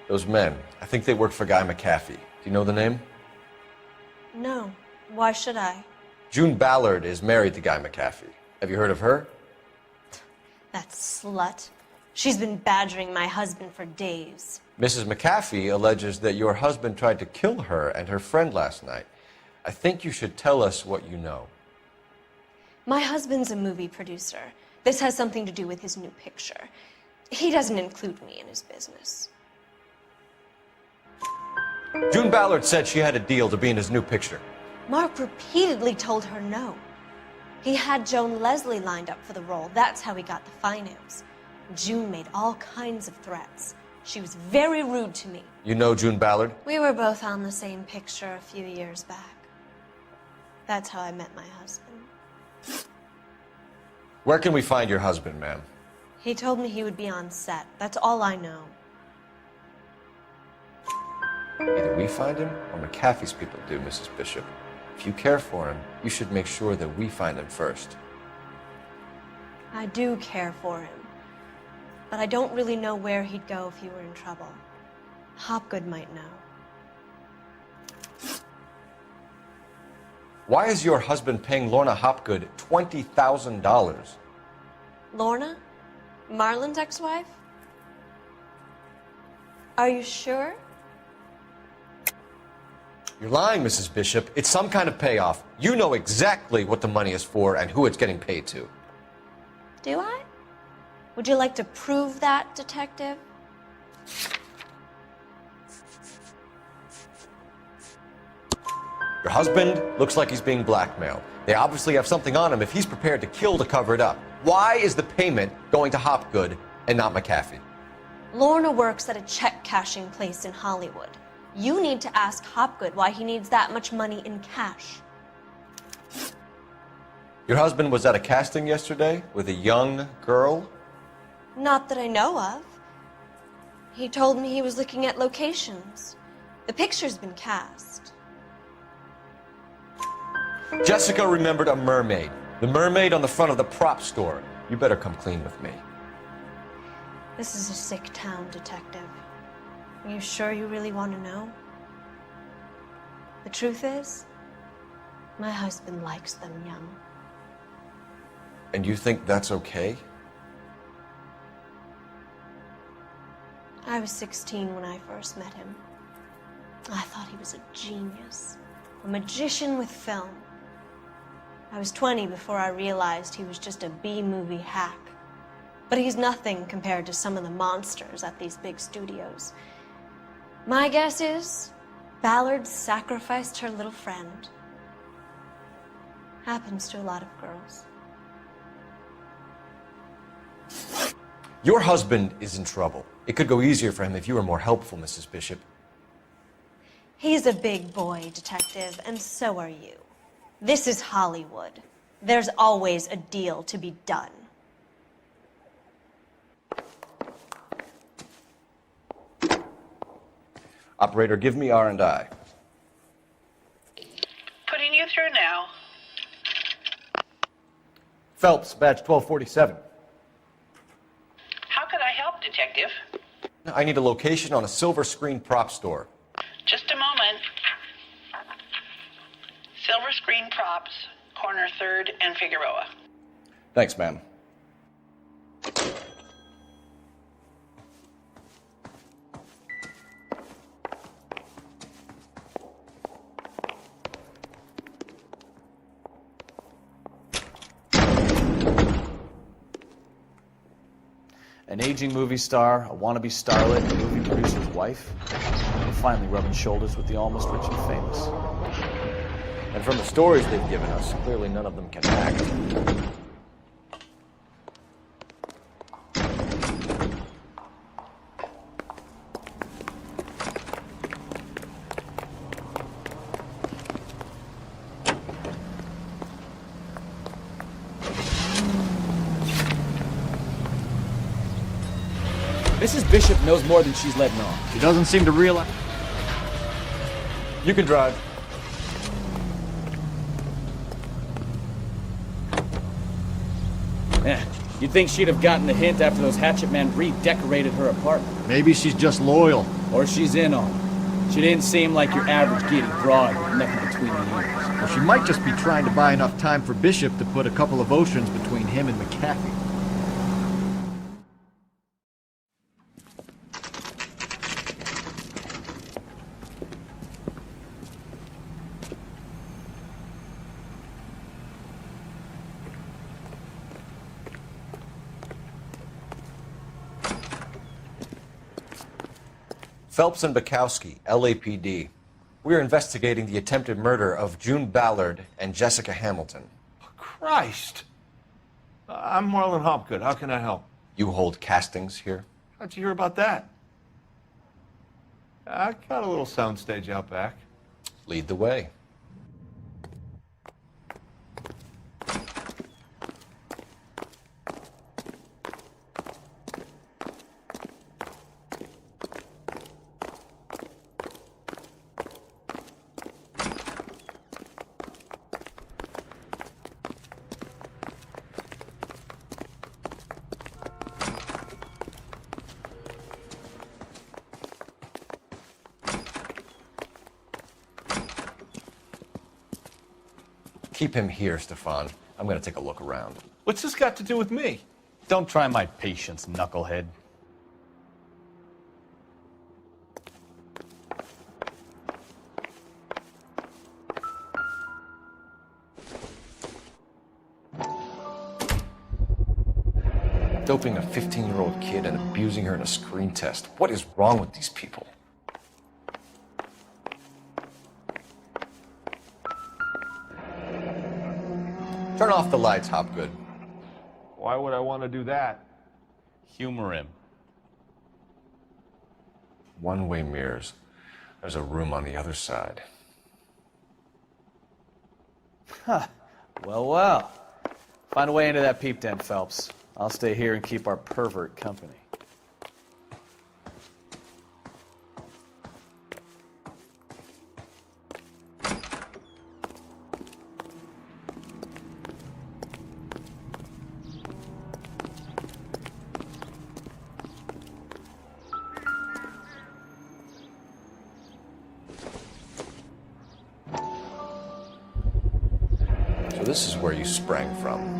F: Those men, I think they work for Guy McAfee. Do you know the name?
N: No. Why should I?
F: June Ballard is married to Guy McAfee. Have you heard of her?
N: That slut. She's been badgering my husband for days.
F: Mrs. McAfee alleges that your husband tried to kill her and her friend last night. I think you should tell us what you know.
N: My husband's a movie producer. This has something to do with his new picture. He doesn't include me in his business.
F: June Ballard said she had a deal to be in his new picture.
N: Mark repeatedly told her no. He had Joan Leslie lined up for the role. That's how he got the finance. June made all kinds of threats. She was very rude to me.
F: You know June Ballard?
N: We were both on the same picture a few years back. That's how I met my husband.
F: Where can we find your husband, ma'am?
N: He told me he would be on set. That's all I know.
F: Either we find him or McAfee's people do, Mrs. Bishop. If you care for him, you should make sure that we find him first.
N: I do care for him. But I don't really know where he'd go if he were in trouble. Hopgood might know.
F: Why is your husband paying Lorna Hopgood $20,000?
N: Lorna? Marlon's ex-wife? Are you sure?
F: You're lying, Mrs. Bishop. It's some kind of payoff. You know exactly what the money is for and who it's getting paid to.
N: Do I? Would you like to prove that, detective?
F: Your husband looks like he's being blackmailed. They obviously have something on him if he's prepared to kill to cover it up. Why is the payment going to Hopgood and not McAfee?
N: Lorna works at a check-cashing place in Hollywood. You need to ask Hopgood why he needs that much money in cash.
F: Your husband was at a casting yesterday with a young girl?
N: Not that I know of. He told me he was looking at locations. The picture's been cast.
F: Jessica remembered a mermaid. The mermaid on the front of the prop store. You better come clean with me.
N: This is a sick town, detective. Are you sure you really want to know? The truth is, my husband likes them young.
F: And you think that's okay?
N: I was 16 when I first met him. I thought he was a genius, a magician with film. I was 20 before I realized he was just a B-movie hack. But he's nothing compared to some of the monsters at these big studios. My guess is Ballard sacrificed her little friend. Happens to a lot of girls.
R: Your husband is in trouble. It could go easier for him if you were more helpful, Mrs. Bishop.
N: He's a big boy, Detective, and so are you. This is Hollywood. There's always a deal to be done.
R: Operator, give me R&I.
C: Putting you through now.
R: Phelps, badge 1247.
C: How could I help, Detective?
R: I need a location on a silver screen prop store.
C: Just a moment. Silver Screen Props, corner 3rd and Figueroa.
R: Thanks, ma'am.
B: An aging movie star, a wannabe starlet, a movie producer's wife. We're finally rubbing shoulders with the almost rich and famous.
R: And from the stories they've given us, clearly none of them can act.
K: Mrs. Bishop knows more than she's letting on.
Q: She doesn't seem to realize.
R: You can drive.
K: Yeah, you'd think she'd have gotten the hint after those hatchet men redecorated her apartment.
Q: Maybe she's just loyal.
K: Or she's in on it. She didn't seem like your average giddy broad with nothing between the ears.
Q: Or she might just be trying to buy enough time for Bishop to put a couple of oceans between him and McAfee.
R: Phelps and Bukowski, LAPD. We are investigating the attempted murder of June Ballard and Jessica Hamilton.
J: Christ! I'm Marlon Hopgood. How can I help?
R: You hold castings here?
J: How'd you hear about that? I got a little soundstage out back.
R: Lead the way. Keep him here, Stefan. I'm going to take a look around.
J: What's this got to do with me?
B: Don't try my patience, knucklehead.
R: Doping a 15-year-old kid and abusing her in a screen test. What is wrong with these people? Turn off the lights, Hopgood.
J: Why would I want to do that?
B: Humor him.
R: One-way mirrors. There's a room on the other side.
B: Huh. Well, well. Find a way into that peep den, Phelps. I'll stay here and keep our pervert company.
R: So this is where you sprang from.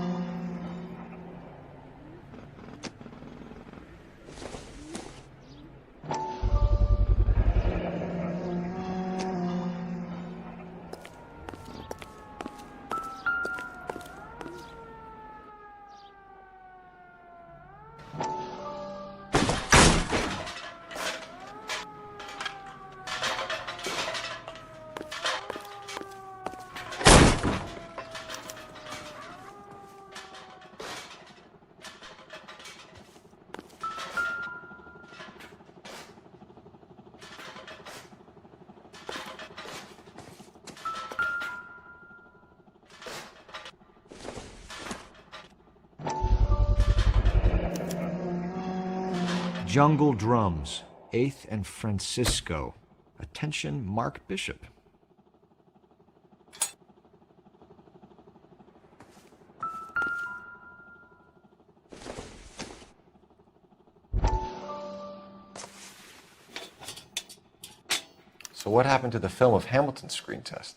Q: Jungle Drums, 8th and Francisco. Attention, Mark Bishop.
F: So what happened to the film of Hamilton's screen test?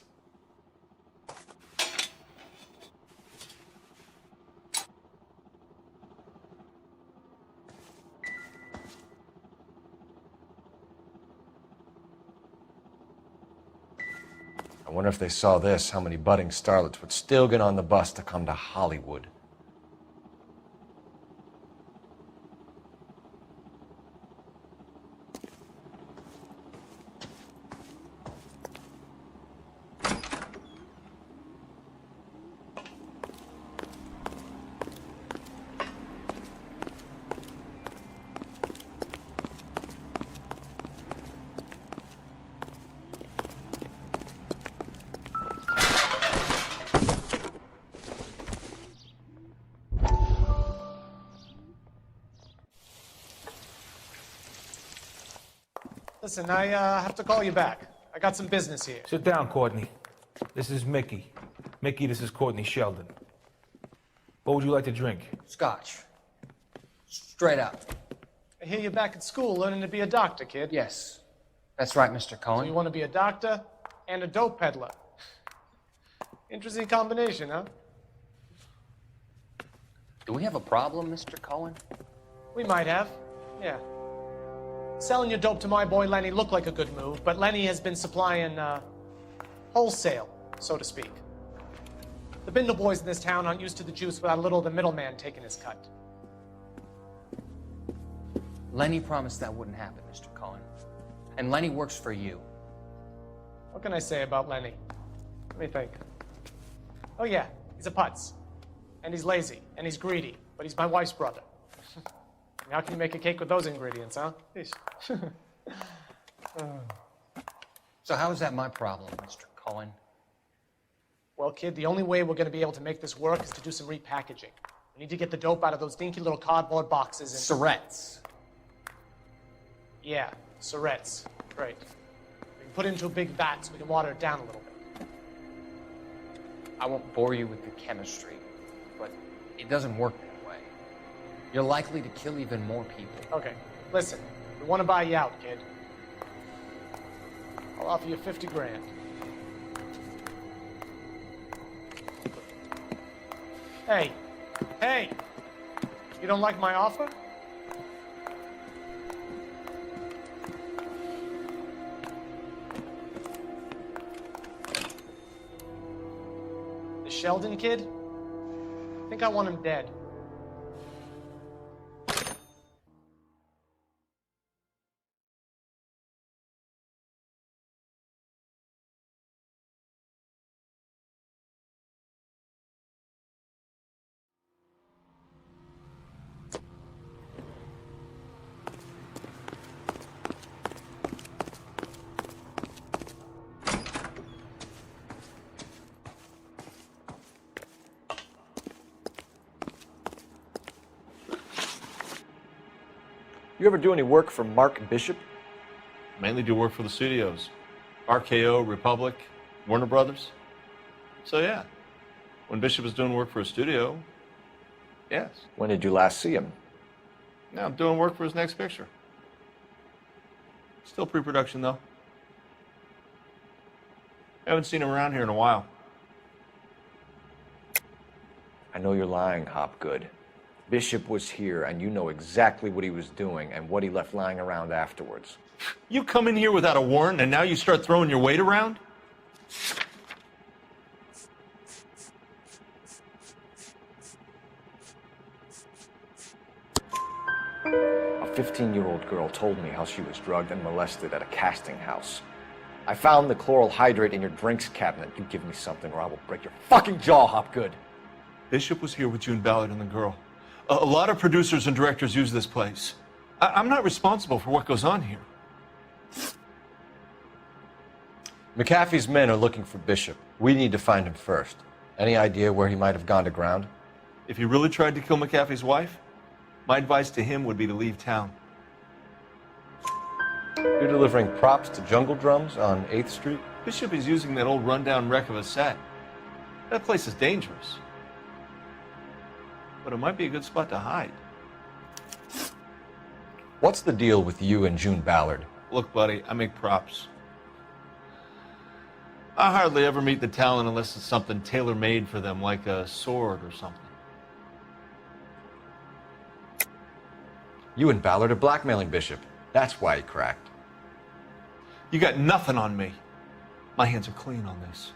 F: I wonder if they saw this, how many budding starlets would still get on the bus to come to Hollywood.
E: Listen, I have to call you back. I got some business here.
A: Sit down, Courtney. This is Mickey. Mickey, this is Courtney Sheldon. What would you like to drink?
L: Scotch. Straight up.
E: I hear you're back at school learning to be a doctor, kid.
L: Yes. That's right, Mr.
E: So
L: Cohen.
E: you want to be a doctor and a dope peddler. Interesting combination, huh?
M: Do we have a problem, Mr. Cohen?
E: We might have, yeah. Selling your dope to my boy Lenny looked like a good move, but Lenny has been supplying, wholesale, so to speak. The Bindle boys in this town aren't used to the juice without a little of the middleman taking his cut.
L: Lenny promised that wouldn't happen, Mr. Cohen. And Lenny works for you.
E: What can I say about Lenny? Let me think. Oh yeah, he's a putz. And he's lazy, and he's greedy, but he's my wife's brother. How can you make a cake with those ingredients, huh?
L: So how is that my problem, Mr. Cohen?
E: Well, kid, the only way we're going to be able to make this work is to do some repackaging. We need to get the dope out of those dinky little cardboard boxes and...
L: Surrettes.
E: Yeah, surrettes. Great. We can put it into a big vat so we can water it down a little bit.
L: I won't bore you with the chemistry, but it doesn't work that way. You're likely to kill even more people.
E: Okay, listen. We want to buy you out, kid. I'll offer you 50 grand. Hey, hey! You don't like my offer? The Sheldon kid? I think I want him dead.
F: You ever do any work for Mark Bishop?
D: Mainly do work for the studios. RKO, Republic, Warner Brothers. So yeah, when Bishop is doing work for a studio, yes.
F: When did you last see him?
D: Now I'm doing work for his next picture. Still pre-production though. Haven't seen him around here in a while.
F: I know you're lying, Hopgood. Bishop was here, and you know exactly what he was doing and what he left lying around afterwards.
D: You come in here without a warrant, and now you start throwing your weight around?
F: A 15-year-old girl told me how she was drugged and molested at a casting house. I found the chloral hydrate in your drinks cabinet. You give me something or I will break your fucking jaw, Hopgood.
D: Bishop was here with June Ballard and the girl. A lot of producers and directors use this place. I'm not responsible for what goes on here.
F: McAfee's men are looking for Bishop. We need to find him first. Any idea where he might have gone to ground?
D: If he really tried to kill McAfee's wife, my advice to him would be to leave town.
I: You're delivering props to jungle drums on 8th Street?
D: Bishop is using that old rundown wreck of a set. That place is dangerous. But it might be a good spot to hide.
I: What's the deal with you and June Ballard?
D: Look, buddy, I make props. I hardly ever meet the talent unless it's something tailor-made for them, like a sword or something.
I: You and Ballard are blackmailing Bishop. That's why he cracked.
D: You got nothing on me. My hands are clean on this.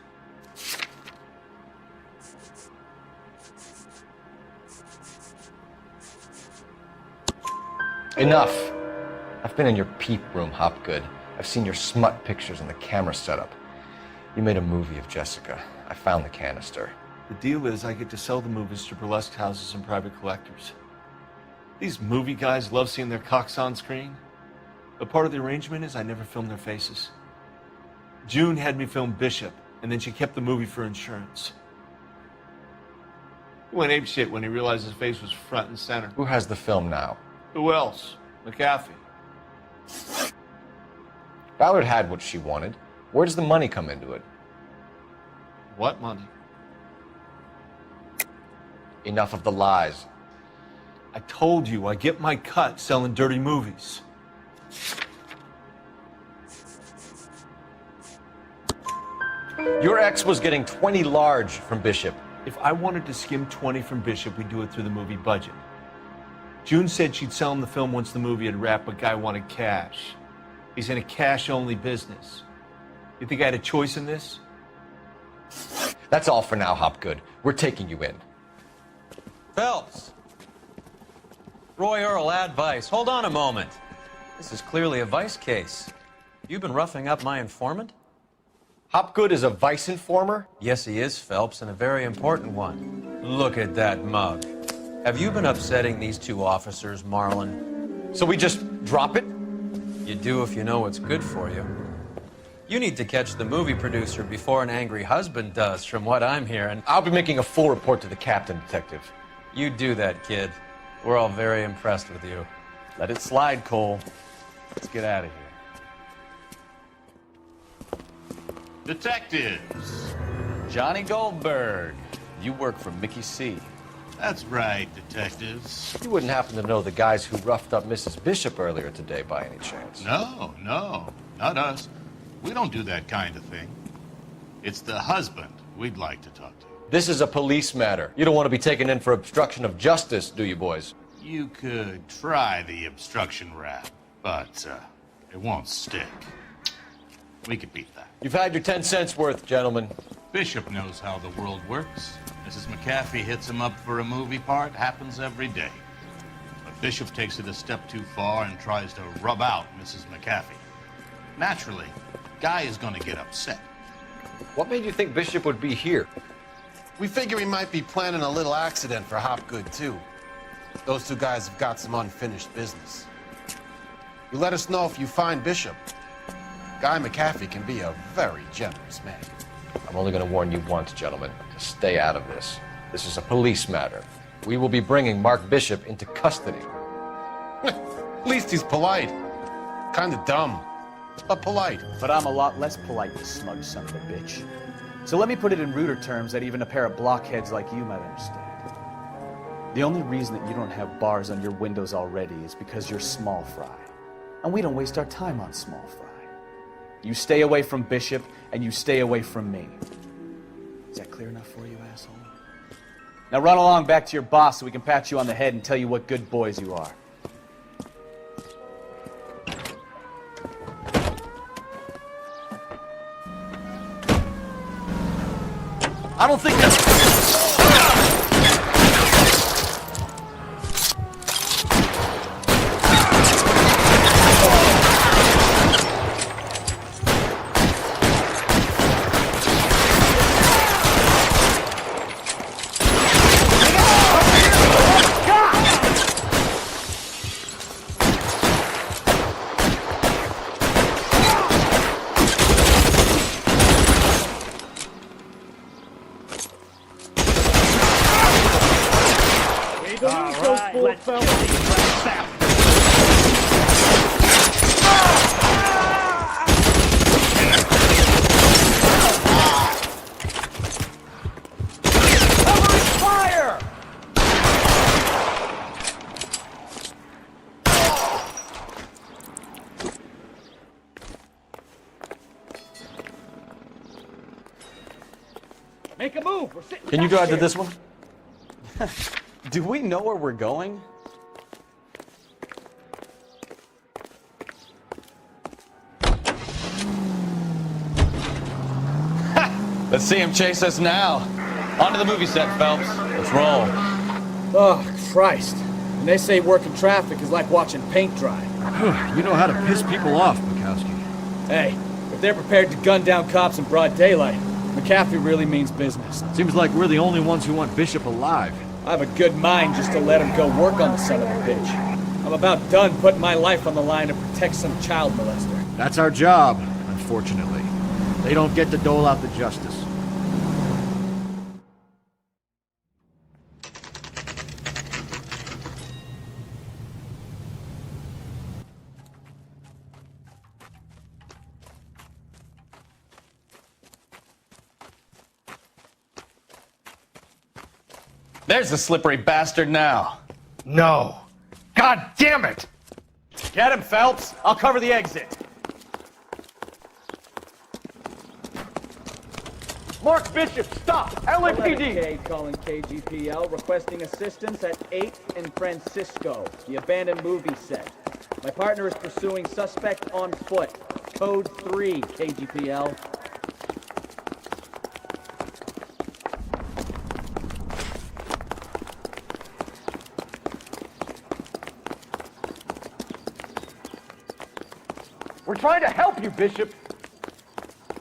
I: Enough. I've been in your peep room, Hopgood. I've seen your smut pictures and the camera setup. You made a movie of Jessica. I found the canister.
D: The deal is I get to sell the movies to burlesque houses and private collectors. These movie guys love seeing their cocks on screen. But part of the arrangement is I never film their faces. June had me film Bishop, and then she kept the movie for insurance. He went apeshit when he realized his face was front and center.
I: Who has the film now?
D: Who else? McAfee.
I: Ballard had what she wanted. Where does the money come into it?
D: What money?
I: Enough of the lies.
D: I told you I get my cut selling dirty movies.
I: Your ex was getting 20 large from Bishop.
D: If I wanted to skim 20 from Bishop, we'd do it through the movie budget. June said she'd sell him the film once the movie had wrapped, but Guy wanted cash. He's in a cash-only business. You think I had a choice in this?
I: That's all for now, Hopgood. We're taking you in.
O: Phelps! Roy Earl, advice. Hold on a moment. This is clearly a vice case. You've been roughing up my informant?
I: Hopgood is a vice informer?
O: Yes, he is, Phelps, and a very important one. Look at that mug. Have you been upsetting these two officers, Marlin?
I: So we just drop it?
O: You do if you know what's good for you. You need to catch the movie producer before an angry husband does, from what I'm hearing.
I: I'll be making a full report to the captain, Detective.
O: You do that, kid. We're all very impressed with you.
B: Let it slide, Cole. Let's get out of here.
P: Detectives.
B: Johnny Goldberg. You work for Mickey C.
P: That's right, detectives.
I: You wouldn't happen to know the guys who roughed up Mrs. Bishop earlier today by any chance?
P: No, not us. We don't do that kind of thing. It's the husband we'd like to talk to.
I: This is a police matter. You don't want to be taken in for obstruction of justice, do you, boys?
P: You could try the obstruction rap, but it won't stick. We could beat that.
I: You've had your 10 cents worth, gentlemen.
P: Bishop knows how the world works. Mrs. McAfee hits him up for a movie part. Happens every day. But Bishop takes it a step too far and tries to rub out Mrs. McAfee. Naturally, Guy is going to get upset.
I: What made you think Bishop would be here?
R: We figure he might be planning a little accident for Hopgood, too. Those two guys have got some unfinished business. You let us know if you find Bishop. Guy McAfee can be a very generous man.
I: I'm only going to warn you once, gentlemen, to stay out of this. This is a police matter. We will be bringing Mark Bishop into custody.
R: At least he's polite. Kind of dumb, but polite.
K: But I'm a lot less polite, you smug son of a bitch. So let me put it in ruder terms that even a pair of blockheads like you might understand. The only reason that you don't have bars on your windows already is because you're small fry. And we don't waste our time on small fry. You stay away from Bishop, and you stay away from me. Is that clear enough for you, asshole? Now run along back to your boss so we can pat you on the head and tell you what good boys you are.
I: I don't think that's...
K: Make a move. We're sitting
B: Can you go
K: back
B: out to
K: here.
B: this one?
K: Do we know where we're going?
B: Let's see him chase us now. On to the movie set, Phelps. Let's roll.
K: Oh, Christ. And they say working traffic is like watching paint dry.
Q: You know how to piss people off, Bukowski.
K: Hey, if they're prepared to gun down cops in broad daylight, McAfee really means business.
Q: Seems like we're the only ones who want Bishop alive.
K: I have a good mind just to let him go work on the son of a bitch. I'm about done putting my life on the line to protect some child molester.
Q: That's our job, unfortunately. They don't get to dole out the justice.
B: There's the slippery bastard now.
K: No. God damn it! Get him, Phelps. I'll cover the exit. Mark Bishop, stop! LAPD! Calling KGPL, requesting assistance at 8 in Francisco, the abandoned movie set. My partner is pursuing suspect on foot. Code 3, KGPL.
F: We're trying to help you, Bishop.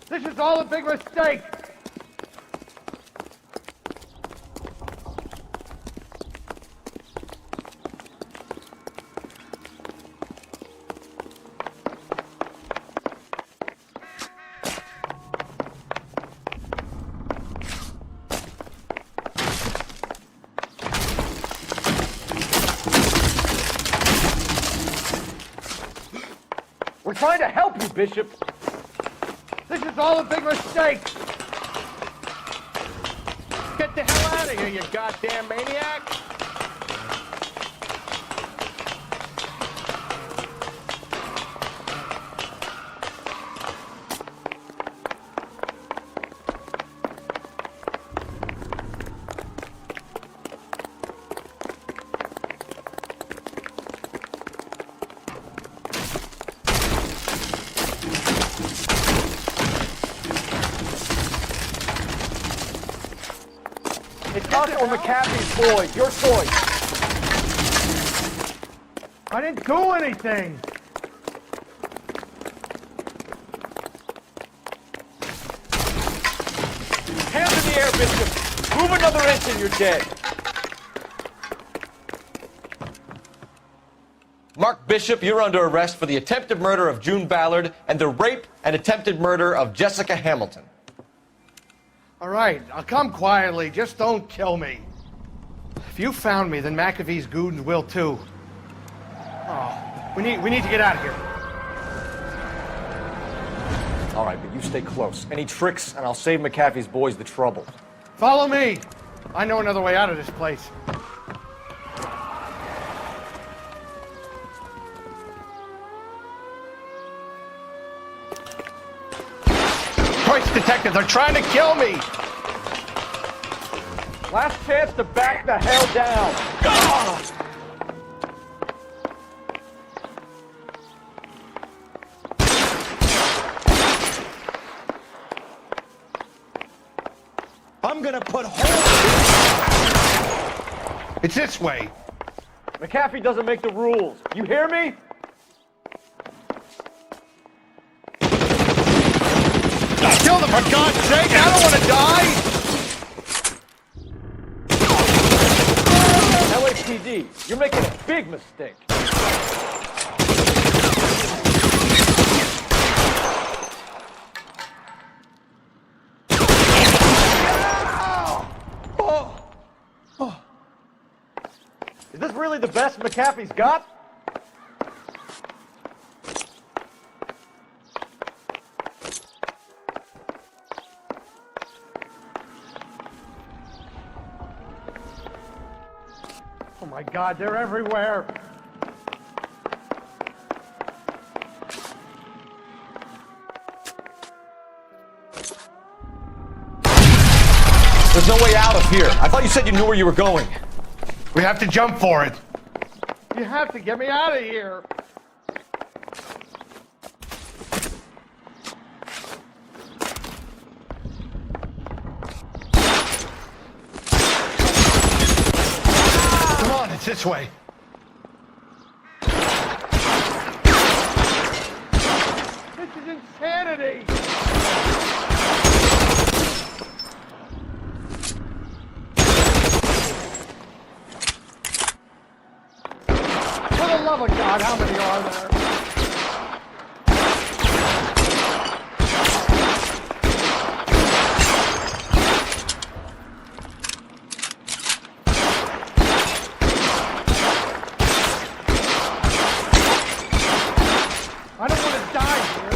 F: This is all a big mistake. We're trying to help you, Bishop. This is all a big mistake. Get the hell out of here, you goddamn maniac. It's us or McAfee's boys. Your choice. I didn't do anything. Hands in the air, Bishop. Move another inch and you're dead.
B: Mark Bishop, you're under arrest for the attempted murder of June Ballard and the rape and attempted murder of Jessica Hamilton.
F: All right, I'll come quietly. Just don't kill me. If you found me, then McAfee's goons will too. Oh, we need to get out of here. All right, but you stay close. Any tricks, and I'll save McAfee's boys the trouble. Follow me. I know another way out of this place. Christ, detectives, they're trying to kill me! Last chance to back the hell down.
J: I'm gonna put
F: It's this way. McAfee doesn't make the rules. You hear me?
J: Kill them, for God's sake! I don't want to die!
F: LAPD, you're making a big mistake. Is this really the best McAfee's got? Oh my God, they're everywhere.
B: There's no way out of here. I thought you said you knew where you were going.
J: We have to jump for it. You have to get me out of here. Come on, it's this way. This is insanity. For the love of God, how many are there? I don't want to die here.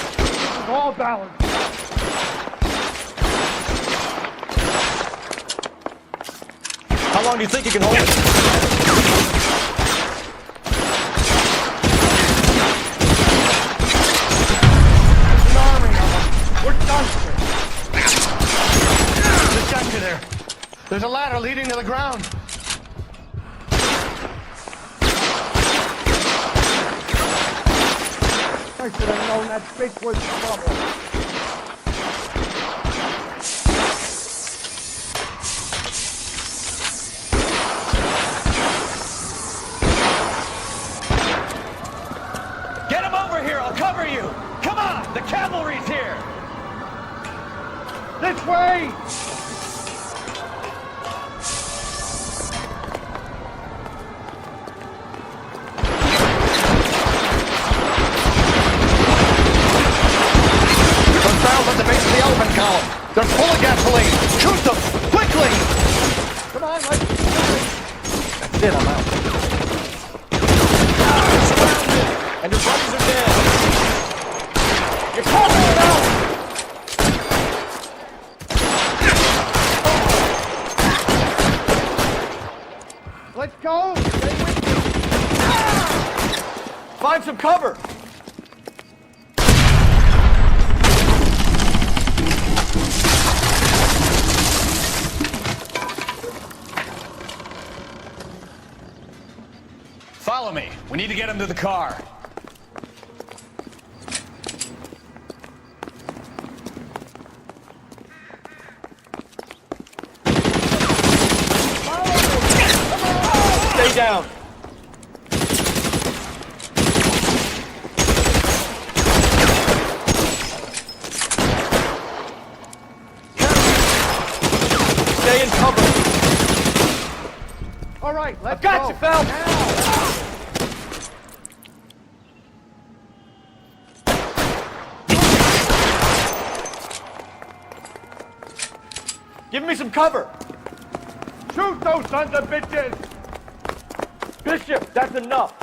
J: This is all balanced.
B: How long do you think you can hold it?
J: There's an army of them. We're done for. Just got you there. There's a ladder leading to the ground. I should have known that bitch was trouble.
B: Get him over here. I'll cover you. Come on. The cavalry's here.
J: This way! Those barrels at the base of the elephant column. They're full of gasoline. Shoot them! Quickly! Come on, let's... That's it, I'm out.
B: Surrounded. And your buddies are dead.
J: You're calling it out! Let's go! Stay with me!
F: Find some cover!
B: Follow me. We need to get him to the car.
F: Stay down! Stay in cover!
J: All right, let's
F: I've got
J: go.
F: you, Phelps! Give me some cover!
J: Shoot those sons of bitches!
F: Bishop, that's enough!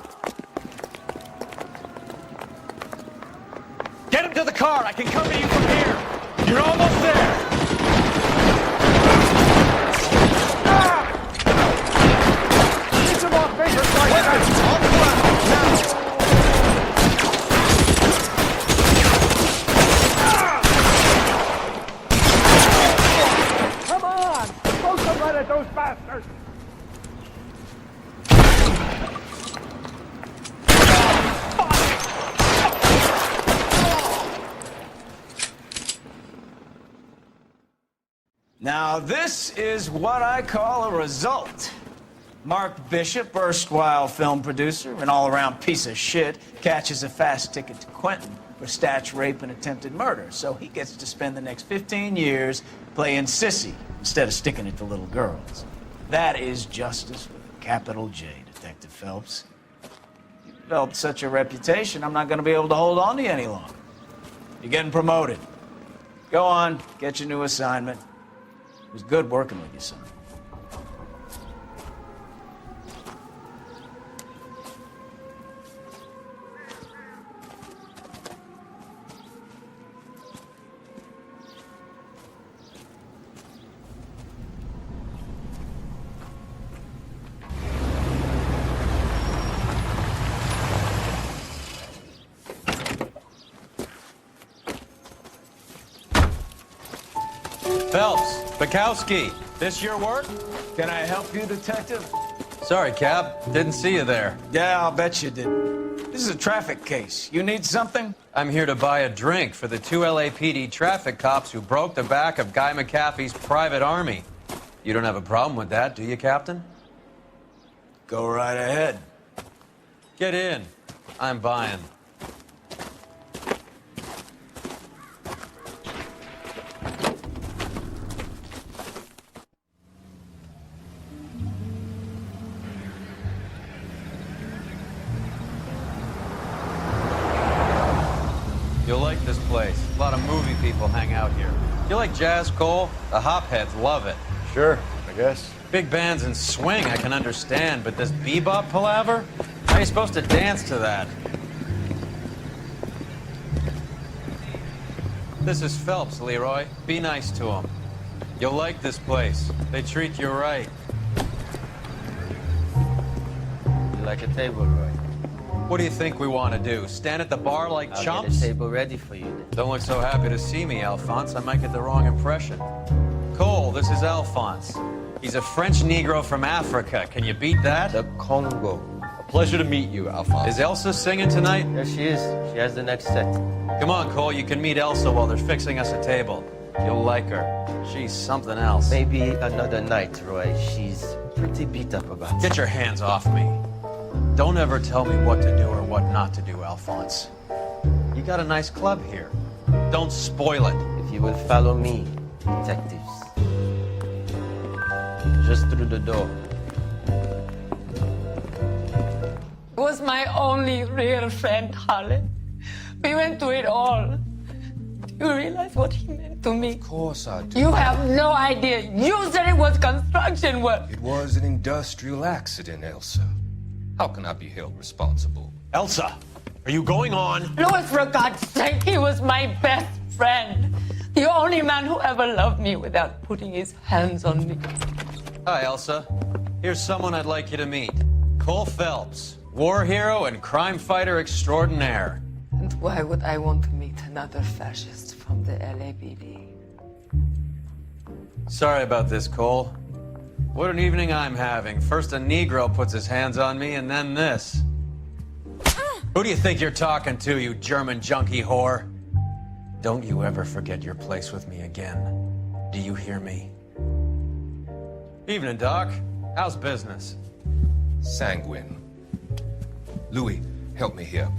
B: Get him to the car. I can cover you from here. You're almost there.
J: Get some more papers like that!
B: On the ground. Now.
J: Come on! Throw some lead at those bastards!
T: Now, this is what I call a result. Mark Bishop, erstwhile film producer and all-around piece of shit, catches a fast ticket to Quentin for statch rape and attempted murder, so he gets to spend the next 15 years playing sissy instead of sticking it to little girls. That is justice with a capital J, Detective Phelps. You've developed such a reputation, I'm not going to be able to hold on to you any longer. You're getting promoted. Go on, get your new assignment. It was good working with you, son.
O: Phelps, Bukowski, this your work?
T: Can I help you, Detective?
O: Sorry, Cap. Didn't see you there.
T: Yeah, I'll bet you did. This is a traffic case. You need something?
O: I'm here to buy a drink for the 2 LAPD traffic cops who broke the back of Guy McAfee's private army. You don't have a problem with that, do you, Captain?
T: Go right ahead.
O: Get in. I'm buying. You'll like this place. A lot of movie people hang out here. You like jazz, Cole? The hopheads love it.
F: Sure, I guess.
O: Big bands and swing I can understand, but this bebop palaver? How are you supposed to dance to that? This is Phelps, Leroy. Be nice to him. You'll like this place. They treat you right.
H: You like a table, Roy?
O: What do you think we want to do? Stand at the bar like
H: I'll
O: chumps?
H: get a table ready for you then.
O: Don't look so happy to see me, Alphonse. I might get the wrong impression. Cole, this is Alphonse. He's a French Negro from Africa. Can you beat that?
H: The Congo.
O: A pleasure to meet you, Alphonse. Is Elsa singing tonight?
H: Yes, she is. She has the next set.
O: Come on, Cole. You can meet Elsa while they're fixing us a table. You'll like her. She's something else.
H: Maybe another night, Roy. She's pretty beat up about it.
O: Get your hands off me. Don't ever tell me what to do or what not to do, Alphonse. You got a nice club here. Don't spoil it.
H: If you will follow me, detectives. Just through the door.
U: Was my only real friend, Harlan. We went through it all. Do you realize what he meant to me?
W: Of course I do.
U: You have no idea. You said it was construction work.
W: It was an industrial accident, Elsa. How can I be held responsible?
O: Elsa, are you going on?
U: Louis, for God's sake, he was my best friend. The only man who ever loved me without putting his hands on me.
O: Hi, Elsa. Here's someone I'd like you to meet. Cole Phelps, war hero and crime fighter extraordinaire.
U: And why would I want to meet another fascist from the LAPD?
O: Sorry about this, Cole. What an evening I'm having. First a Negro puts his hands on me, and then this. Who do you think you're talking to, you German junkie whore? Don't you ever forget your place with me again. Do you hear me? Evening, Doc. How's business?
W: Sanguine. Louis, help me here.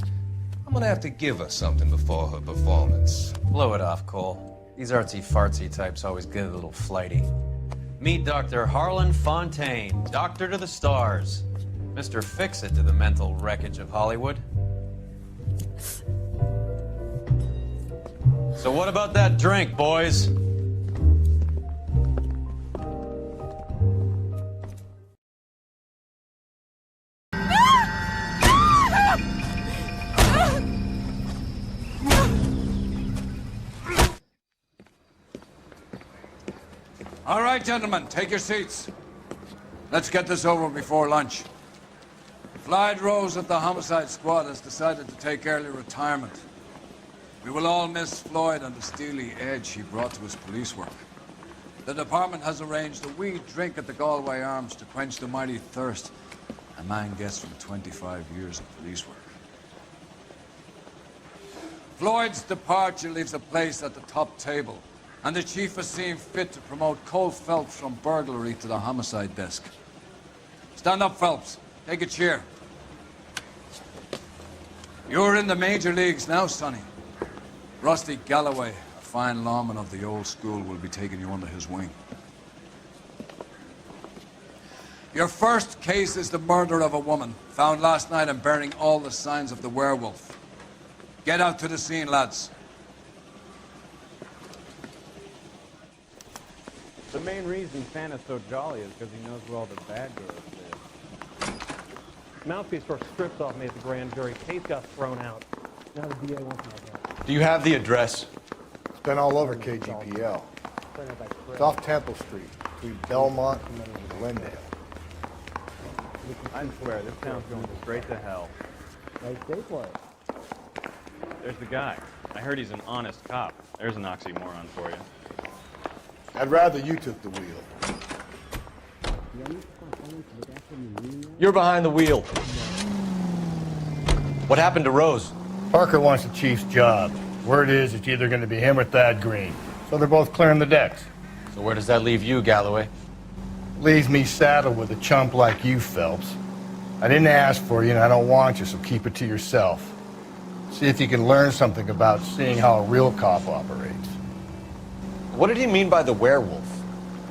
W: I'm gonna have to give her something before her performance.
O: Blow it off, Cole. These artsy-fartsy types always get a little flighty. Meet Dr. Harlan Fontaine, doctor to the stars. Mr. Fix-It to the mental wreckage of Hollywood. So what about that drink, boys?
X: All right, gentlemen, take your seats. Let's get this over before lunch. Floyd Rose of the Homicide Squad has decided to take early retirement. We will all miss Floyd and the steely edge he brought to his police work. The department has arranged a wee drink at the Galway Arms to quench the mighty thirst a man gets from 25 years of police work. Floyd's departure leaves a place at the top table, and the chief has seen fit to promote Cole Phelps from burglary to the homicide desk. Stand up, Phelps. Take a chair. You're in the major leagues now, Sonny. Rusty Galloway, a fine lawman of the old school, will be taking you under his wing. Your first case is the murder of a woman, found last night and bearing all the signs of the werewolf. Get out to the scene, lads.
Y: The main reason Santa's so jolly is because he knows where all the bad girls live. Mouthpiece first stripped off me at the grand jury. Case got thrown out. Now the DA wants my head.
F: Do you have the address?
Z: It's been all over KGPL. It's off Temple Street, between Belmont and Glendale.
Y: I swear, this town's going straight to hell.
Z: Nice day for it.
Y: There's the guy. I heard he's an honest cop. There's an oxymoron for you.
Z: I'd rather you took the wheel.
I: You're behind the wheel. What happened to Rose?
Z: Parker wants the chief's job. Word is it's either going to be him or Thad Green. So they're both clearing the decks.
I: So where does that leave you, Galloway?
Z: Leaves me saddled with a chump like you, Phelps. I didn't ask for you, and I don't want you, so keep it to yourself. See if you can learn something about seeing how a real cop operates.
I: What did he mean by the werewolf?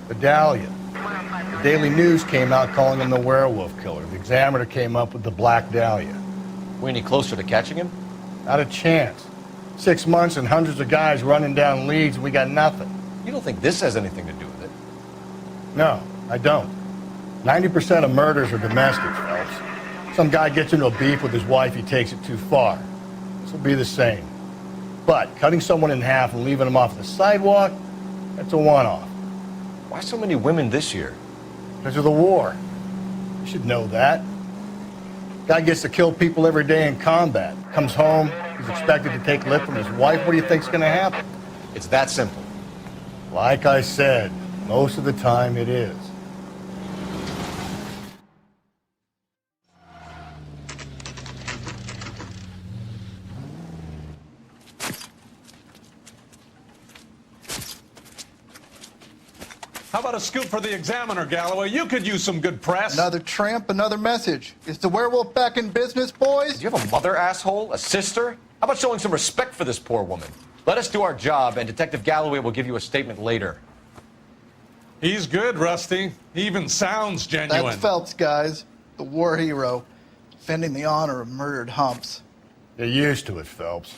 Z: Vidalia. The Daily News came out calling him the werewolf killer. The Examiner came up with the Black Dahlia.
I: We any closer to catching him?
Z: Not a chance. 6 months and hundreds of guys running down leads, and we got nothing.
I: You don't think this has anything to do with it?
Z: No, I don't. 90% of murders are domestic, Phelps. Some guy gets into a beef with his wife, he takes it too far. This will be the same. But cutting someone in half and leaving them off the sidewalk, that's a one-off.
I: Why so many women this year?
Z: Because of the war. You should know that. Guy gets to kill people every day in combat. Comes home, he's expected to take lip from his wife. What do you think's gonna happen?
I: It's that simple.
Z: Like I said, most of the time it is.
A: How about a scoop for the Examiner, Galloway? You could use some good press.
C: Another tramp, another message. Is the werewolf back in business, boys?
I: Do you have a mother, asshole? A sister? How about showing some respect for this poor woman? Let us do our job, and Detective Galloway will give you a statement later.
A: He's good, Rusty. He even sounds genuine.
C: That's Phelps, guys. The war hero. Defending the honor of murdered humps.
Z: You're used to it, Phelps.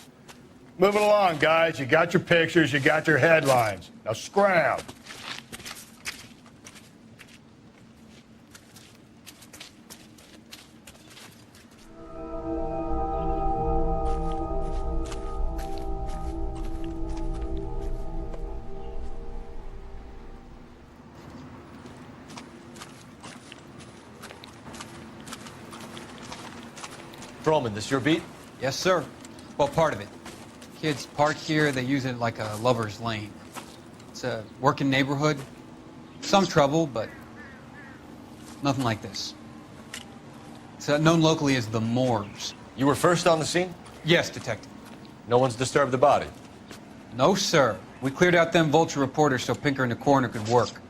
Z: Moving along, guys. You got your pictures, you got your headlines. Now scram.
I: Perlman, this your beat?
G: Yes, sir. Well, part of it. Kids park here, they use it like a lover's lane. It's a working neighborhood. Some trouble, but nothing like this. It's known locally as the Moors.
I: You were first on the scene?
G: Yes, Detective.
I: No one's disturbed the body?
G: No, sir. We cleared out them vulture reporters so Pinker and the coroner could work.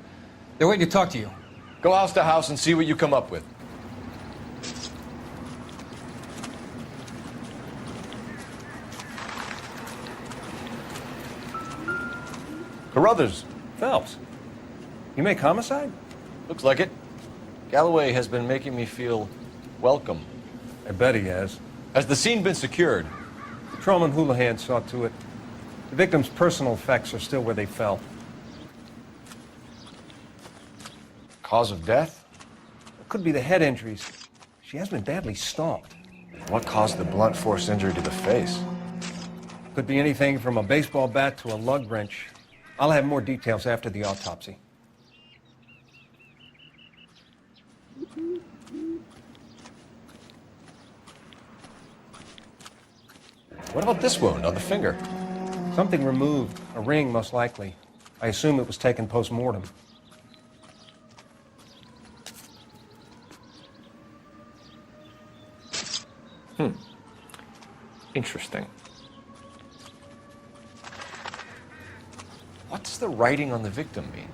G: They're waiting to talk to you.
I: Go house to house and see what you come up with. Carruthers.
Q: Phelps. You make homicide?
I: Looks like it. Galloway has been making me feel welcome.
Q: I bet he has.
I: Has the scene been secured?
Q: Patrolman Houlihan saw to it. The victim's personal effects are still where they fell.
I: Cause of death?
Q: It could be the head injuries. She has been badly stomped.
F: What caused the blunt force injury to the face?
Q: Could be anything from a baseball bat to a lug wrench. I'll have more details after the autopsy.
I: What about this wound on the finger?
Q: Something removed. A ring, most likely. I assume it was taken post-mortem.
F: Interesting.
I: What does the writing on the victim mean?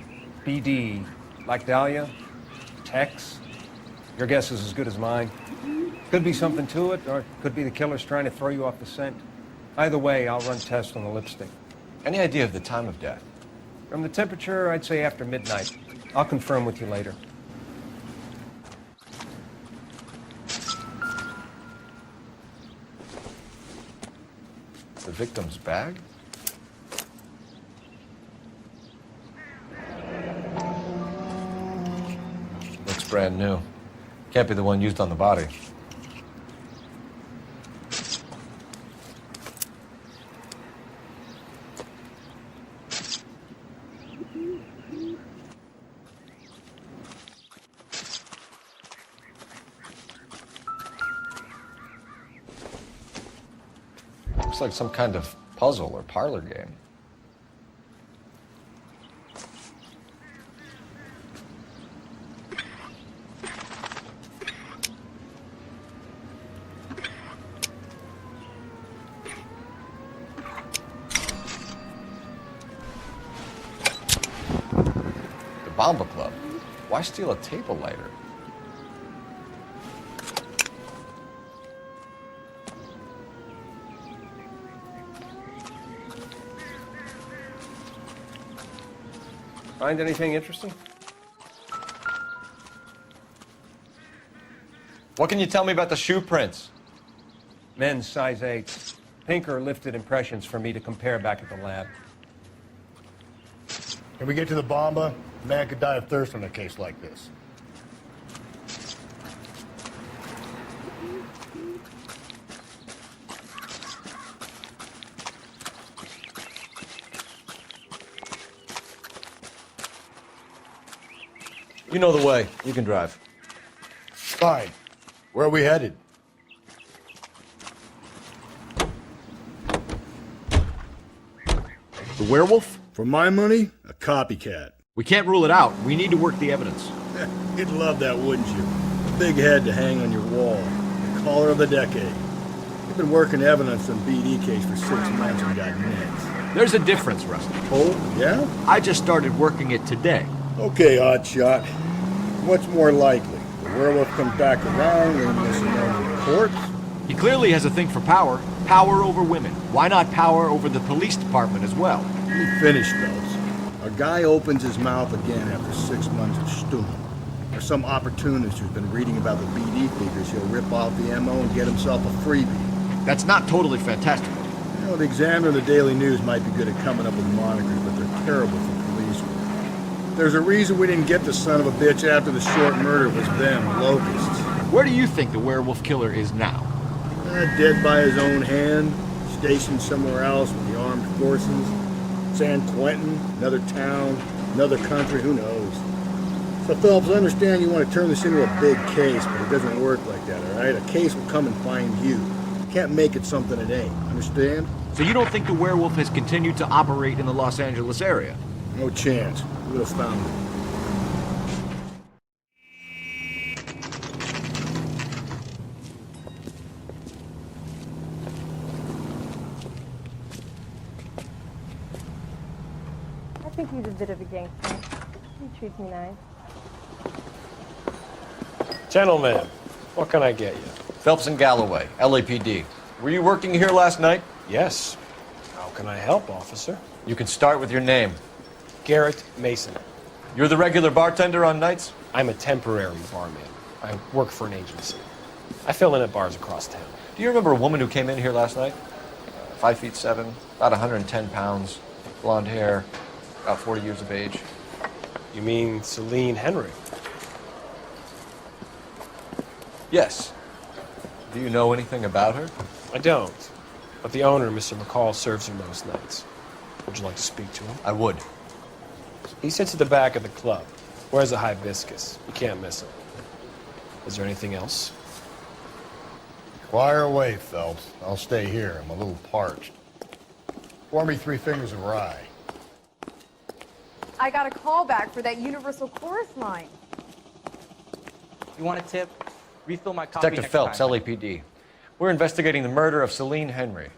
Q: BD. Like Dahlia? Tex? Your guess is as good as mine. Could be something to it, or it could be the killer's trying to throw you off the scent. Either way, I'll run tests on the lipstick.
I: Any idea of the time of death?
Q: From the temperature, I'd say after midnight. I'll confirm with you later.
I: The victim's bag? Looks brand new. Can't be the one used on the body. Looks like some kind of puzzle or parlor game. Bomba Club. Why steal a table lighter?
Q: Find anything interesting?
I: What can you tell me about the shoe prints?
Q: Men's size 8. Pinker lifted impressions for me to compare back at the lab.
Z: Can we get to the Bomba? A man could die of thirst on a case like this.
I: You know the way. You can drive.
Z: Fine. Where are we headed?
E: The werewolf?
Z: For my money, a copycat.
E: We can't rule it out. We need to work the evidence.
Z: You'd love that, wouldn't you? A big head to hang on your wall. The caller of the decade. You've been working evidence on BD case for 6 months and got nits.
E: There's a difference, Rusty.
Z: Oh, yeah?
E: I just started working it today.
Z: Okay, oddshot. What's more likely? The werewolf comes back around and this known corpse?
E: He clearly has a thing for power. Power over women. Why not power over the police department as well?
Z: Let me finish, Phelps. A guy opens his mouth again after 6 months of stewing. Or some opportunist who's been reading about the BD figures, he'll rip off the MO and get himself a freebie.
E: That's not totally fantastical.
Z: You know, the Examiner and the Daily News might be good at coming up with monikers, but they're terrible for police work. There's a reason we didn't get the son of a bitch after the short murder was them, locusts.
E: Where do you think the werewolf killer is now?
Z: Dead by his own hand, stationed somewhere else with the armed forces. San Quentin, another town, another country, who knows? So, Phelps, I understand you want to turn this into a big case, but it doesn't work like that, all right? A case will come and find you. You can't make it something it ain't, understand?
E: So you don't think the werewolf has continued to operate in the Los Angeles area?
Z: No chance. We would have found it.
L: I think he's a bit of a gangster. He treats me nice.
Y: Gentlemen, what can I get you?
I: Phelps and Galloway, LAPD. Were you working here last night?
Y: Yes. How can I help, officer?
I: You can start with your name.
Y: Garrett Mason.
I: You're the regular bartender on nights?
Y: I'm a temporary barman. I work for an agency. I fill in at bars across town.
I: Do you remember a woman who came in here last night? 5'7", about 110 pounds, blonde hair, about 40 years of age.
Y: You mean Celine Henry?
I: Yes. Do you know anything about her?
Y: I don't. But the owner, Mr. McCall, serves her most nights. Would you like to speak to him?
I: I would.
Y: He sits at the back of the club. Wears a hibiscus. You can't miss him. Is there anything else?
Z: Fire away, Phelps. I'll stay here. I'm a little parched. Pour me 3 fingers of rye.
M: I got a call back for that Universal Chorus line.
N: You want a tip? Refill my coffee
I: Detective
N: next
I: Phelps,
N: time.
I: LAPD. We're investigating the murder of Celine Henry.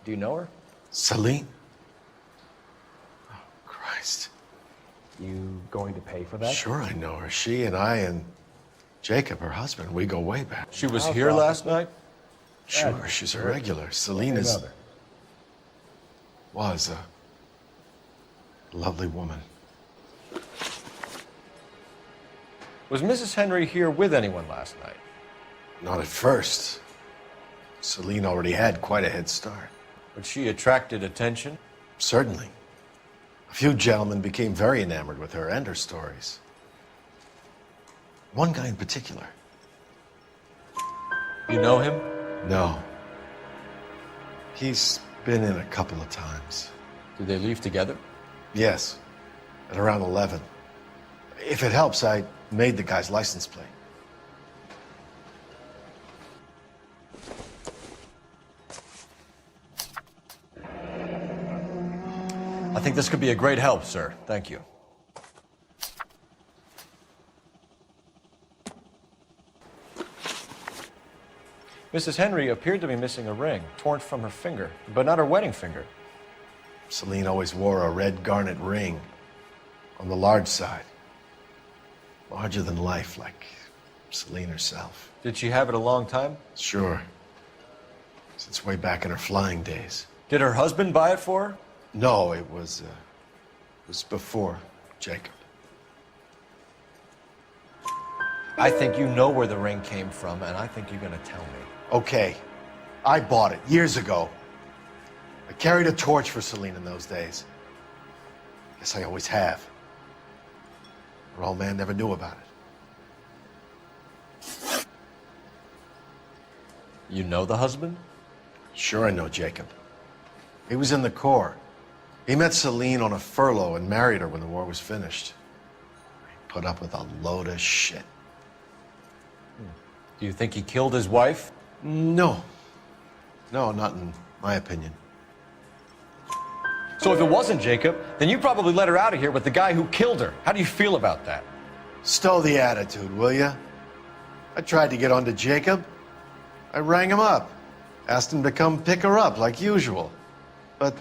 I: Do you know her?
R: Celine? Oh, Christ.
Y: You going to pay for that?
R: Sure, I know her. She and I and Jacob, her husband, we go way back.
I: She was here last night?
R: Sure, she's a regular. Celine was a lovely woman.
I: Was Mrs. Henry here with anyone last night?
R: Not at first. Celine already had quite a head start.
I: But she attracted attention?
R: Certainly. A few gentlemen became very enamored with her and her stories. One guy in particular.
I: You know him?
R: No. He's been in a couple of times.
I: Did they leave together?
R: Yes. At around 11. If it helps, I made the guy's license plate.
I: I think this could be a great help, sir. Thank you. Mrs. Henry appeared to be missing a ring, torn from her finger, but not her wedding finger.
R: Celine always wore a red garnet ring on the large side. Larger than life, like Celine herself.
F: Did she have it a long time?
R: Sure. Since way back in her flying days.
F: Did her husband buy it for her?
R: No, it was before Jacob.
F: I think you know where the ring came from, and I think you're gonna tell me.
R: Okay, I bought it years ago. I carried a torch for Celine in those days. Guess I always have. Her old man never knew about it.
F: You know the husband?
R: Sure I know Jacob. He was in the Corps. He met Celine on a furlough and married her when the war was finished. He put up with a load of shit.
F: Do you think he killed his wife?
R: No. No, not in my opinion.
F: So if it wasn't Jacob, then you probably let her out of here with the guy who killed her. How do you feel about that?
R: Stow the attitude, will ya? I tried to get onto Jacob. I rang him up. Asked him to come pick her up like usual. But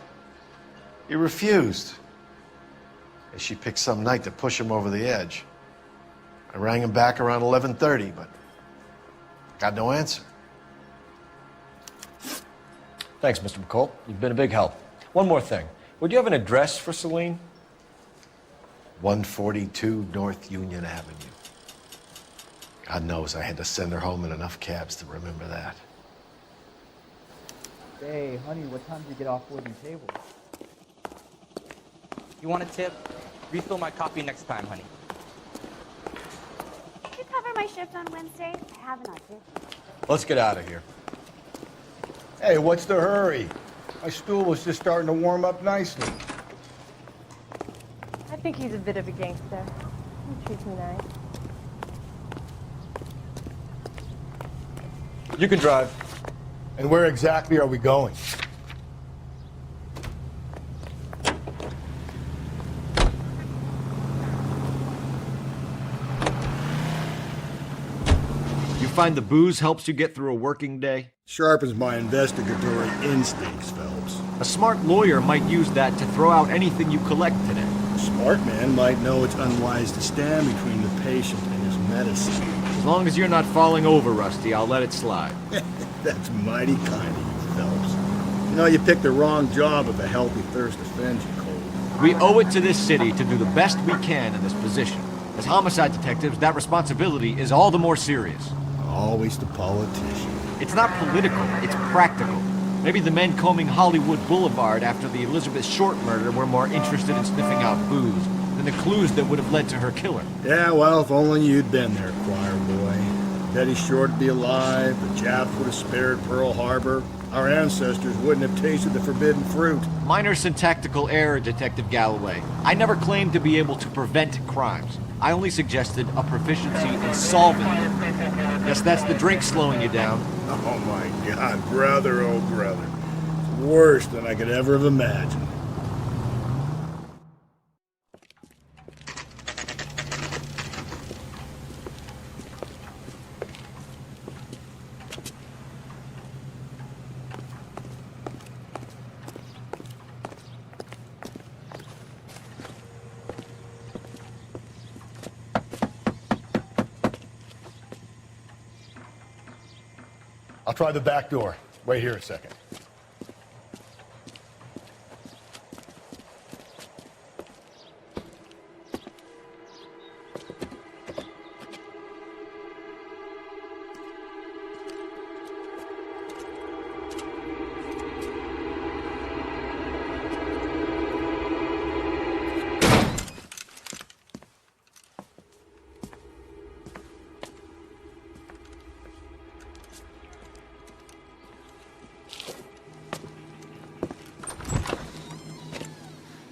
R: he refused. She picked some night to push him over the edge. I rang him back around 11:30, but got no answer.
F: Thanks, Mr. McCall. You've been a big help. One more thing. Would you have an address for Celine?
R: 142 North Union Avenue. God knows I had to send her home in enough cabs to remember that.
N: Hey, honey, what time do you get off wooden table? You want a tip? Refill my coffee next time, honey.
B: Could you cover my shift on Wednesday? I have an audition.
F: Let's get out of here.
Z: Hey, what's the hurry? My stool was just starting to warm up nicely.
L: I think he's a bit of a gangster. He treats me nice.
F: You can drive.
Z: And where exactly are we going?
E: You find the booze helps you get through a working day?
Z: Sharpens my investigatory instincts, Phelps.
E: A smart lawyer might use that to throw out anything you collect today.
Z: A smart man might know it's unwise to stand between the patient and his medicine.
E: As long as you're not falling over, Rusty, I'll let it slide.
Z: That's mighty kind of you, Phelps. You know, you picked the wrong job if a healthy thirst offends you, Cole.
E: We owe it to this city to do the best we can in this position. As homicide detectives, that responsibility is all the more serious.
Z: Always the politician.
E: It's not political, it's practical. Maybe the men combing Hollywood Boulevard after the Elizabeth Short murder were more interested in sniffing out booze than the clues that would have led to her killer.
Z: Yeah, well, if only you'd been there, choir boy. Betty Short would be alive, the Japs would have spared Pearl Harbor, our ancestors wouldn't have tasted the forbidden fruit.
E: Minor syntactical error, Detective Galloway. I never claimed to be able to prevent crimes. I only suggested a proficiency in solving them. Guess that's the drink slowing you down.
Z: Oh my God, brother, oh brother. It's worse than I could ever have imagined. I'll try the back door. Wait here a second.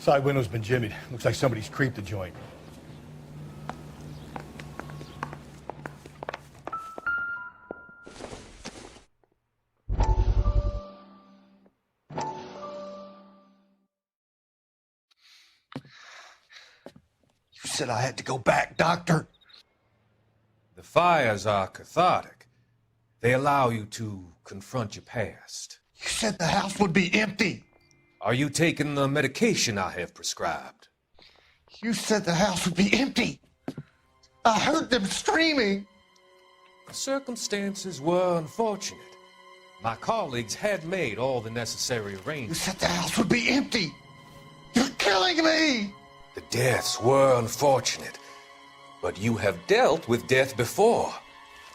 Z: Side window's been jimmied. Looks like somebody's creeped the joint.
A: You said I had to go back, Doctor.
W: The fires are cathartic. They allow you to confront your past.
A: You said the house would be empty.
W: Are you taking the medication I have prescribed?
A: You said the house would be empty.
Z: I heard them screaming.
W: The circumstances were unfortunate. My colleagues had made all the necessary
Z: You
W: arrangements.
Z: said the house would be empty. You're killing me.
W: The deaths were unfortunate, but you have dealt with death before.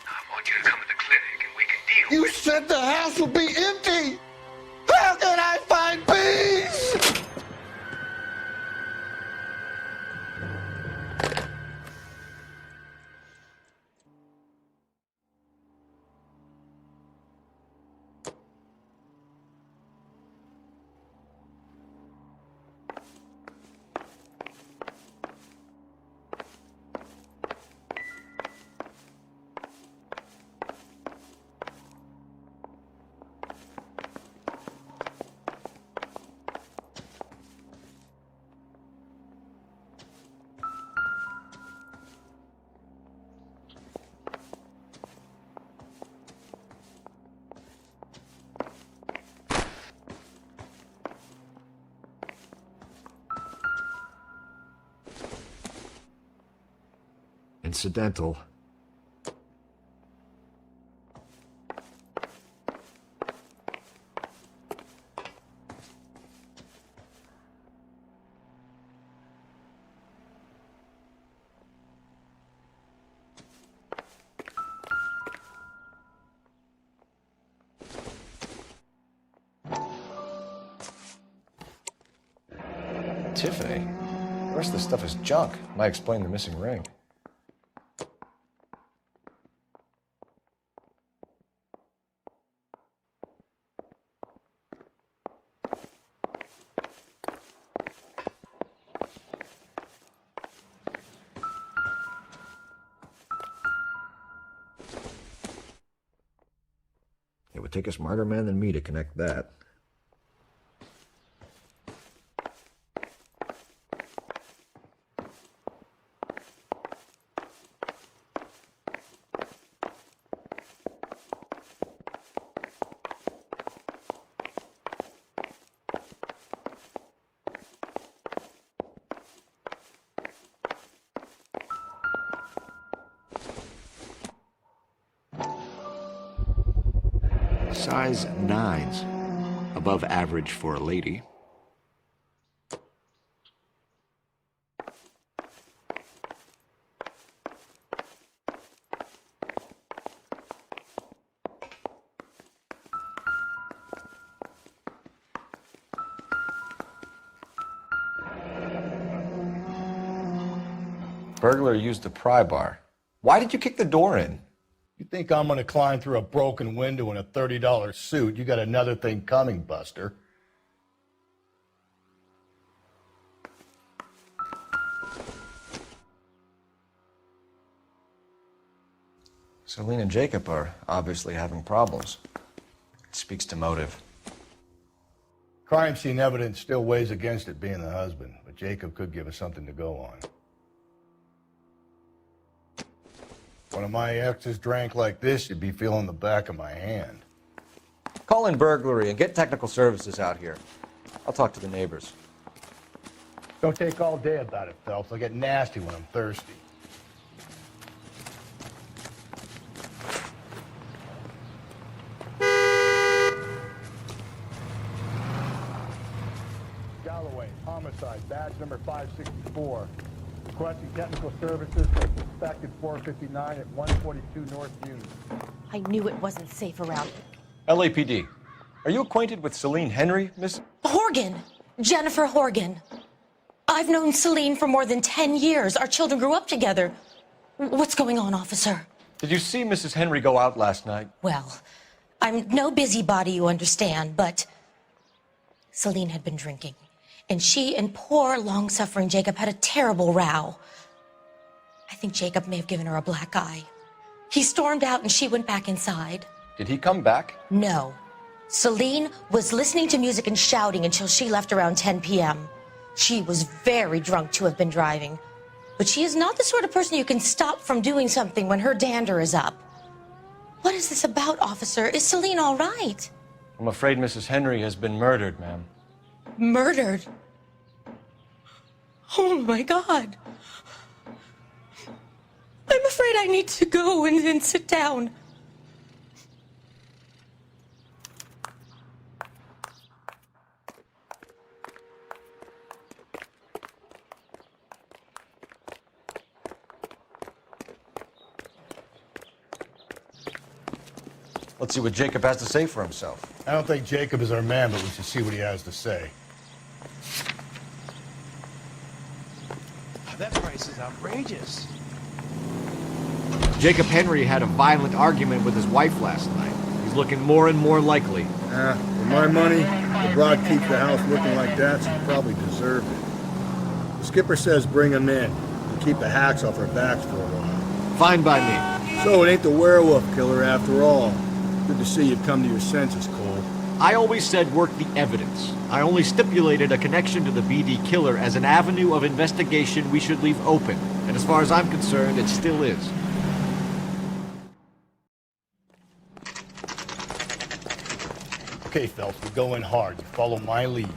W: I want you to come to the clinic and we can deal.
Z: You said the house would be empty. How can I find peace?
F: Incidental.
I: Tiffany? The rest of this stuff is junk. Might explain the missing ring.
F: It would take a smarter man than me to connect that. Size 9s. Above average for a lady.
I: Burglar used a pry bar. Why did you kick the door in?
Z: You think I'm gonna climb through a broken window in a $30 suit? You got another thing coming, Buster.
I: Celine and Jacob are obviously having problems. It speaks to motive.
Z: Crime scene evidence still weighs against it being the husband, but Jacob could give us something to go on. One of my exes drank like this, you'd be feeling the back of my hand.
I: Call in burglary and get technical services out here. I'll talk to the neighbors.
Z: Don't take all day about it, Phelps. I get nasty when I'm thirsty. Galloway, homicide, badge number 564. Requesting technical services for suspected 459 at 142 North Union.
D: I knew it wasn't safe around.
I: LAPD. Are you acquainted with Celine Henry, Miss?
D: Horgan! Jennifer Horgan. I've known Celine for more than 10 years. Our children grew up together. What's going on, officer?
I: Did you see Mrs. Henry go out last night?
D: Well, I'm no busybody, you understand, but Celine had been drinking. And she and poor, long-suffering Jacob had a terrible row. I think Jacob may have given her a black eye. He stormed out and she went back inside.
I: Did he come back?
D: No. Celine was listening to music and shouting until she left around 10 p.m. She was very drunk to have been driving. But she is not the sort of person you can stop from doing something when her dander is up. What is this about, officer? Is Celine all right?
I: I'm afraid Mrs. Henry has been murdered, ma'am.
D: Murdered? Oh, my God. I'm afraid I need to go and sit down.
I: Let's see what Jacob has to say for himself.
Z: I don't think Jacob is our man, but we should see what he has to say.
C: That price is outrageous.
E: Jacob Henry had a violent argument with his wife last night. He's looking more and more likely.
Z: For my money, the broad keeps the house looking like that, she probably deserved it. The skipper says bring him in and keep the hacks off our backs for a while.
E: Fine by me.
Z: So it ain't the werewolf killer after all. Good to see you've come to your senses, Cole.
E: I always said work the evidence. I only stipulated a connection to the BD killer as an avenue of investigation we should leave open. And as far as I'm concerned, it still is.
Z: Okay, Phelps, we go in hard. You follow my lead.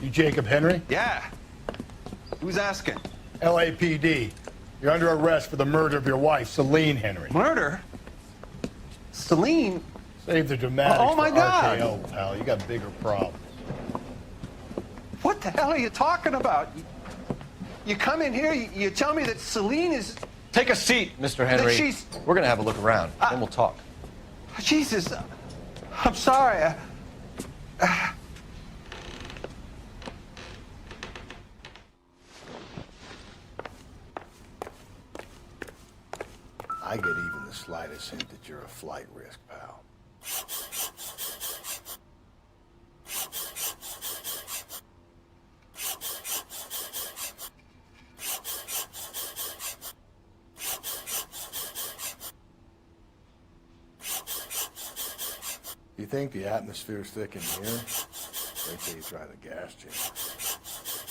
Z: You Jacob Henry?
A: Yeah. Who's asking?
Z: LAPD. You're under arrest for the murder of your wife, Celine Henry.
A: Murder? Celine?
Z: Save the dramatics
A: Oh, my
Z: for
A: God.
Z: RKO, pal. You got bigger problems.
A: What the hell are you talking about? You come in here, you tell me that Celine is...
I: Take a seat, Mr. Henry.
A: she's-
I: We're gonna have a look around, then we'll talk.
A: Jesus, I'm sorry.
Z: I get even the slightest hint that you're a flight risk, pal. You think the atmosphere's thick in here? Wait till you try the gas chamber.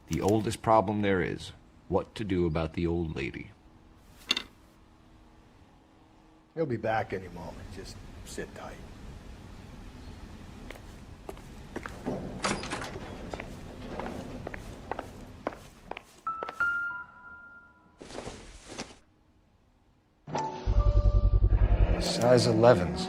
E: The oldest problem there is, what to do about the old lady.
Z: He'll be back any moment. Just sit tight.
I: Size 11s.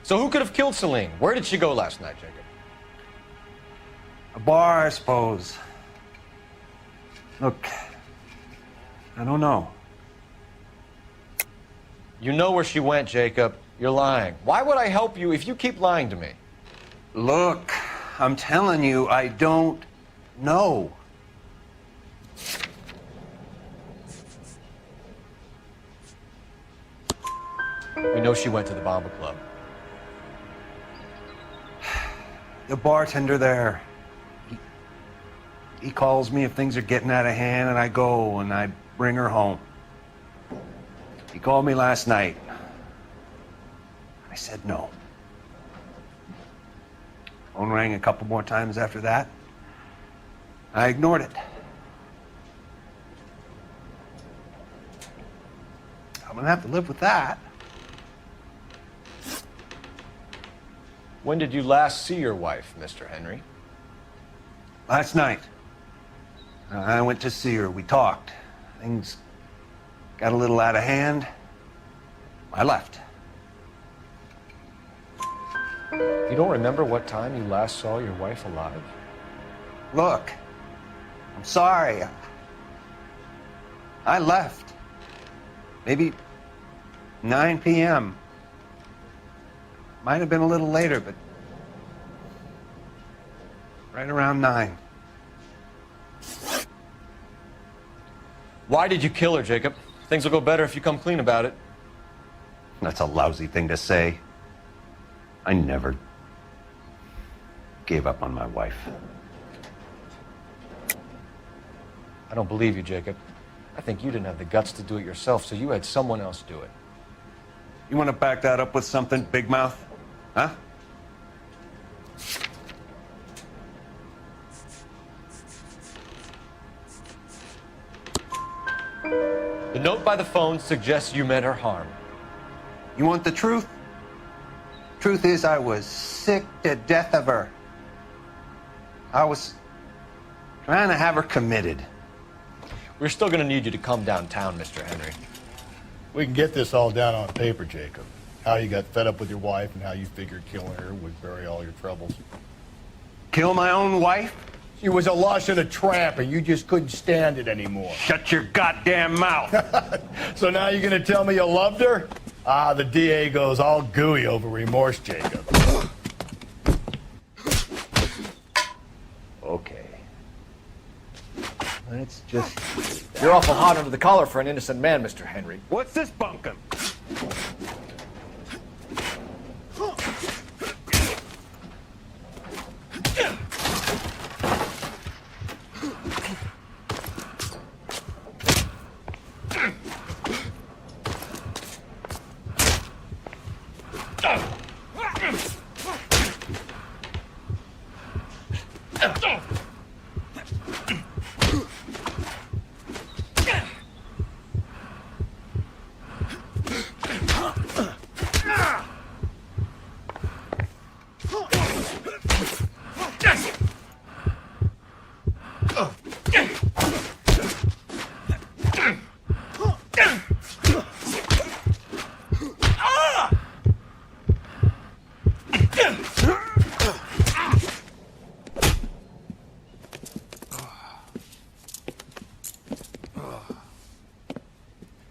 I: So who could have killed Celine? Where did she go last night, Jacob?
J: A bar, I suppose. Look, I don't know.
I: You know where she went, Jacob. You're lying. Why would I help you if you keep lying to me?
J: Look, I'm telling you, I don't know.
I: We know she went to the Bomba Club.
J: The bartender there, he calls me if things are getting out of hand, and I go and I bring her home. He called me last night. I said no. Phone rang a couple more times after that. I ignored it. I'm gonna have to live with that.
I: When did you last see your wife, Mr. Henry?
J: Last night. I went to see her. We talked. Things got a little out of hand. I left.
I: You don't remember what time you last saw your wife alive?
J: Look, I'm sorry. I left. Maybe 9 p.m. Might have been a little later, but right around 9.
I: Why did you kill her, Jacob? Things will go better if you come clean about it.
J: That's a lousy thing to say. I never gave up on my wife.
I: I don't believe you, Jacob. I think you didn't have the guts to do it yourself, so you had someone else do it.
J: You want to back that up with something, Big Mouth? Huh?
I: The note by the phone suggests you meant her harm.
J: You want the truth? Truth is, I was sick to death of her. I was trying to have her committed.
I: We're still going to need you to come downtown, Mr. Henry.
Z: We can get this all down on paper, Jacob. How you got fed up with your wife and how you figured killing her would bury all your troubles.
J: Kill my own wife?
Z: She was a lush and a tramp, and you just couldn't stand it anymore.
J: Shut your goddamn mouth.
Z: So now you're gonna tell me you loved her? Ah, the DA goes all gooey over remorse, Jacob.
F: Okay. Let's just... You're awful hot under the collar for an innocent man, Mr. Henry.
J: What's this bunkum?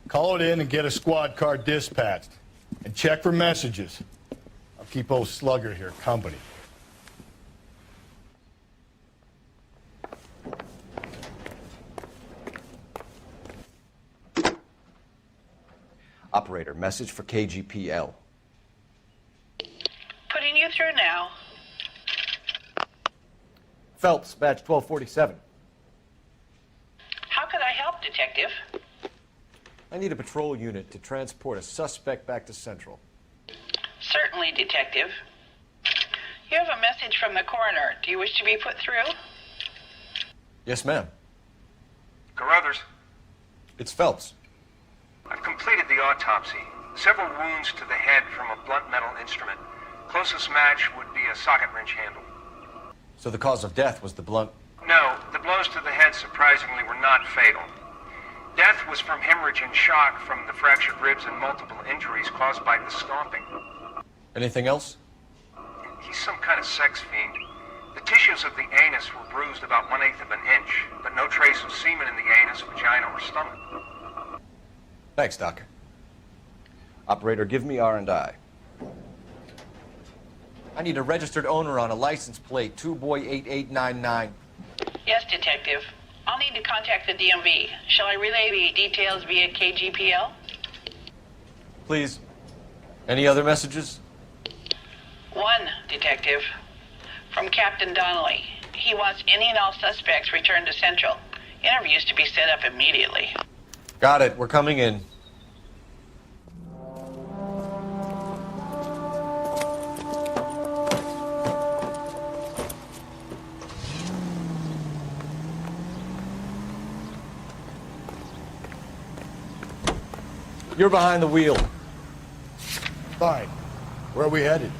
Z: Call it in and get a squad car dispatched. And check for messages. I'll keep old Slugger here company.
F: Operator, message for KGPL.
H: Putting you through now.
F: Phelps, badge 1247.
H: How could I help, Detective?
F: I need a patrol unit to transport a suspect back to Central.
H: Certainly, Detective. You have a message from the coroner. Do you wish to be put through?
F: Yes, ma'am.
K: Carruthers,
F: It's Phelps.
K: I've completed the autopsy. Several wounds to the head from a blunt metal instrument. Closest match would be a socket wrench handle.
F: So the cause of death was the blunt...
K: No, the blows to the head surprisingly were not fatal. Death was from hemorrhage and shock from the fractured ribs and multiple injuries caused by the stomping.
F: Anything else?
K: He's some kind of sex fiend. The tissues of the anus were bruised about 1/8 of an inch, but no trace of semen in the anus, vagina, or stomach.
F: Thanks, Doc. Operator, give me R&I. I need a registered owner on a license plate, 2boy8899.
H: Yes, Detective. I'll need to contact the DMV. Shall I relay the details via KGPL?
F: Please. Any other messages?
H: One, Detective. From Captain Donnelly. He wants any and all suspects returned to Central. Interviews to be set up immediately.
F: Got it. We're coming in. You're behind the wheel.
Z: Fine. Where are we headed?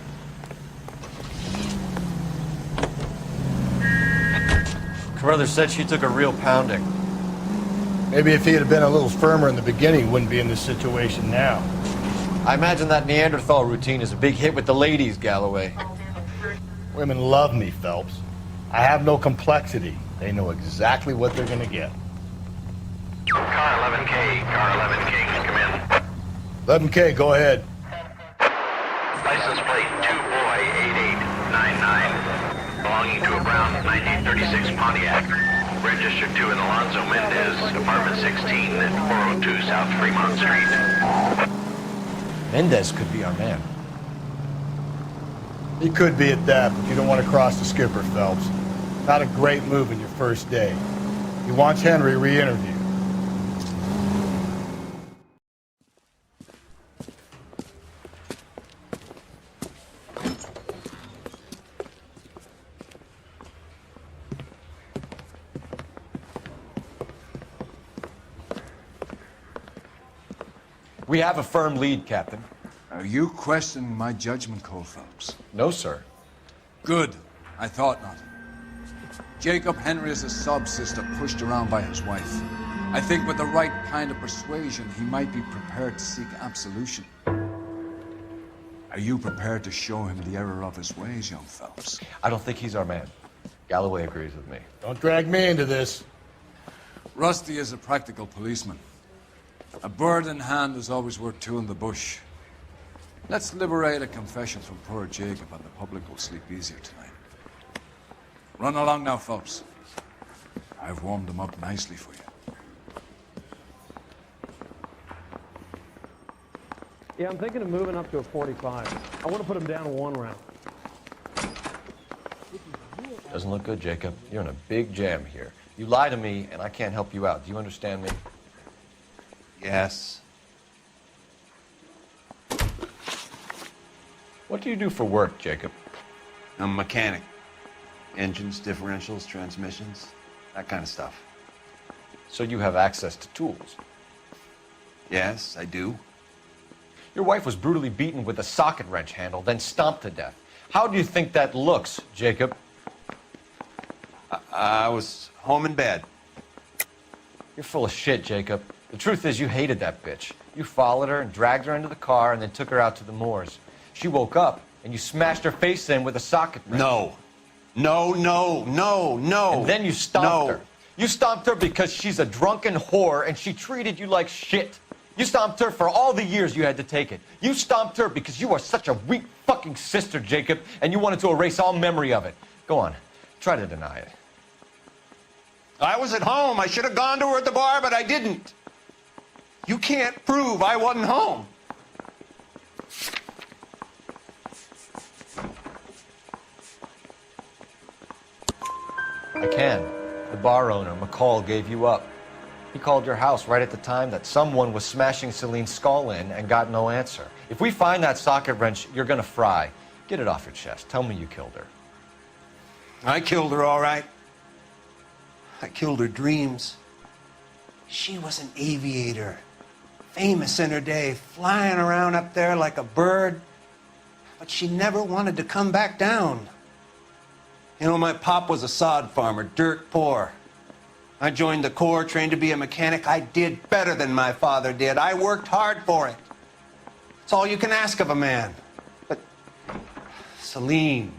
F: Carruthers said she took a real pounding.
Z: Maybe if he had been a little firmer in the beginning, he wouldn't be in this situation now.
F: I imagine that Neanderthal routine is a big hit with the ladies, Galloway.
Z: Women love me, Phelps. I have no complexity. They know exactly what they're gonna get.
K: Car 11K, come in.
Z: 11K, go ahead.
K: License plate 2boy8899. Belonging to a brown 1936 Pontiac. Registered to an Alonzo Mendez, apartment 16 at 402 South Fremont Street.
F: Mendez could be our man.
Z: He could be at that, but you don't want to cross the skipper, Phelps. Not a great move in your first day. He wants Henry re-interviewed.
I: We have a firm lead, Captain.
X: Are you questioning my judgment, Cole Phelps?
I: No, sir.
X: Good. I thought not. Jacob Henry is a sob-sister pushed around by his wife. I think with the right kind of persuasion, he might be prepared to seek absolution. Are you prepared to show him the error of his ways, young Phelps?
I: I don't think he's our man. Galloway agrees with me.
Z: Don't drag me into this.
X: Rusty is a practical policeman. A bird in hand is always worth two in the bush. Let's liberate a confession from poor Jacob and the public will sleep easier tonight. Run along now, Phelps. I've warmed them up nicely for you.
Y: Yeah, I'm thinking of moving up to a 45. I want to put him down one round.
I: Doesn't look good, Jacob. You're in a big jam here. You lie to me, and I can't help you out. Do you understand me?
R: Yes.
I: What do you do for work, Jacob?
R: I'm a mechanic. Engines, differentials, transmissions, that kind of stuff.
I: So you have access to tools?
R: Yes, I do.
I: Your wife was brutally beaten with a socket wrench handle, then stomped to death. How do you think that looks, Jacob?
R: I was home in bed.
I: You're full of shit, Jacob. The truth is you hated that bitch. You followed her and dragged her into the car and then took her out to the moors. She woke up and you smashed her face in with a socket wrench.
R: No. No.
I: And then you stomped her. You stomped her because she's a drunken whore and she treated you like shit. You stomped her for all the years you had to take it. You stomped her because you are such a weak fucking sister, Jacob, and you wanted to erase all memory of it. Go on. Try to deny it.
R: I was at home. I should have gone to her at the bar, but I didn't. You can't prove I wasn't home.
I: I can. The bar owner, McCall, gave you up. He called your house right at the time that someone was smashing Celine's skull in and got no answer. If we find that socket wrench, you're gonna fry. Get it off your chest. Tell me you killed her.
R: I killed her, all right. I killed her dreams. She was an aviator, famous in her day, flying around up there like a bird, but she never wanted to come back down. You know, my pop was a sod farmer, dirt poor. I joined the Corps, trained to be a mechanic. I did better than my father did. I worked hard for it. It's all you can ask of a man. But Celine,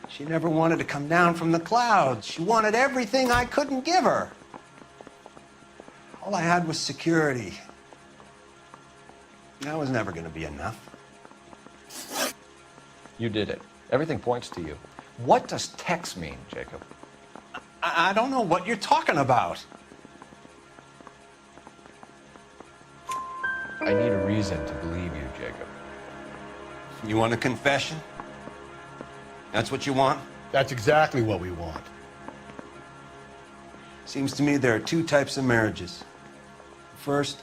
R: she never wanted to come down from the clouds. She wanted everything I couldn't give her. All I had was security. That was never going to be enough.
I: You did it. Everything points to you. What does Tex mean, Jacob?
R: I don't know what you're talking about.
I: I need a reason to believe you, Jacob.
R: You want a confession? That's what you want?
Z: That's exactly what we want.
R: Seems to me there are two types of marriages. First,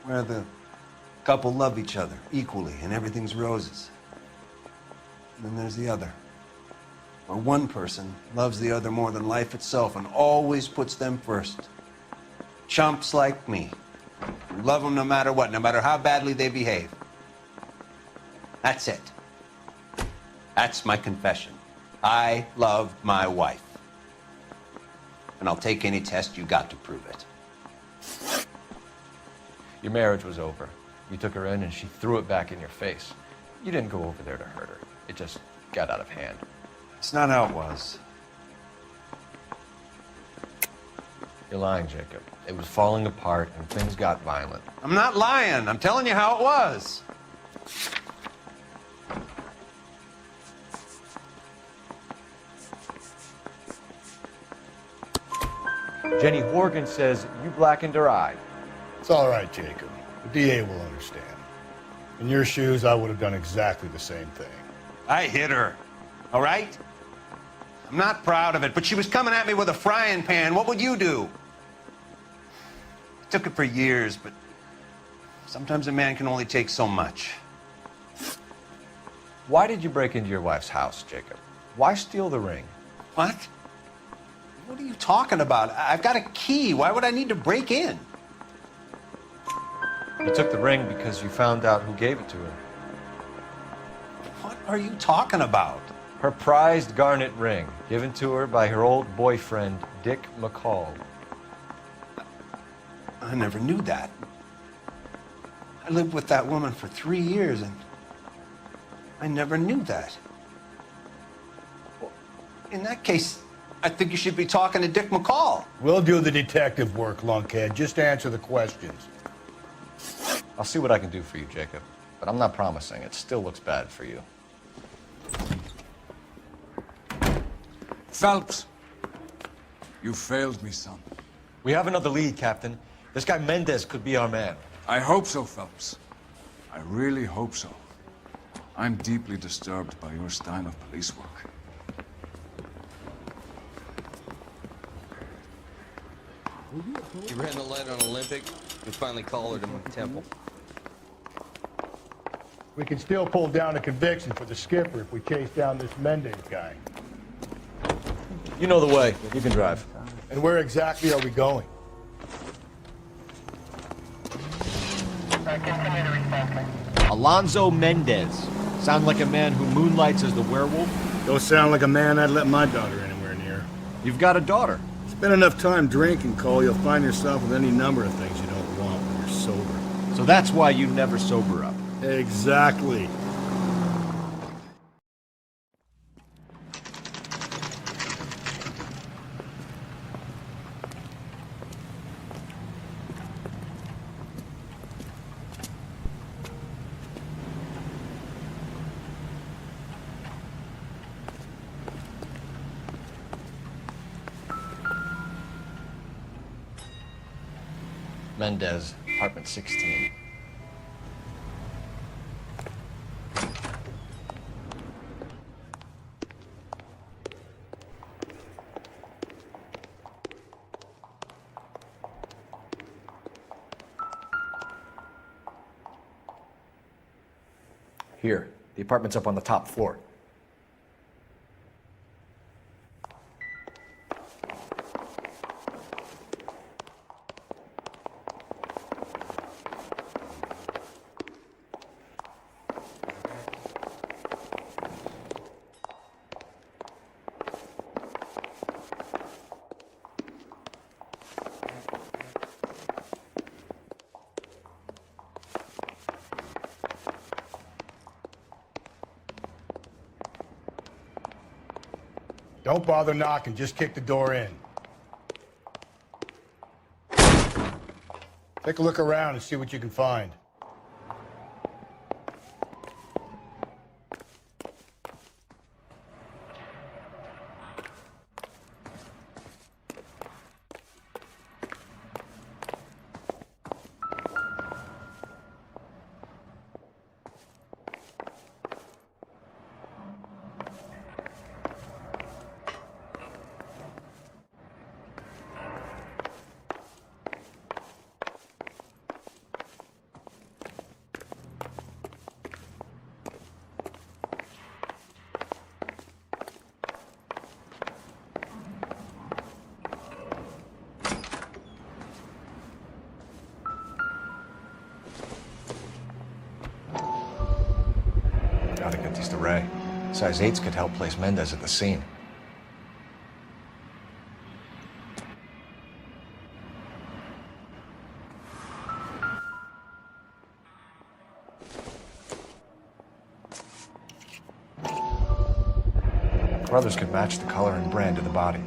R: where the couple love each other equally and everything's roses. And then there's the other, where one person loves the other more than life itself and always puts them first. Chumps like me, who love them no matter what, no matter how badly they behave. That's it. That's my confession. I loved my wife. And I'll take any test you got to prove it.
I: Your marriage was over. You took her in and she threw it back in your face. You didn't go over there to hurt her. It just got out of hand.
R: It's not how it was.
I: You're lying, Jacob. It was falling apart and things got violent.
R: I'm not lying. I'm telling you how it was.
I: Jenny Horgan says you blackened her eye.
Z: It's all right, Jacob. The DA will understand. In your shoes, I would have done exactly the same thing.
R: I hit her. All right?
J: I'm not proud of it, but she was coming at me with a frying pan. What would you do? I took it for years, but sometimes a man can only take so much.
I: Why did you break into your wife's house, Jacob? Why steal the ring?
J: What? What are you talking about? I've got a key. Why would I need to break in?
I: You took the ring because you found out who gave it to her.
J: What are you talking about?
I: Her prized garnet ring, given to her by her old boyfriend, Dick McCall.
J: I never knew that. I lived with that woman for 3 years, and I never knew that. Well, in that case, I think you should be talking to Dick McCall.
Z: We'll do the detective work, lunkhead. Just answer the questions.
I: I'll see what I can do for you, Jacob. But I'm not promising. It still looks bad for you.
X: Phelps, you failed me, son.
I: We have another lead, Captain. This guy Mendez could be our man.
X: I hope so, Phelps. I really hope so. I'm deeply disturbed by your style of police work.
O: You ran the light on Olympic. We finally collared him at Temple.
Z: We can still pull down a conviction for the skipper if we chase down this Mendez guy.
I: You know the way. You can drive.
Z: And where exactly are we going?
E: Alonzo Mendez. Sound like a man who moonlights as the werewolf?
Z: Don't sound like a man I'd let my daughter anywhere near.
E: You've got a daughter.
Z: Spend enough time drinking, Cole, you'll find yourself with any number of things you don't want when you're sober.
E: So that's why you never sober up.
Z: Exactly.
I: Mendez, apartment 16. Here, the apartment's up on the top floor.
Z: Don't bother knocking, just kick the door in. Take a look around and see what you can find. Gotta get these to Ray. Size 8s could help place Mendez at the scene. Brothers could match the color and brand of the body.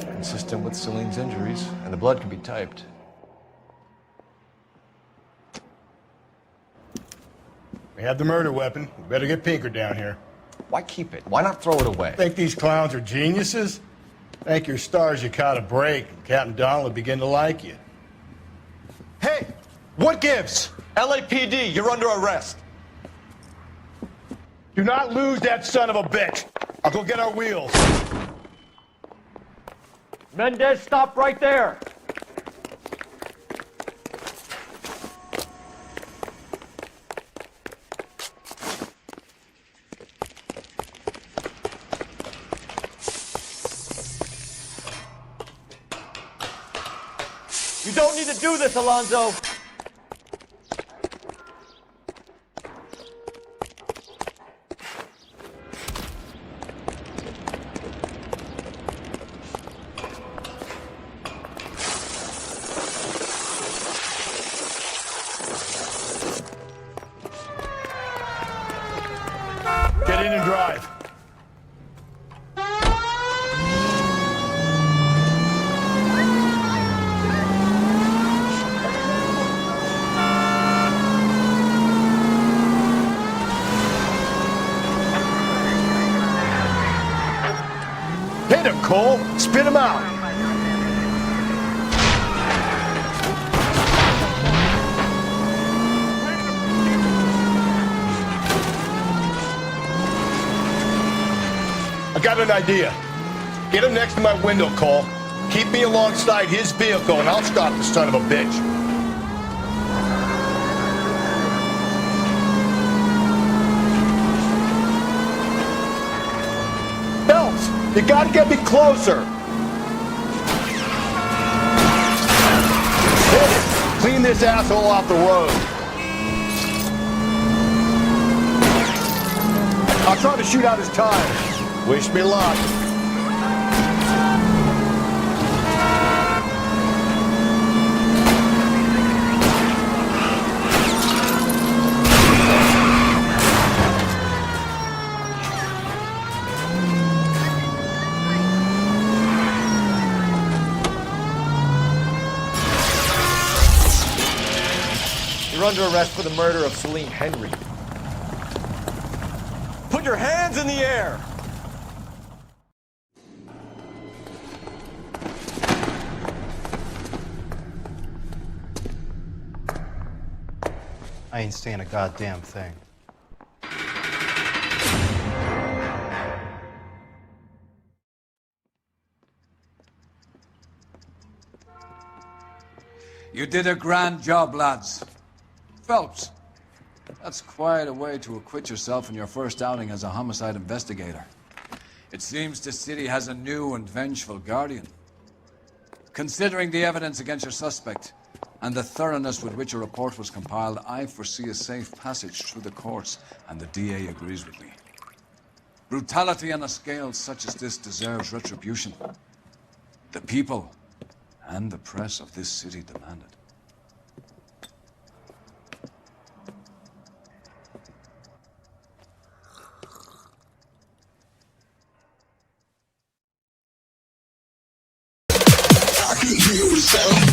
Z: Consistent with Celine's injuries, and the blood can be typed. We have the murder weapon. We better get Pinker down here.
I: Why keep it? Why not throw it away?
Z: Think these clowns are geniuses? Thank your stars you caught a break, and Captain Donald will begin to like you.
A: What gives?
I: LAPD, you're under arrest.
Z: Do not lose that son of a bitch. I'll go get our wheels.
I: Mendez, stop right there. You don't need to do this, Alonzo.
Z: Get in and drive. Hit him, Cole. Spit him out. I got an idea. Get him next to my window, Cole. Keep me alongside his vehicle, and I'll stop the son of a bitch. Phelps, you gotta get me closer. Hit it. Clean this asshole off the road. I'll try to shoot out his tires. Wish me luck.
I: You're under arrest for the murder of Celine Henry. Put your hands in the air!
J: I ain't saying a goddamn thing.
X: You did a grand job, lads. Phelps, that's quite a way to acquit yourself in your first outing as a homicide investigator. It seems the city has a new and vengeful guardian. Considering the evidence against your suspect, and the thoroughness with which a report was compiled, I foresee a safe passage through the courts, and the DA agrees with me. Brutality on a scale such as this deserves retribution. The people and the press of this city demand it.
G: I can hear the sound.